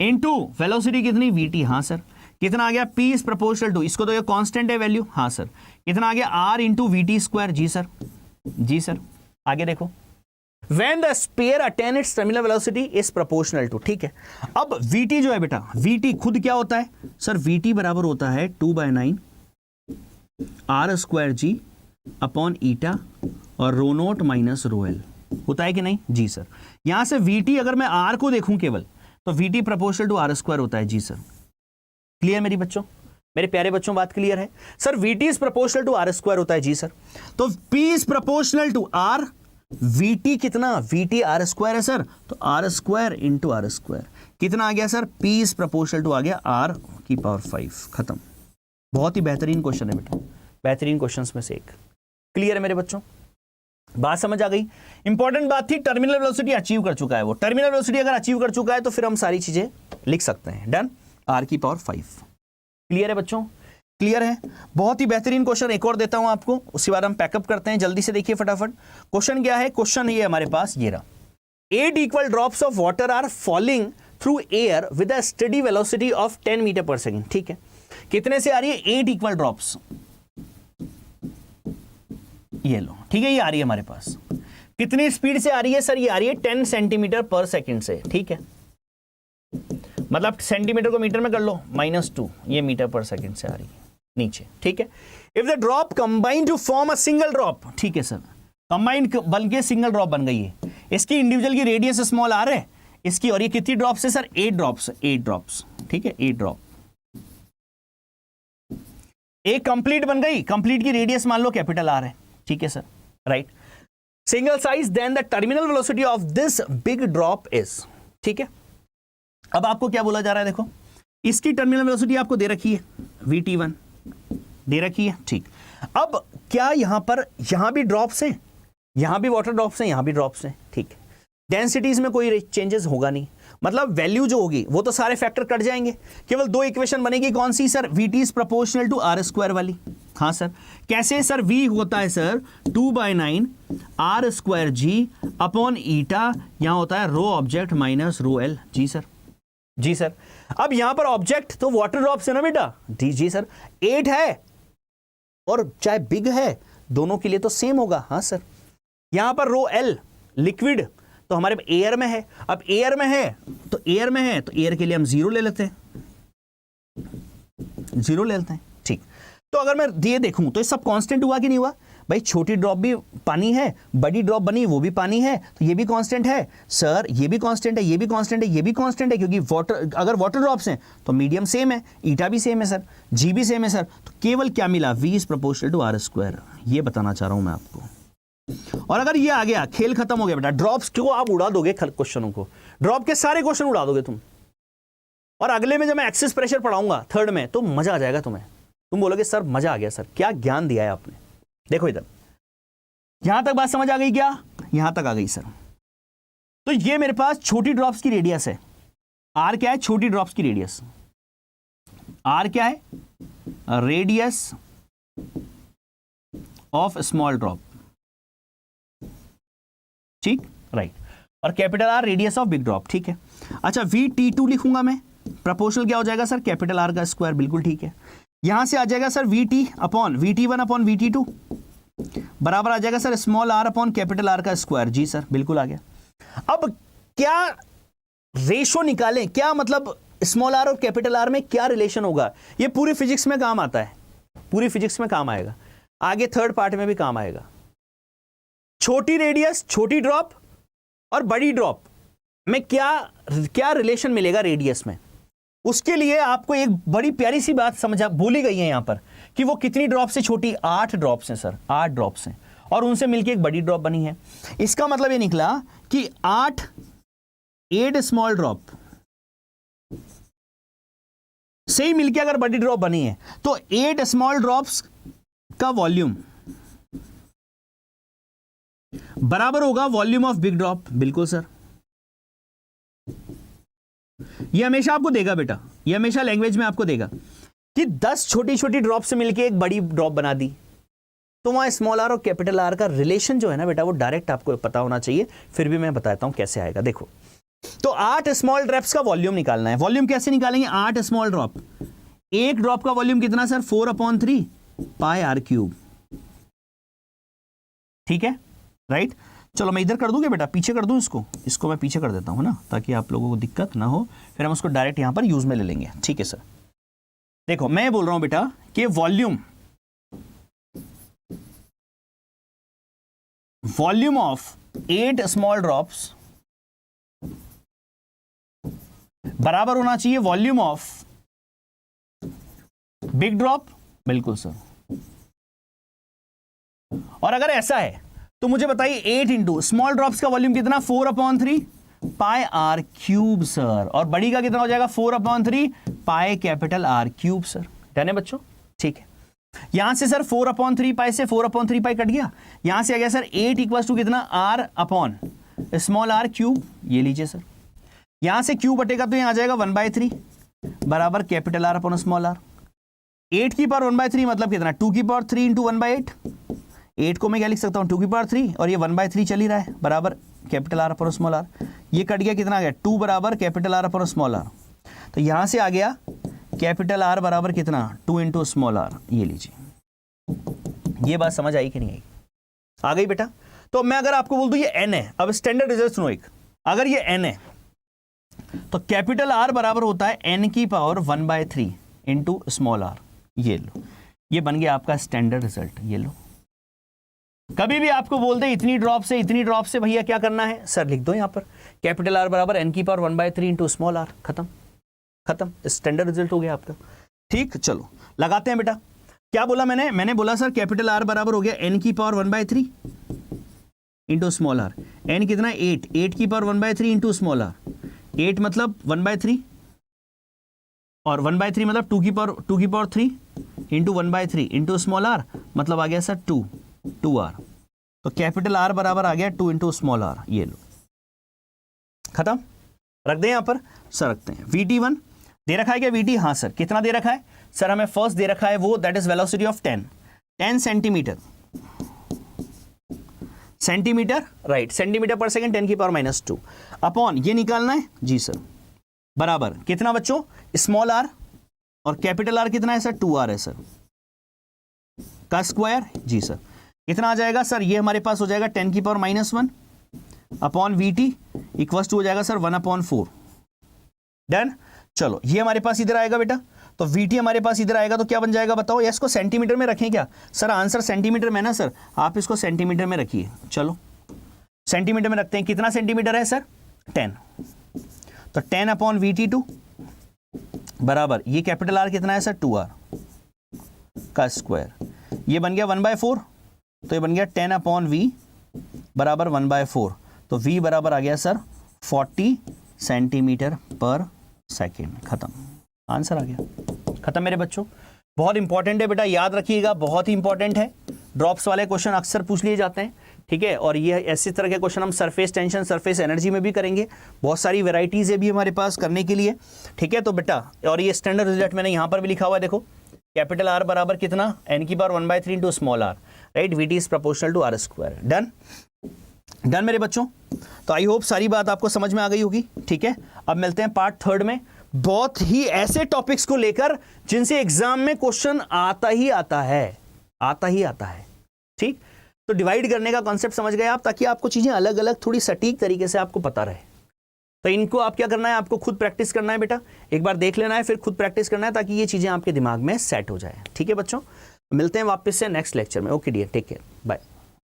into velocity कितनी? वीटी। हाँ सर, कितना आ गया? P इज प्रोपोर्शनल टू, इसको तो ये कांस्टेंट है वैल्यू। हाँ सर, कितना आ गया? R into VT square. जी सर, जी सर। आगे देखो, When the sphere attain its terminal velocity is proportional to, ठीक है। अब Vt जो है बेटा, Vt खुद क्या होता है सर? Vt बराबर होता है 2/9 R स्क्वायर जी अपॉन ईटा और रो नोट माइनस रो एल, होता है कि नहीं? जी सर। यहां से Vt अगर मैं R को देखूं केवल, तो Vt proportional to R square होता है। जी सर, क्लियर मेरी बच्चों, मेरे प्यारे बच्चों, बात क्लियर है sir? Vt is proportional to R square होता है। जी सर, तो P is proportional to R, Vt कितना? Vt R स्क्वायर है सर, तो R square into R square कितना आ गया sir? P is proportional to आ गया R की पावर 5, खत्म। बहुत ही बेहतरीन क्वेश्चन है बेटा, बेहतरीन क्वेश्चंस में से एक। क्लियर है मेरे बच्चों, बात समझ आ गई? इंपॉर्टेंट बात थी, टर्मिनल वेलोसिटी अचीव कर चुका है वो। टर्मिनल वेलोसिटी अगर अचीव कर चुका है तो फिर हम सारी चीजें लिख सकते हैं। डन, R की पावर 5। क्लियर है बच्चों, क्लियर है? बहुत ही बेहतरीन क्वेश्चन एक और देता हूं आपको, उसके बाद हम पैकअप करते हैं। जल्दी से देखिए फटाफट। क्वेश्चन क्या है? क्वेश्चन ये हमारे पास ये रहा, 8 equal drops of water are falling through air with a steady velocity of 10 metre per second. ठीक है, कितने से आ रही है? 8 इक्वल ड्रॉप्स, ये लो, ठीक है, ये आ रही है हमारे पास। कितनी स्पीड से आ रही है सर? ये आ रही है 10 सेंटीमीटर पर सेकेंड से। ठीक है, मतलब सेंटीमीटर को मीटर में कर लो, -2, ये मीटर पर सेकेंड से आ रही है नीचे। ठीक है, if the drop combine to form a single drop, ठीक है सर, कंबाइन बन के सिंगल ड्रॉप बन गई है। इसकी इंडिविजुअल की रेडियस स्मॉल आर है इसकी, और ये कितनी ड्रॉप्स है सर? 8 drops, 8 drops. ठीक है, 8 ड्रॉप, एक कंप्लीट बन गई। कंप्लीट की रेडियस मान लो कैपिटल आर है। ठीक है sir, right. Single size, then the terminal velocity of this big drop is. ठीक है, अब आपको क्या बोला जा रहा है? देखो, इसकी टर्मिनल वेलोसिटी आपको दे रखी है, Vt1 दे रखी है। ठीक, अब क्या यहां भी ड्रॉप्स हैं, यहां भी वाटर ड्रॉप्स हैं, यहां भी ड्रॉप्स हैं। ठीक, डेंसिटीज में कोई चेंजेस होगा नहीं, मतलब वैल्यू जो होगी वो तो सारे फैक्टर कट जाएंगे, केवल 2 इक्वेशन बनेगी। कौन सी sir? Vt is proportional to R square वाली। हाँ सर, कैसे सर? V होता है sir 2/9 R square G upon eta, यहां होता है rho object minus rho L. जी सर, जी सर। अब यहां पर ऑब्जेक्ट तो वाटर ड्रॉप्स है ना बेटा? जी सर, 8 है और चाहे बिग है, दोनों के लिए तो सेम होगा। हाँ सर, यहां पर रो एल लिक्विड तो हमारे एयर में है। अब एयर में है तो एयर के लिए हम 0 ले लेते हैं, 0 ले लेते हैं। ठीक, तो अगर मैं ये देखूं तो ये सब कांस्टेंट हुआ कि नहीं हुआ? भाई छोटी ड्रॉप भी पानी है, बड़ी ड्रॉप बनी वो भी पानी है, तो ये भी कांस्टेंट है सर, ये भी कांस्टेंट है, ये भी कांस्टेंट है, ये भी कांस्टेंट है, क्योंकि वाटर, अगर वाटर ड्रॉप्स हैं तो मीडियम सेम है, ईटा भी सेम है सर, जी भी सेम है सर। तो केवल क्या मिला? V is proportional to R square. ये बताना चाह रहा हूं मैं आपको। और अगर ये आ गया, खेल खत्म हो गया बेटा। ड्रॉप्स को आप उड़ा दोगे, क्वेश्चनों को, ड्रॉप के सारे क्वेश्चन उड़ा दोगे तुम। और अगले में जब मैं एक्सिस प्रेशर पढ़ाऊंगा थर्ड में, तो मजा आ जाएगा तुम्हें, तुम बोलोगे सर मजा आ गया सर, क्या ज्ञान दिया है आपने। देखो इधर, यहां तक बात समझ आ गई क्या? यहां तक आ गई सर। तो ये मेरे पास छोटी ड्रॉप्स की रेडियस है। आर क्या है? छोटी ड्रॉप्स की रेडियस। आर क्या है? Radius of small drop. ठीक, राइट। और capital are radius of big drop. ठीक है। अच्छा, VT2 लिखूंगा मैं। प्रोपोर्शनल क्या हो जाएगा सर? कैपिटल आर का स्क्वायर। बिल्कुल ठीक है। यहां से आ जाएगा sir VT upon VT1 upon VT2 बराबर आ जाएगा sir small r upon capital r का स्क्वायर। जी सर, बिल्कुल आ गया। अब क्या रेशो निकालें? क्या मतलब स्मॉल आर और कैपिटल आर में क्या रिलेशन होगा? ये पूरी फिजिक्स में काम आता है, पूरी फिजिक्स में काम आएगा, आगे थर्ड पार्ट में भी काम आएगा। छोटी रेडियस, छोटी ड्रॉप और बड़ी ड्रॉप में क्या क्या रिलेशन मिलेगा रेडियस में? उसके लिए आपको एक बड़ी प्यारी सी बात समझा भूली गई है यहां पर कि वो कितनी ड्रॉप से छोटी? 8 ड्रॉप्स हैं सर, 8 ड्रॉप्स हैं और उनसे मिलकर एक बड़ी ड्रॉप बनी है। इसका मतलब ये निकला कि 8 स्मॉल ड्रॉप से ही मिलकर अगर बड़ी ड्रॉप बनी है तो 8 स्मॉल ड्रॉप्स का वॉल्यूम बराबर होगा वॉल्यूम ऑफ बिग ड्रॉप। बिल्कुल सर, ये हमेशा आपको देगा बेटा, ये हमेशा लैंग्वेज में आपको देगा कि 10 छोटी छोटी ड्रॉप से मिलकर एक बड़ी ड्रॉप बना दी। तो वहां स्मॉल आर और कैपिटल आर का रिलेशन जो है ना बेटा, वो डायरेक्ट आपको पता होना चाहिए। फिर भी मैं बताता हूं कैसे आएगा। देखो, तो 8 स्मॉल ड्रॉप्स का वॉल्यूम निकालना है। वॉल्यूम कैसे निकालेंगे? 8 स्मॉल ड्रॉप, एक ड्रॉप का वॉल्यूम कितना सर? 4/3 pi r cube. ठीक है, राइट। चलो मैं इधर कर दूंगा बेटा, पीछे कर दूं इसको मैं पीछे कर देता हूं ना, ताकि आप लोगों को दिक्कत ना हो, फिर हम उसको डायरेक्ट यहां पर यूज में ले लेंगे। ठीक है सर। देखो मैं बोल रहा हूं बेटा कि वॉल्यूम ऑफ 8 स्मॉल ड्रॉप्स बराबर होना चाहिए वॉल्यूम ऑफ बिग ड्रॉप। बिल्कुल सर। और अगर ऐसा है तो मुझे बताइए 8 इंटू स्मॉल ड्रॉप्स का वॉल्यूम कितना? 4/3 पाई आर क्यूब सर। और बड़ी का कितना हो जाएगा? 4/3 pi capital R cube sir. Done है बच्चों? ठीक है। यहां से सर 4/3 पाई से 4/3 पाई कट गया, यहां से आ गया सर 8 इक्वल टू कितना? R upon small r cube. ये लीजिए सर, यहां से क्यूब बटेगा तो यहां आ जाएगा 1/3 बराबर capital r upon small r. 8 की पावर 1/3 मतलब कितना? 2 की पावर 3 इंटू 1/8। 8 को मैं क्या लिख सकता हूं? 2 की पावर 3 और ये 1/3 चल ही रहा है बराबर capital r upon small r. ये कट गया, कितना आ गया? 2 बराबर capital r upon small r. तो यहां से आ गया कैपिटल आर बराबर कितना? 2 इंटू स्मॉल आर। ये लीजिए, ये बात समझ आई कि नहीं आई? आ गई बेटा? तो मैं अगर आपको बोल दूं ये n है, अब स्टैंडर्ड रिजल्ट सुनो एक, अगर ये n है तो कैपिटल आर बराबर होता है n की पावर 1/3 इंटू स्मॉल आर। ये लो, ये बन गया आपका स्टैंडर्ड रिजल्ट। ये लो, कभी भी आपको बोल दे इतनी ड्रॉप से भैया क्या करना है सर, लिख दो यहां पर कैपिटल आर बराबर n की पावर 1/3 इंटू स्मॉल आर। खत्म, स्टैंडर्ड रिजल्ट हो गया आपका। ठीक, चलो लगाते हैं बेटा। क्या बोला मैंने बोला सर कैपिटल आर बराबर हो गया n की power 1/3 into small r. n कितना? 8 की पावर 1/3 इंटू स्मॉल आर। 8 मतलब 1/3 और 1/3 मतलब 2 की power 3 into 1/3 into small r, मतलब आ गया सर 2 आर। तो कैपिटल आर बराबर आ गया 2 इंटू स्मॉल आर। ये लो, खत्म। रख दें यहां पर सर, रखते हैं। VT1 दे रखा है क्या? VT, हाँ सर। कितना दे रखा है सर? हमें फर्स्ट दे रखा है वो, that is velocity of 10 centimetre, right, centimetre per second 10 की पावर -2 अपॉन ये निकालना है जी सर, बराबर कितना बच्चों? स्मॉल आर और कैपिटल आर कितना है सर? 2R है सर का स्क्वायर। जी सर, कितना आ जाएगा सर? ये हमारे पास हो जाएगा 10 की power -1 upon VT equal to हो जाएगा सर 1/4। डन। चलो ये हमारे पास इधर आएगा बेटा, तो VT हमारे पास इधर आएगा तो क्या बन जाएगा बताओ? या इसको सेंटीमीटर में रखें क्या सर? आंसर सेंटीमीटर में ना सर, आप इसको सेंटीमीटर में रखिए। चलो सेंटीमीटर में रखते हैं। कितना सेंटीमीटर है सर? 10। तो 10 अपॉन VT2 बराबर ये कैपिटल आर कितना है सर? 2R का स्क्वायर। ये बन गया 1/4, तो ये बन गया 10 अपॉन V बराबर 1/4। तो V बराबर आ गया सर 40 सेंटीमीटर पर सेकेंड। खत्म, आंसर आ गया। खत्म मेरे बच्चों। बहुत इंपॉर्टेंट है बेटा, याद रखिएगा, बहुत ही इंपॉर्टेंट है। ड्रॉप्स वाले क्वेश्चन अक्सर पूछ लिए जाते हैं। ठीक है। और ये ऐसी तरह के क्वेश्चन हम सरफेस टेंशन, सरफेस एनर्जी में भी करेंगे। बहुत सारी वेराइटीज़ है भी हमारे पास करने के लिए, ठीक है। तो बेटा, और ये स्टैंडर्ड रिजल्ट मैंने यहाँ पर भी लिखा हुआ है, देखो कैपिटल R बराबर कितना, n⁻⁴ into small r, right, VT is proportional to r²। Done done मेरे बच्चों। तो आई होप सारी बात आपको समझ में आ गई होगी, ठीक है। अब मिलते हैं पार्ट 3 में, बहुत ही ऐसे टॉपिक्स को लेकर जिनसे एग्जाम में क्वेश्चन आता ही आता है, आता ही आता है, ठीक। तो डिवाइड करने का कॉन्सेप्ट समझ गए आप, ताकि आपको चीजें अलग अलग थोड़ी सटीक तरीके से आपको पता रहे। तो इनको आप क्या करना है, आपको खुद प्रैक्टिस करना है बेटा, एक बार देख लेना है, फिर खुद प्रैक्टिस करना है, ताकि ये चीजें आपके दिमाग में सेट हो जाए, ठीक है बच्चों। मिलते हैं वापस से नेक्स्ट लेक्चर में। Okay dear, take care, bye.